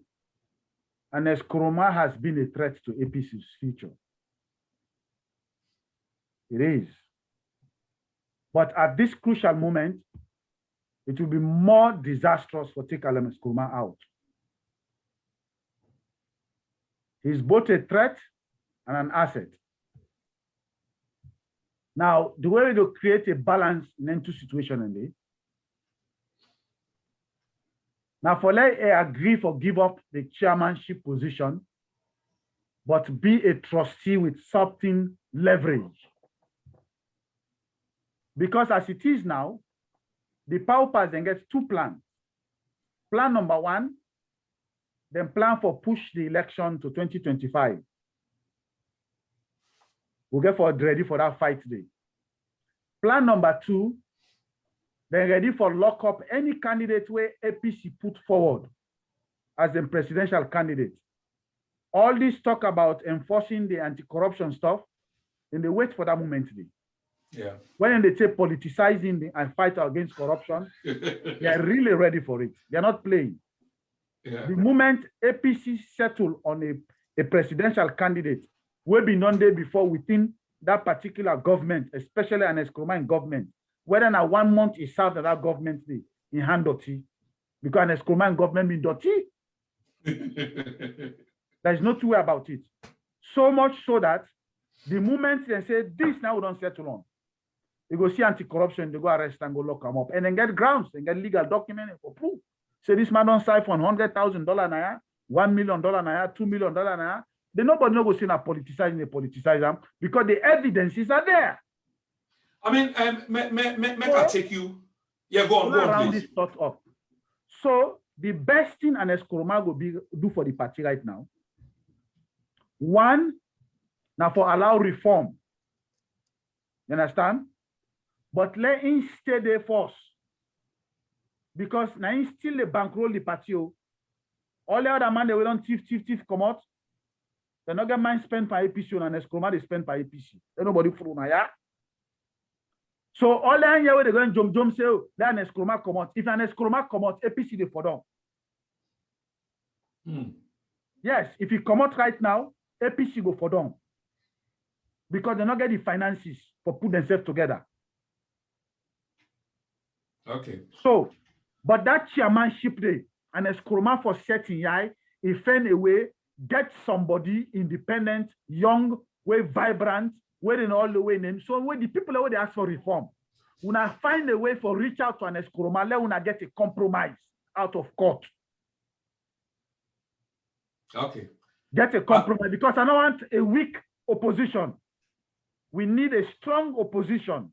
Ernest Koroma has been a threat to APC's future. It is. But at this crucial moment, it will be more disastrous for taking Ernest Koroma out. He's both a threat and an asset. Now, the way to create a balance in any two situations, now, for let agree for give up the chairmanship position, but be a trustee with something leverage. Because as it is now, the power pass then gets two plans. Plan number one, then plan for push the election to 2025. We'll get ready for that fight day. Plan number two, then ready for lock up any candidate where APC put forward as a presidential candidate. All this talk about enforcing the anti-corruption stuff, then they wait for that moment. Yeah. When they say politicizing and fight against corruption, they are really ready for it. They're not playing. Yeah. The moment APC settle on a presidential candidate will be known day before within that particular government, especially an Ernest government, whether now 1 month is served at that government day in hand dirty, because an Ernest government mean dirty. There's no two way about it. So much so that the moment they say this now we don't settle on, they go see anti-corruption, they go arrest and go lock them up, and then get grounds and get legal document for proof. Say this man don't siphon $100,000 naira, $1 million naira, $2 million naira. Then nobody no go see na politicizing, they politicize them because the evidences are there. I mean, make I take you. Yeah, go on, please. This thought up. So the best thing Ernest Koroma will do for the party right now. One, now for allow reform. You understand? But let him stay there first. Because now he still a bankroll the party. All the other man they will don't thief come out. They not get mind spent by APC and Ernest Koroma they spend by APC. They nobody through now, yeah. So all the year they go and jump say, oh, let Ernest Koroma come out. If Ernest Koroma come out, APC they for down. Yes, if he come out right now, APC go for down. Because they not get the finances for put themselves together. Okay. So, but that chairmanship day, Ernest Koroma for setting yai, he found a way, get somebody independent, young, way vibrant, where in all the way name. So when the people where they ask for reform, when I find a way for reach out to Ernest Koroma, let when I get a compromise out of court. Okay. Get a compromise, because I don't want a weak opposition. We need a strong opposition.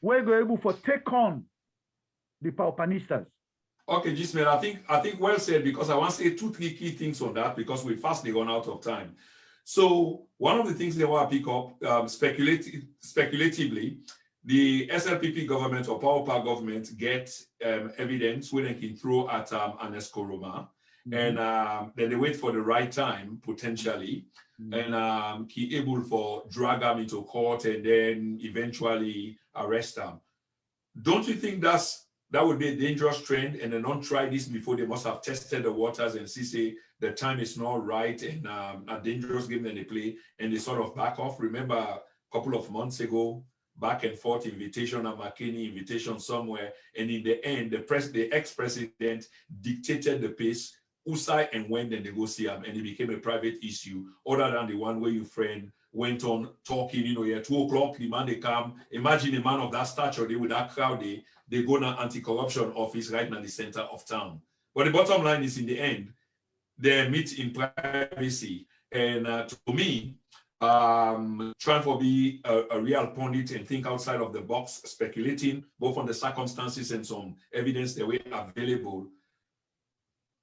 We're able to take on the pauperistas. Okay, Jesmed, I think well said, because I want to say 2-3 key things on that, because we fastly run out of time. So one of the things they want to pick up, speculatively, the SLPP government or Power government get evidence where they can throw at an Escoroma, and then they wait for the right time, potentially, and be able for drag them into court and then eventually arrest them. Don't you think that would be a dangerous trend, and then not try this before they must have tested the waters and see, say, the time is not right and a dangerous game that they play, and they sort of back off? Remember a couple of months ago, back and forth, invitation at McKinney, invitation somewhere, and in the end, the ex-president dictated the pace, Usai and when then they go see him, and it became a private issue, other than the one where your friend went on talking, yeah, 2 o'clock, the man they come. Imagine a man of that stature, they with that crowd, they go to anti-corruption office right now in the center of town. But the bottom line is, in the end, they meet in privacy. And to me, trying to be a real pundit and think outside of the box, speculating both on the circumstances and some evidence that were available,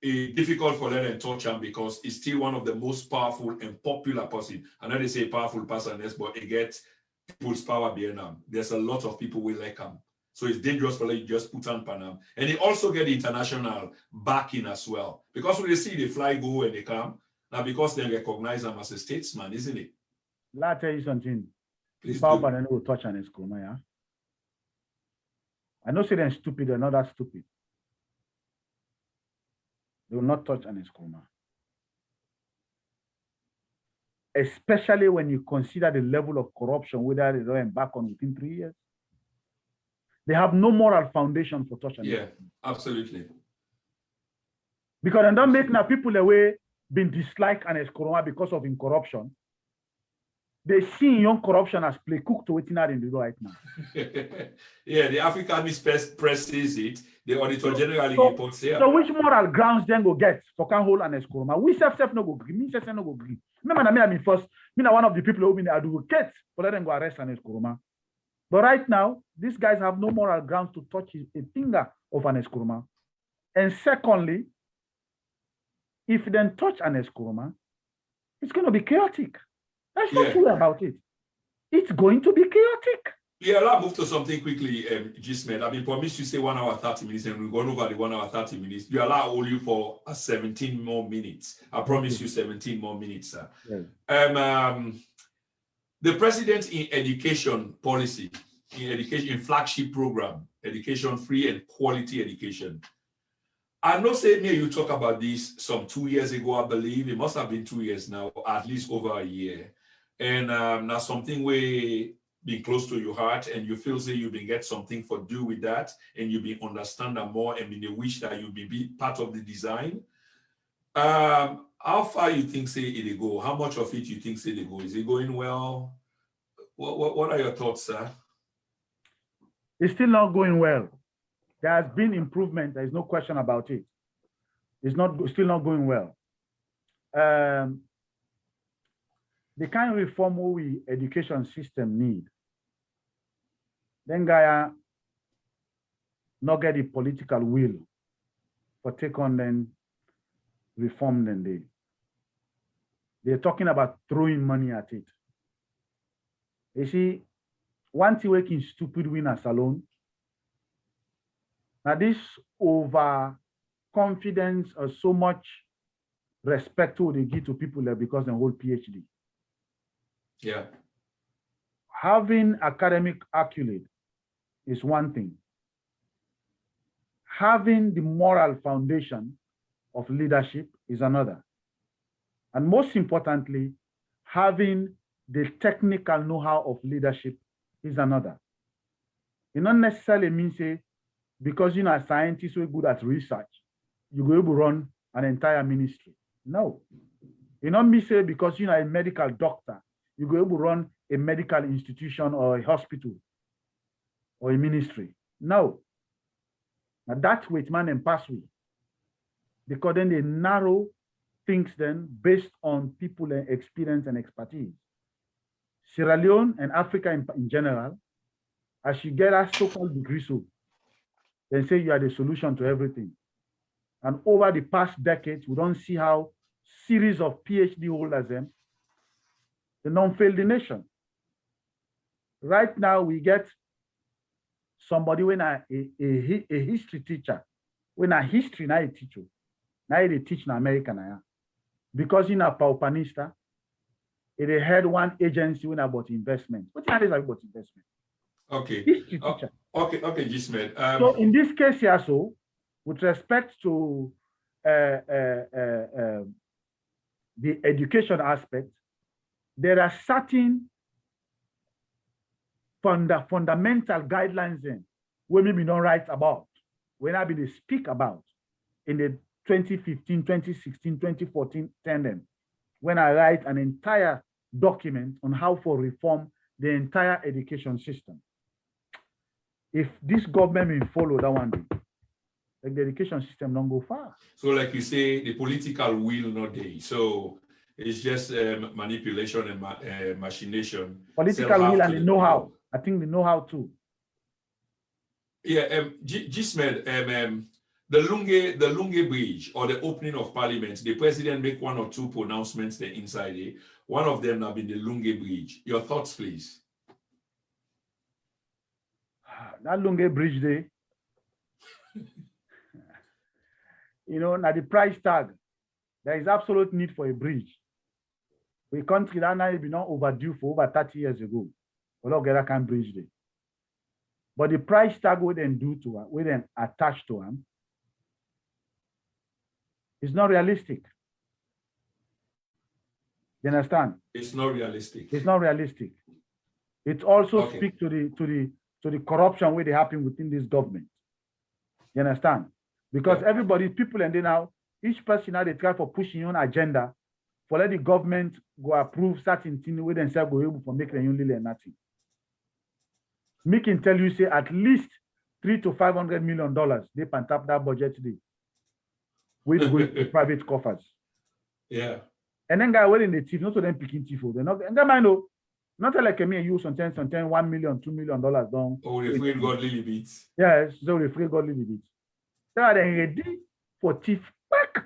it's difficult for them to touch him, because it's still one of the most powerful and popular person. I know they say powerful person, but it gets people's power behind him. There's a lot of people will like him. So it's dangerous for you just put on Panam. And they also get international backing as well. Because when they see the fly go and they come, now because they recognize him as a statesman, isn't it? Let me tell you something. Please Power do. Panam will touch on his coma, yeah? I know say they're stupid, they're not that stupid. They will not touch an Eskroma. Especially when you consider the level of corruption, whether they don't embark on within 3 years. They have no moral foundation for touching. Yeah, absolutely. Because they don't make now people away being disliked an Eskroma because of corruption. They see young corruption as play cook to waiting out in the right now. Yeah, the African press says it. The Auditor generally reports here. So which moral grounds then go get for can hold an Eskroma? We self no go agree. Me self no go agree. Remember, I mean first, me one of the people who been advocate for letting go arrest an Eskroma. But right now, these guys have no moral grounds to touch a finger of an Eskroma. And secondly, if they touch an Eskroma, it's going to be chaotic. That's not true about it. It's going to be chaotic. Yeah, I'll move to something quickly, Jesmed. I've been promised to say 1 hour 30 minutes, and we've gone over the 1 hour 30 minutes. You allow only for 17 more minutes. I promise you 17 more minutes, sir. Yeah. The president in education policy, in flagship program, education free and quality education. I know, say, me, you talk about this some 2 years ago, I believe. It must have been 2 years now, at least over a year. And now something we been close to your heart, and you feel say you've been get something for do with that, and you've been understand that more, and been a wish that you'll be part of the design. How far you think say it go? How much of it you think say it go? Is it going well? What are your thoughts, sir? It's still not going well. There has been improvement. There is no question about it. It's still not going well. The kind of reform we education system need, then Gaia not get the political will for take on then reform then they're talking about throwing money at it. You see, one thing working stupid winners alone. Now this overconfidence or so much respect to they give to people there because they hold PhD. Yeah. Having academic accolade is one thing. Having the moral foundation of leadership is another. And most importantly, having the technical know-how of leadership is another. It not necessarily means say, because you're a scientist who are good at research, you go able to run an entire ministry. No. It not mean say because you're a medical doctor, you go able to run a medical institution or a hospital or a ministry. No. Now that's with man and pass with. Because then they narrow things then based on people and experience and expertise. Sierra Leone and Africa in general, as you get a so-called degree, so they say you are the solution to everything. And over the past decades, we don't see how series of PhD holders them, they don't fail the nation. Right now, we get somebody when a history teacher, when a history now a teacher, now they teach in America now, because in a paupanista, it had one agency when about investment. What is about investment? Okay. History teacher. Okay, Jesmed. So in this case here, so with respect to the education aspect, there are certain fundamental guidelines in where maybe not write about, when I be speak about in the 2015, 2016, 2014 tandem, when I write an entire document on how to reform the entire education system. If this government will follow that one day, like the education system don't go far. So like you say, the political will not there. So it's just manipulation and machination. Political will and the know-how. I think the know-how too. Yeah, Jesmed, the Lungi Bridge or the opening of Parliament, the president make one or two pronouncements there inside it. One of them have been the Lungi Bridge. Your thoughts, please. That Lungi Bridge there, you know, now the price tag, there is absolute need for a bridge. We country that now been not overdue for over 30 years ago. We don't get that kind of bridge there. But the price tag we then do to her, we then attach to him, is not realistic. You understand? It's not realistic. It's not realistic. It also speaks to the corruption where they happen within this government. You understand? Because everybody, people and they now, each person now they try for pushing on agenda for let the government go approve certain things where themselves go able for making only learn nothing. Me can tell you, say at least $300 to $500 million they can tap that budget today. We go to private coffers. Yeah. And then guy wearing the thief, not to them picking thief. They're not, and I know, not like me and you sometimes $1 million, $2 million down. Oh, the free God lily beats. Yes, so the free God lily beats. They are ready for thief back.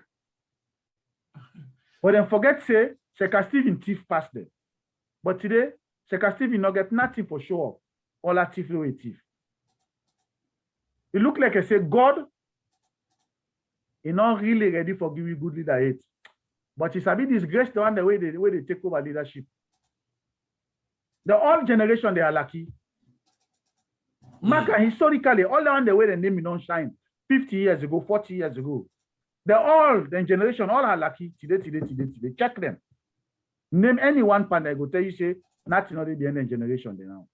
But then forget say, Sheka Stephen thief past them. But today, Sheka Stephen not get nothing for show up. All that thief away thief. It look like I say God is not really ready for giving good leader aid. But it's a bit disgrace the one the way they take over leadership. The old generation they are lucky. Mark historically, all the way the name don't shine 50 years ago, 40 years ago. The generation all are lucky today. Check them. Name any one partner, I go tell you, say, nothing already the end of generation they now.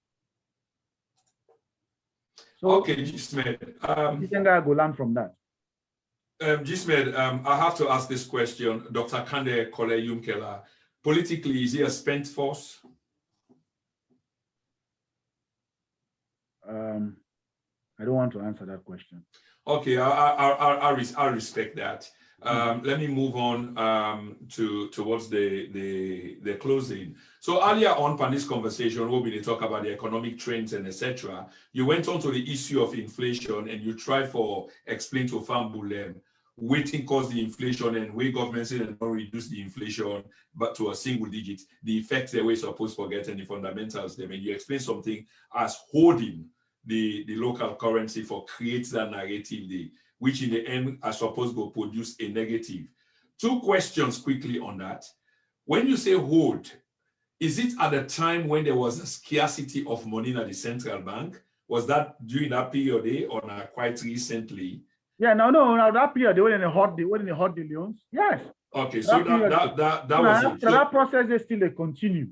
So, okay, Jesmed. You think I go learn from that? Jesmed, I have to ask this question. Dr. Kande Kole Yumkela, politically, is he a spent force? I don't want to answer that question. Okay, I respect that. Let me move on towards the closing. So earlier on in this conversation, where we talk about the economic trends and etc., you went on to the issue of inflation and you tried for explain to Fambulem waiting cause the inflation and way government say and not reduce the inflation but to a single digit, the effects that we're supposed to forget and the fundamentals them. And you explain something as holding the local currency for creates that narrative there, which in the end are supposed to produce a negative. Two questions quickly on that. When you say hold, is it at the time when there was a scarcity of money at the central bank? Was that during that period or quite recently? Yeah, no, that period, they were in a hot the loans. Yes. Okay, so that was it. That process is still continue.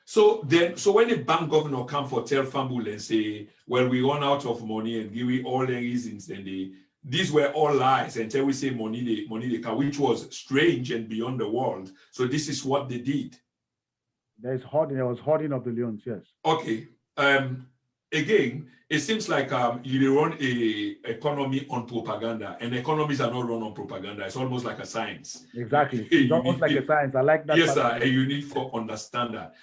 So when the bank governor come for tell Fambul and say, well, we run out of money and give you all the reasons, and these were all lies, and tell we say money they can, which was strange and beyond the world. So this is what they did. There was hoarding of the loans, yes. Okay. again, it seems like you run a economy on propaganda, and economies are not run on propaganda. It's almost like a science. Exactly. It's almost like a science. I like that. Yes, sir. And you need to understand that.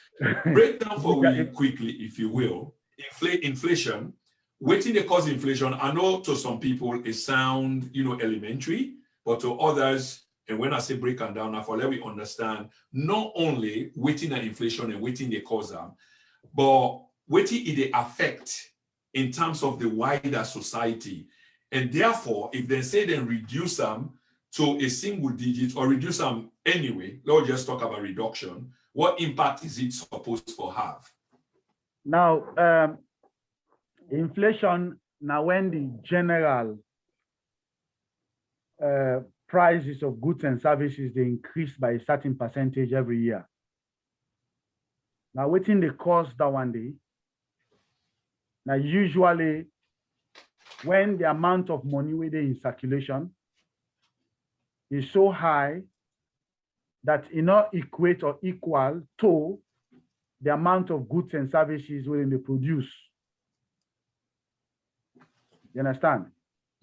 Break down for me quickly, if you will. Inflation. Waiting to cause inflation. I know to some people it sounds, elementary, but to others, and when I say break and down, now for let me understand not only waiting at inflation and waiting the cause them, but waiting it affect in terms of the wider society. And therefore, if they say then reduce them to a single digit or reduce them anyway, let's just talk about reduction. What impact is it supposed to have? Now, inflation, now when the general prices of goods and services, they increase by a certain percentage every year. Now, waiting the cost that one day. Now, usually, when the amount of money within in circulation is so high that it not equate or equal to the amount of goods and services within they produce. You understand?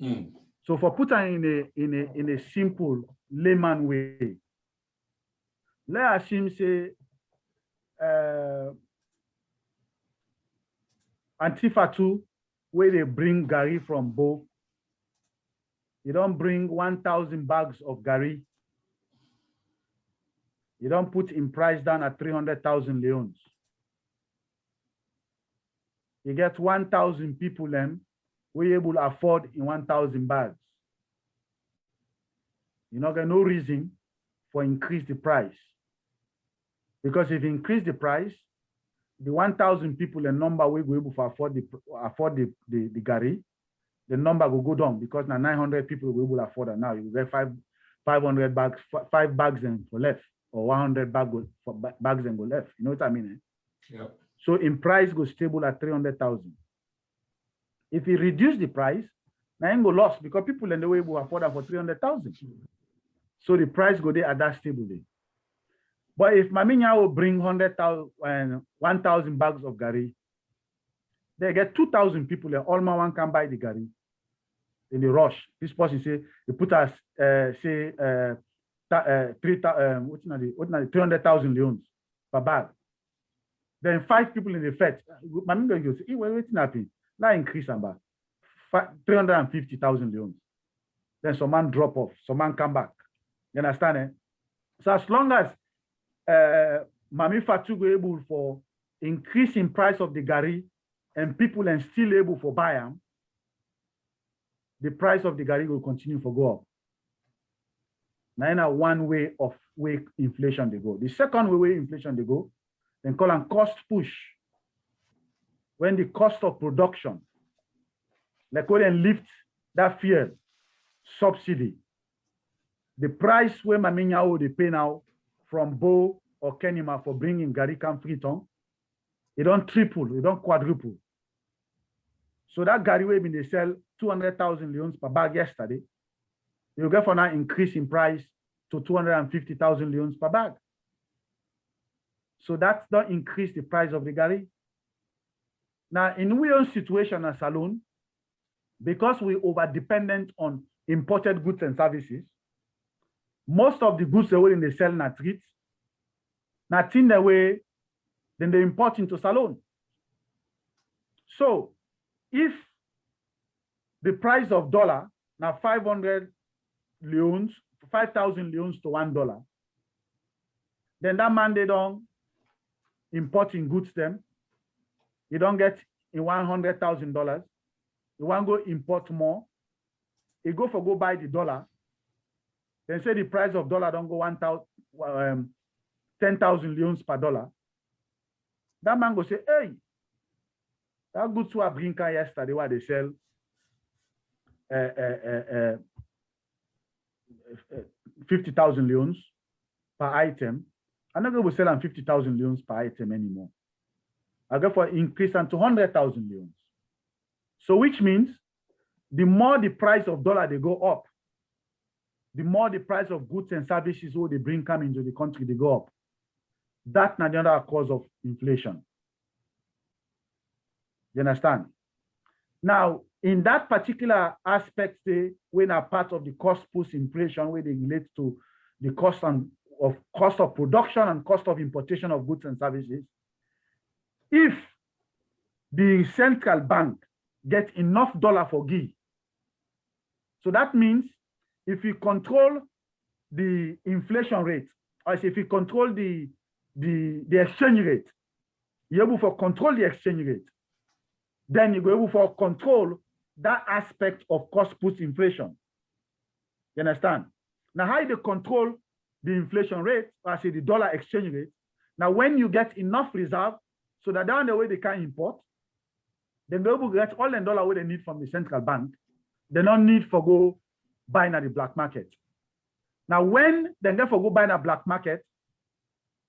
Mm. So for putting in a simple layman way, let us say Antifa 2, where they bring Gary from Bo, you don't bring 1,000 bags of Gary. You don't put in price down at 300,000 leons. You get 1,000 people then, we able to afford in 1,000 bags. You not get no reason for increase the price. Because if you increase the price, the 1,000 people, the number we go able to afford the Gary, the number will go down because now 900 people will be able to afford it now. You get 500 bags, 5 bags and for left, or 100 bags and go left. You know what I mean? Eh? Yeah. So in price go stable at 300,000. If you reduce the price, now you go lost because people in the way will afford it for 300,000. So the price go there at that stable day. But if Maminya will bring 1,000 and 1,000 bags of Gary, they get 2,000 people and all my one can buy the Gary. In the rush, this person say they put us 300,000 leons per bag. Then 5 people in the fete. Maminya goes, hey, what's happening? Now increase about 350,000 leons. Then some man drop off, some man come back. You understand? Eh? So as long as Mami Fatu go able for increasing price of the Gary and people and still able for buy them, the price of the Gary will continue to go up. Now, one way of way inflation they go. The second way inflation they go, then call them cost push. When the cost of production, like when they lift that fuel subsidy, the price where Maminya they pay now from Bo or Kenima for bringing Gary Can Freetown, it don't triple, it don't quadruple. So that Gary way they sell 200,000 leons per bag yesterday, you get for now increase in price to 250,000 leons per bag. So that's not increase the price of the Gary. Now, in we own situation as Salon, because we over dependent on imported goods and services, most of the goods they sell na treats, nothing the way, then they import into Salon. So, if the price of dollar now 500 leons, 5,000 leons to $1, then that man they don't importing goods them. You don't get in $100,000. You want to go import more. You go buy the dollar. Then say the price of dollar don't go 10,000 leons per dollar. That man go say, hey, that goods were bring yesterday where they sell 50,000 leons per item. I'm not going to sell them 50,000 leons per item anymore. I go for increase them to 100,000 leons. So which means the more the price of dollar they go up, the more the price of goods and services what they bring come into the country, they go up. That's another cause of inflation. You understand? Now, in that particular aspect, when a part of the cost push inflation, where they relate to the cost of production and cost of importation of goods and services, if the central bank gets enough dollar for give, so that means if you control the inflation rate, or if you control the exchange rate, you're able to control the exchange rate, then you're able to control that aspect of cost push inflation. You understand? Now, how you control the inflation rate, I say the dollar exchange rate. Now, when you get enough reserve, so that down the way they can import, then they're able to get all the dollar what they need from the central bank. They don't need for go buy in the black market. Now, when they get for go buy in the black market,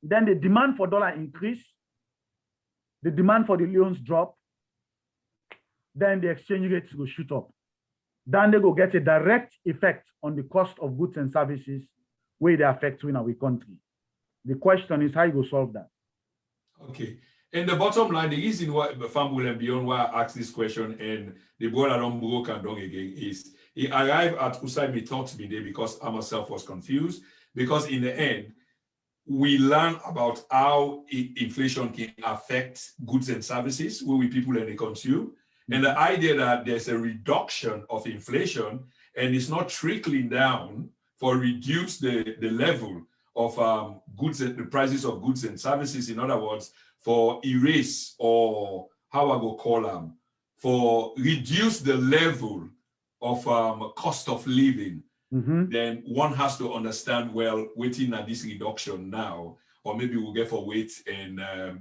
then the demand for dollar increase, the demand for the loans drop, then the exchange rates will shoot up. Then they go get a direct effect on the cost of goods and services where they affect in our country. The question is how you go solve that. Okay. And the bottom line, the reason why Famble and beyond why I asked this question and the board around broke and down again is he arrived at Usai talked me there because I myself was confused. Because in the end, we learn about how inflation can affect goods and services where we people and they consume. And the idea that there's a reduction of inflation and it's not trickling down for reduce the level of goods and the prices of goods and services. In other words, for erase or how I go call them, for reduce the level of cost of living, then one has to understand, well, waiting at this reduction now, or maybe we'll get for wait and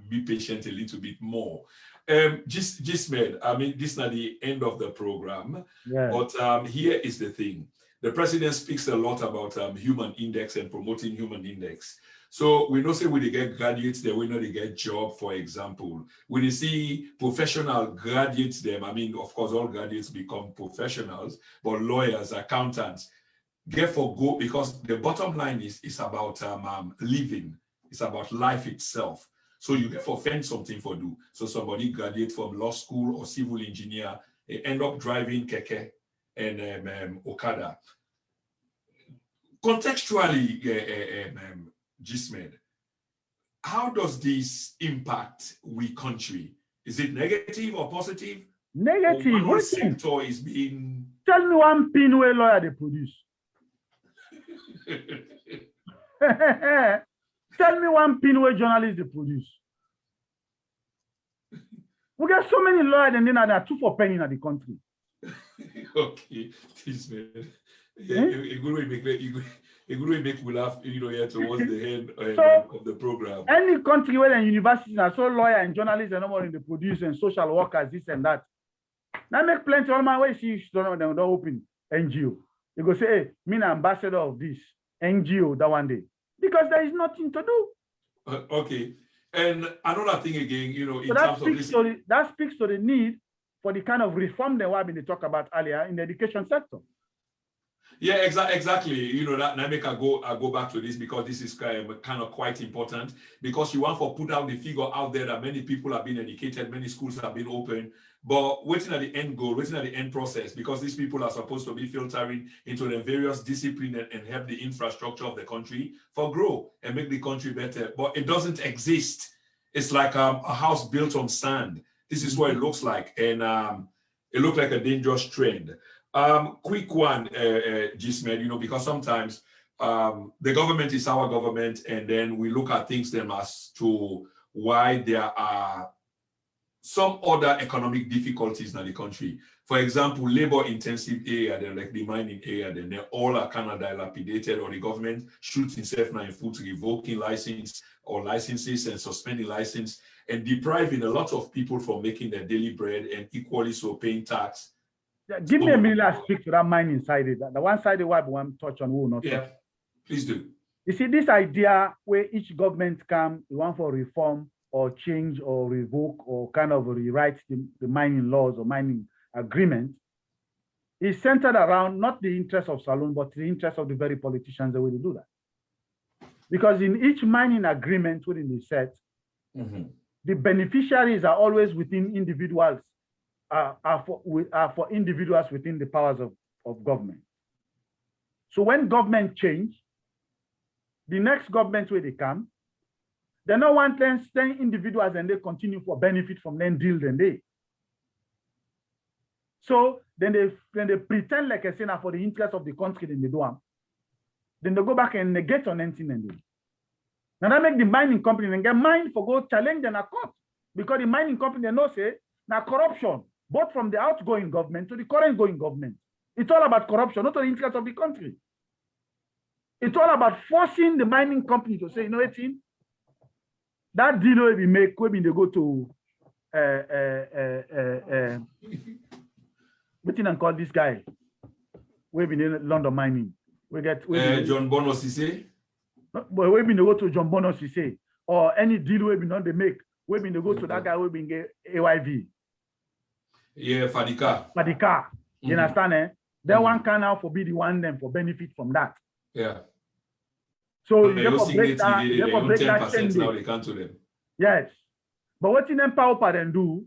be patient a little bit more. Jesmed, I mean, this is not the end of the program, but here is the thing. The president speaks a lot about human index and promoting human index. So we know say when they get graduates, they will not get job, for example. When you see professional graduates, them, I mean, of course, all graduates become professionals, but lawyers, accountants, get for go, because the bottom line is about living. It's about life itself. So you get for find something for do. So somebody graduate from law school or civil engineer, they end up driving keke and Okada. Contextually, Jesmed, how does this impact we country? Is it negative or positive? Negative. Or one sector is being... Tell me one pin where lawyer they produce. Tell me one pin where journalists they produce. We get so many lawyers and then there are 2 for penny in the country. Okay, Jesmed. A good way make we laugh, you know, here towards the end of the program. Any country where the universities are so lawyer and journalists and more in the produce and social workers, this and that. Now make plenty of my way see don't open NGO. You go say, hey, me an ambassador of this NGO that one day. Because there is nothing to do. Okay. And another thing again, you know, in so terms of this. That speaks to the need for the kind of reform that we've been talking about earlier in the education sector. Yeah, exactly. You know, that I go back to this because this is kind of quite important, because you want to put out the figure out there that many people have been educated, many schools have been open, but waiting at the end goal, waiting at the end process, because these people are supposed to be filtering into the various disciplines and help the infrastructure of the country for grow and make the country better. But it doesn't exist. It's like a house built on sand. This is what it looks like, and it looks like a dangerous trend. Quick one, Jesmed, you know, because sometimes the government is our government, and then we look at things them as to why there are some other economic difficulties in the country. For example, labor-intensive area, they're like the mining area, then they all are kind of dilapidated, or the government shoots itself now in foot, revoking license or licenses and suspending license and depriving a lot of people from making their daily bread and equally so paying tax. Yeah, give me a minute, I'll speak to that mining side. The one side I want to touch on will not. Yeah, please do. You see, this idea where each government come, you want for reform or change or revoke or kind of rewrite the mining laws or mining agreement is centered around not the interest of Saloon, but the interest of the very politicians that will do that. Because in each mining agreement within the set, the beneficiaries are always within individuals are for individuals within the powers of government. So when government change, the next government where they come, they don't want 10 individuals and they continue for benefit from them deal then they. So then they pretend like a sinner for the interest of the country, then they do them. Then they go back and negate on anything and do. Now that make the mining company and get mine for go challenge them a court. Because the mining company, they know say, now corruption, both from the outgoing government to the current going government. It's all about corruption, not the interest of the country. It's all about forcing the mining company to say, you know what, that deal will be made when they go to what you call this guy? We've been in London mining. We get John Bono Sise. But we've been to go to John Bono Sise or any deal we've been on they make. We've been to go to that guy we've been get AYV. Yeah, Fadika. Fadika. You understand? Eh? Then one can now forbid the one them for benefit from that. Yeah. So you therefore break that chain. Now they come to them. Yes. But what in Empower them do,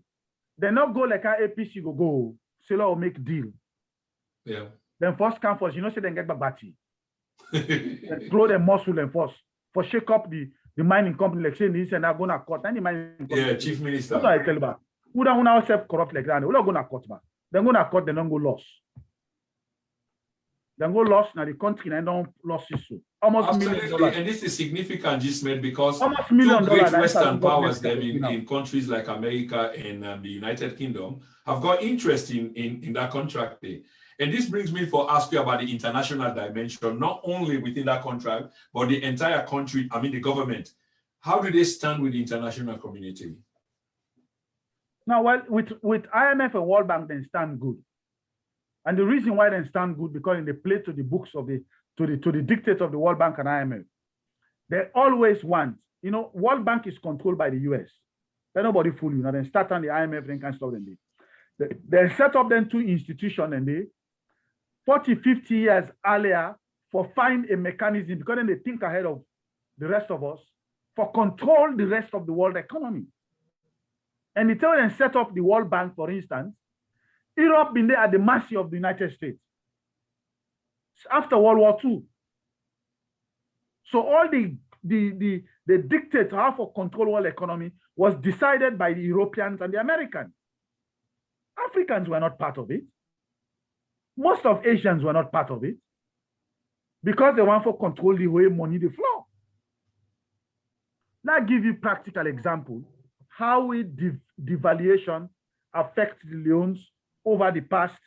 they not go like our APC go. Sela will make deal. Yeah. Then first come first, you know, say they get babati. Throw the muscle and force for shake up the mining company like saying this and I'm gonna cut any mining company. Yeah, chief minister. That's what I tell you about. Who don't want self corrupt like that? We're not gonna cut back. They're gonna cut, they don't go lost. Then go lost now the country and don't lost it so. Almost $1 million. And this is significant, Jesmed, because almost $1 million two great Western powers them in countries like America and the United Kingdom have got interest in that contract there. And this brings me to ask you about the international dimension, not only within that contract, but the entire country, I mean the government. How do they stand with the international community? Now, well, with IMF and World Bank, they stand good. And the reason why they stand good, because they play to the books of to the dictates of the World Bank and IMF. They always want, you know, World Bank is controlled by the US. Let nobody fool you. Now they start on the IMF, then can stop them. They set up them two institutions and they 40, 50 years earlier for find a mechanism, because then they think ahead of the rest of us, for control the rest of the world economy. And they tell them set up the World Bank, for instance, Europe been there at the mercy of the United States after World War II. So all the dictate how to control world economy was decided by the Europeans and the Americans. Africans were not part of it. Most of Asians were not part of it because they want to control the way money they flow. Now give you practical example how devaluation affects the loans over the past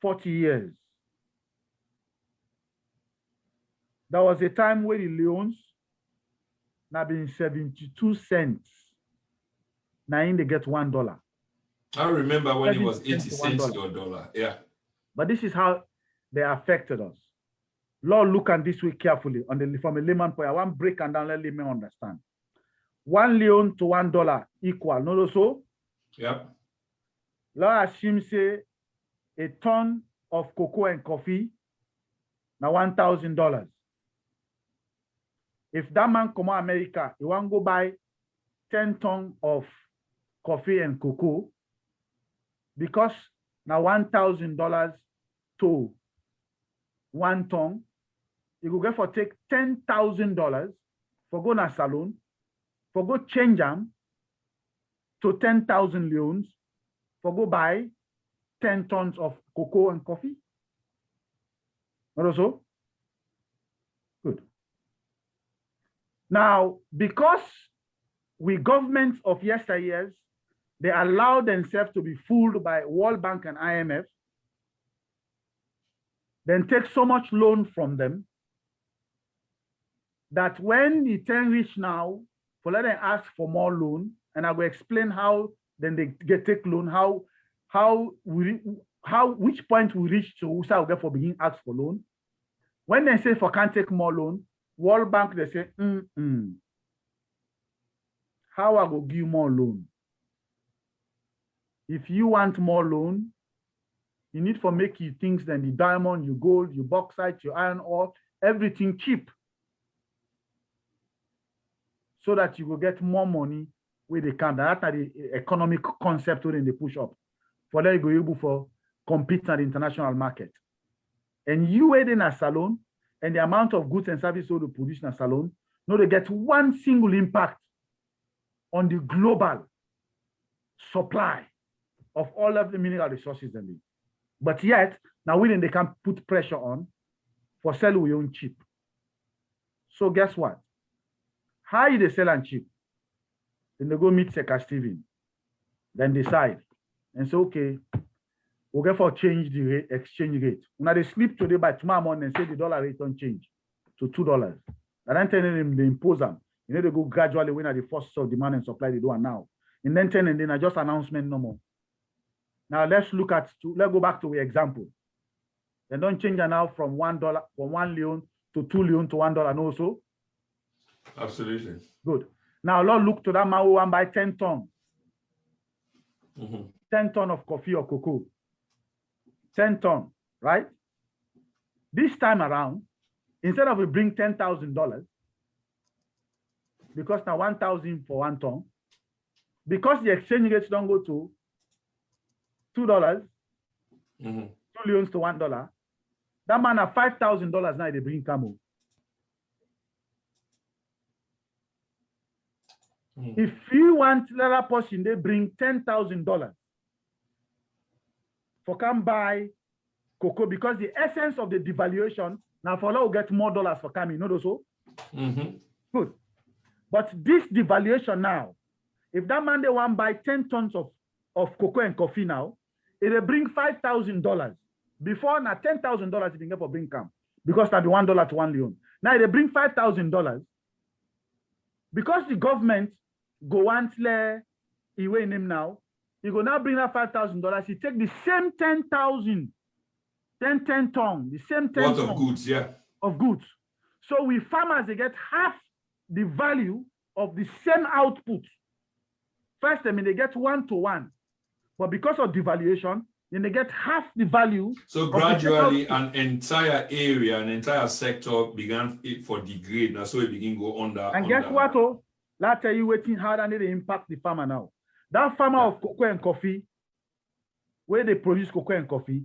40 years. There was a time where the loans now been 72 cents. Now they get $1. I remember when it was 80 cents to a dollar. Yeah. But this is how they affected us. Lord, look at this way carefully from a layman point. I want break and down, let layman understand. 1 loan to $1 equal, no so? Yep. Lord assume say a ton of cocoa and coffee now $1,000. If that man come to America, he want to go buy 10 tons of coffee and cocoa, because now $1,000 to 1 ton, you go get for take $10,000 for go na salon, for go change them to 10,000 loans, for go buy 10 tons of cocoa and coffee. Not also? Good. Now, because we governments of yesteryears, they allow themselves to be fooled by World Bank and IMF, then take so much loan from them that when the 10 reach now, for let them ask for more loan, and I will explain how then they take loan, which point we reach to who will get for begin ask for loan. When they say for can't take more loan, World Bank they say, how I go give you more loan? If you want more loan, you need for make you things than the diamond, your gold, your bauxite, your iron ore, everything cheap, so that you will get more money where they can. That's the economic concept when they push up. for them to be able for compete at the international market. And you waiting a salon and the amount of goods and services they produce in a salon, no, they get one single impact on the global supply of all of the mineral resources they need. But yet, now they can put pressure on for sell we own cheap. So guess what? How they sell and cheap? Then they go meet Seka Steven, then decide and say, okay, we'll get for change the rate, exchange rate. Now they sleep today by tomorrow morning and say the dollar rate don't change to $2. And then telling them they impose them. You know, they go gradually when at the forces of demand and supply they do it now. And then 10 and then I just announcement no more. Now let's go back to the example. They don't change it now from $1 from 1 leon to 2 leon to $1 no so. Absolutely. Good. Now Lord look to that man who want buy 10 ton. 10 ton of coffee or cocoa. 10 ton, right? This time around, instead of we bring $10,000, because now 1,000 for 1 ton, because the exchange rates don't go to $2, 2 leons to $1, that man at $5,000 now they bring camo. If you want another person, they bring $10,000 for come buy cocoa, because the essence of the devaluation now for will get more dollars for coming, you know so? Good. But this devaluation now, if that man they want buy 10 tons of cocoa and coffee now, it will bring $5,000. Before now $10,000 if you get for bring come, because now the $1 to 1 leon. Now they bring $5,000 because the government go want le away him now. You go now bring that $5,000. He take the same 10,000, 10 ton, the same 10 what ton of goods, yeah, of goods. So we farmers they get half the value of the same output. First, I mean they get 1-to-1, but because of devaluation, then they get half the value. So gradually, an entire area, an entire sector began for degrade. Now, so it began go under. And guess what? Oh, let's tell you waiting hard and they impact the farmer now. That farmer of cocoa and coffee, where they produce cocoa and coffee,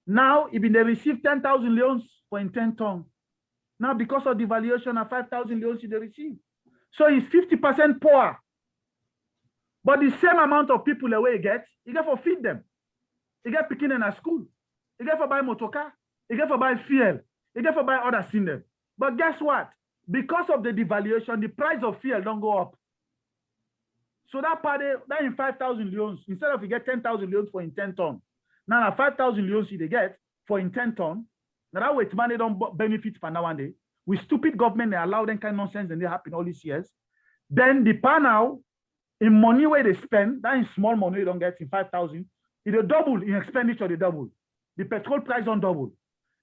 now even they receive 10,000 leons for in 10 ton. Now because of devaluation, of 5,000 leons they receive. So he's 50% poor. But the same amount of people the way he get for feed them. He get picking in a school. He get for buy motor car. He get for buy fuel. He get for buy other things them. But guess what? Because of the devaluation, the price of fuel don't go up. So that part, that in 5,000 leons, instead of you get 10,000 leons for in 10 ton, now 5,000 leons they get for in 10 ton. Now that way, money don't benefit for now and day. With stupid government, they allow them kind of nonsense and they happen all these years. Then the pan now, in money where they spend, that is small money they don't get in 5,000, it double in expenditure, they double. The petrol price don't double.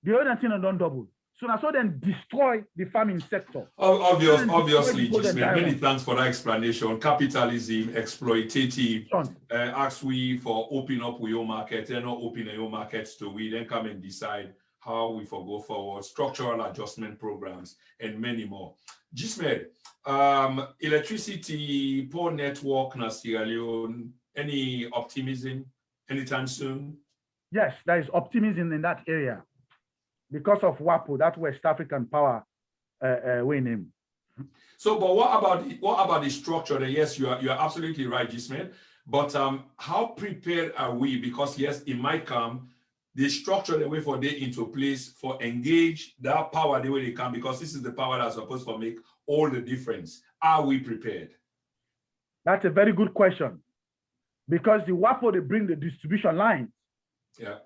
The other thing don't double. So now so then destroy the farming sector. Obviously, Jesmed, many thanks for that explanation. Capitalism, exploitative, ask we for open up your market, and not open your markets to we, then come and decide how we for go forward, structural adjustment programs, and many more. Jesmed, electricity, poor network, na Sierra Leone, any optimism anytime soon? Yes, there is optimism in that area. Because of WAPO, that West African power winning. So, but what about the structure? Yes, you are absolutely right, Jesmed. But how prepared are we? Because yes, it might come. The structure the way for they into place for engage that power the way they come, because this is the power that's supposed to make all the difference. Are we prepared? That's a very good question. Because the WAPO they bring the distribution line. Yeah.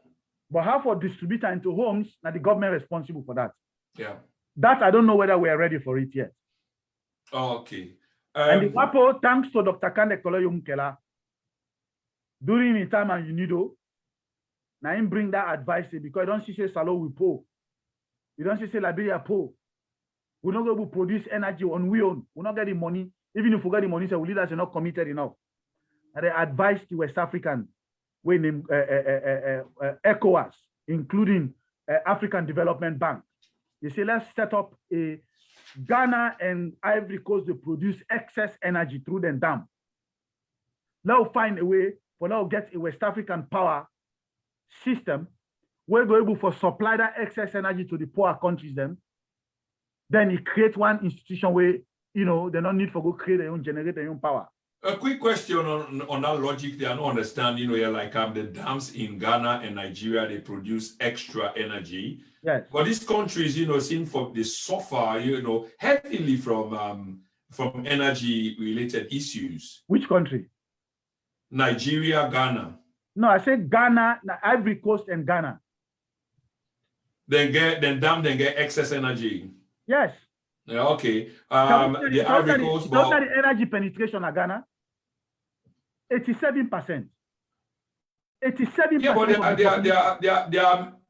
But how for distributor into homes, now the government responsible for that. Yeah. That I don't know whether we are ready for it yet. Okay. And the WAPO, thanks to Dr. Kande Koloyo Mukela, during the time and UNIDO, now him bring that advice because you don't see say Salo we poor. You don't see say Liberia poor. We're not going to produce energy on we own. We're not getting money. Even if we get the money, so we leaders are not committed enough. And they advise the West African when ECOWAS, including African Development Bank. They say, let's set up a Ghana and Ivory Coast to produce excess energy through the dam. Now find a way for now get a West African power system where we're able for supply that excess energy to the poorer countries then it create one institution where, they don't need for go create their own, generate their own power. A quick question on that logic there. I don't understand, the dams in Ghana and Nigeria, they produce extra energy. Yes. But these countries, seem they suffer, heavily from energy-related issues. Which country? Nigeria, Ghana. No, I said Ghana, Ivory Coast and Ghana. Then get excess energy. Yes. Yeah, okay. The Ivory Coast. The energy penetration of Ghana? 87%. 87%. Yeah, but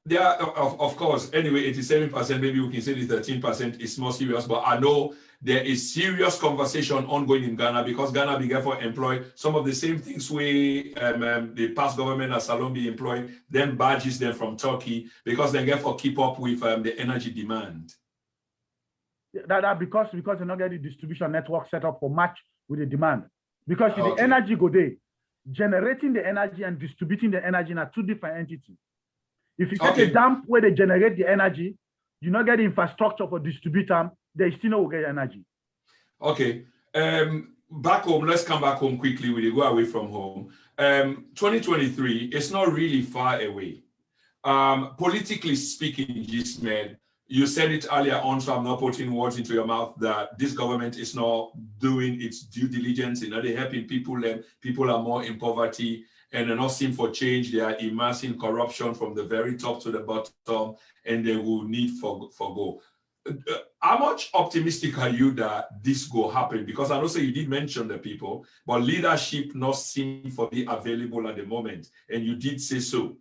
they are of course. Anyway, 87%. Maybe we can say the 13% is more serious. But I know there is serious conversation ongoing in Ghana because Ghana began to employ some of the same things the past government as Salombi employed, then badges them from Turkey because they get for keep up with the energy demand. That because they not get the distribution network set up for match with the demand. Because the energy go there, generating the energy and distributing the energy are two different entities. If you take a dam where they generate the energy, you not get infrastructure for distribute them, they still not get energy. Okay. Back home, let's come back home quickly. We go away from home. 2023, it's not really far away. Politically speaking, Jesmed, you said it earlier on, so I'm not putting words into your mouth, that this government is not doing its due diligence. They're helping people, and people are more in poverty, and they're not seeing for change. They are immersing corruption from the very top to the bottom, and they will need for go. How much optimistic are you that this will happen? Because I know you did mention the people, but leadership not seem for be available at the moment, and you did say so.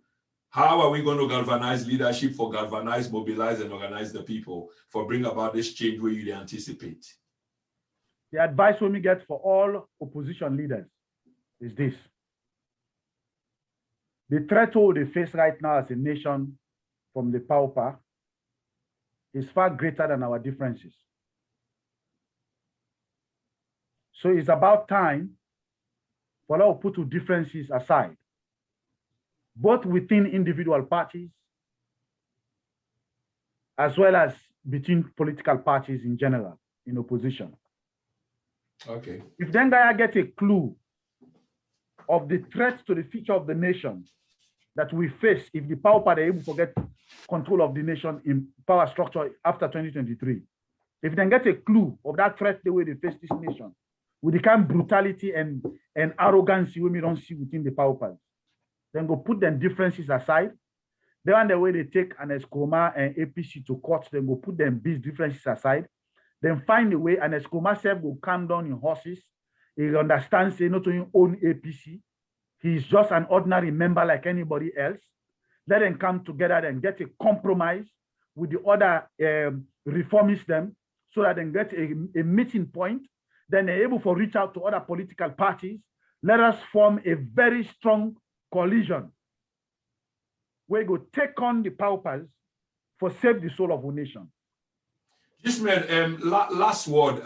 How are we going to galvanize leadership for galvanize, mobilize, and organize the people for bring about this change where you anticipate? The advice we get for all opposition leaders is this. The threat they face right now as a nation from the pauper is far greater than our differences. So it's about time for us to put differences aside, both within individual parties, as well as between political parties in general, in opposition. Okay. If then I get a clue of the threats to the future of the nation that we face if the power party are able to get control of the nation in power structure after 2023, if they get a clue of that threat the way they face this nation, with the kind of brutality and arrogance we don't see within the power party, then go put them differences aside. Then on the way they take an Escoma and APC to court, then go put them these differences aside. Then find a way, and Escoma self will calm down in horses. He understands he not only own APC, he's just an ordinary member like anybody else. Let them come together and get a compromise with the other reformists them, so that they get a meeting point. Then they're able to reach out to other political parties. Let us form a very strong coalition where we go take on the paupers for save the soul of our nation. Jesmed, last word,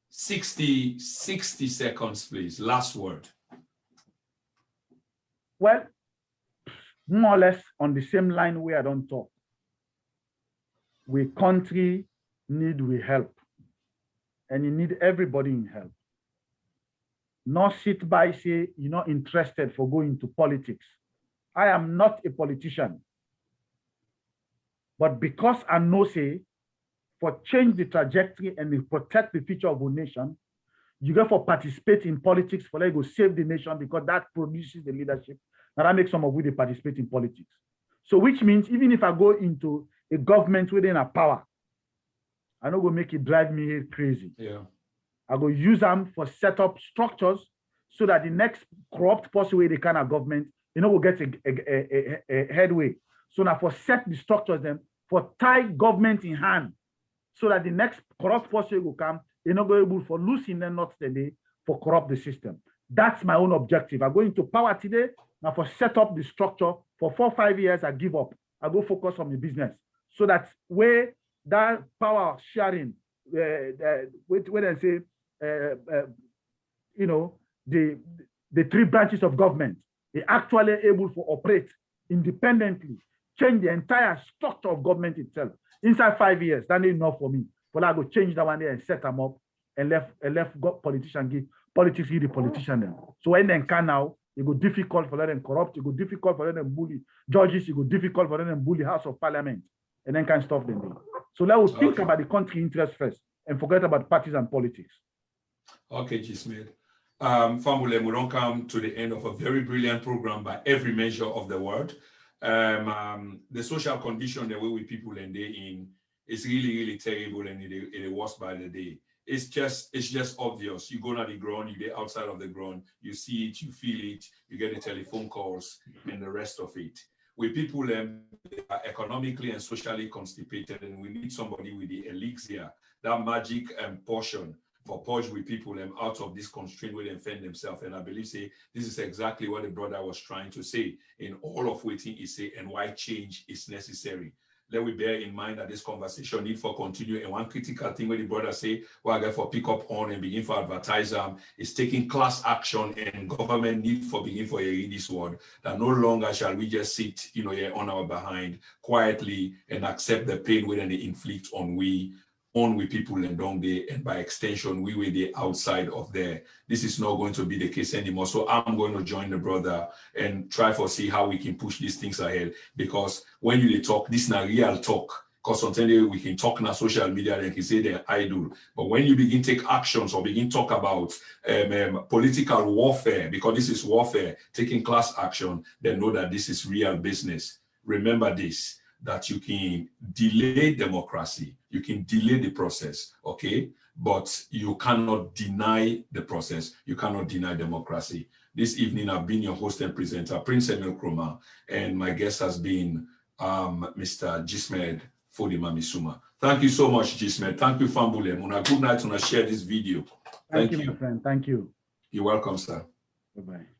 60 seconds, please. Last word. Well, more or less on the same line where I don't talk. We country need we help, and you need everybody in help. Not sit by, say, you're not interested for going to politics. I am not a politician. But because I know, say, for change the trajectory and protect the future of our nation, you go for participate in politics for like go save the nation, because that produces the leadership. And that makes some of you participate in politics. So which means even if I go into a government within a power, I don't go make it drive me crazy. Yeah. I go use them for set up structures so that the next corrupt possible way they kind of government, will get a headway. So now for set the structures them, for tie government in hand, so that the next corrupt possible will come, go able for losing them not today for corrupt the system. That's my own objective. I go into power today, now for set up the structure for 4 or 5 years, I give up. I go focus on the business. So that's where that power sharing, when I say, the 3 branches of government, they actually able to operate independently, change the entire structure of government itself. Inside 5 years, that's enough for me. But I go change that one there and set them up and left politician give politics give the politician them. So when they can now, it go difficult for them corrupt, it go difficult for them bully judges, it go difficult for them bully House of Parliament, and then can stop them. So let us think about the country interest first and forget about parties and politics. Okay, Jesmed. Famule, we don't come to the end of a very brilliant program by every measure of the word. The social condition the way we people and they in is really, really terrible, and it worse by the day. It's just obvious. You go to the ground, you get outside of the ground, you see it, you feel it, you get the telephone calls and the rest of it. We people they are economically and socially constipated, and we need somebody with the elixir, that magic portion for purge with people out of this constraint where they defend themselves. And I believe this is exactly what the brother was trying to say in all of waiting he say and why change is necessary. Let we bear in mind that this conversation need for continue. And one critical thing where the brother say, well, I get for pick up on and begin for advertise is taking class action, and government need for begin for read this word, that no longer shall we just sit, here on our behind quietly and accept the pain when they inflict on we people and don't they, and by extension, we were the outside of there. This is not going to be the case anymore. So I'm going to join the brother and try for see how we can push these things ahead. Because when you talk, this is not real talk. Because sometimes we can talk on social media and can say they're idle. But when you begin to take actions or begin to talk about political warfare, because this is warfare, taking class action, then know that this is real business. Remember this, that you can delay democracy, you can delay the process, okay? But you cannot deny the process, you cannot deny democracy. This evening, I've been your host and presenter, Prince Emil Kroma, and my guest has been Mr. Jesmed Fodimami Suma. Thank you so much, Jesmed. Thank you, Fambule. Una good night, una share this video. Thank you, my friend. Thank you. You're welcome, sir. Bye-bye.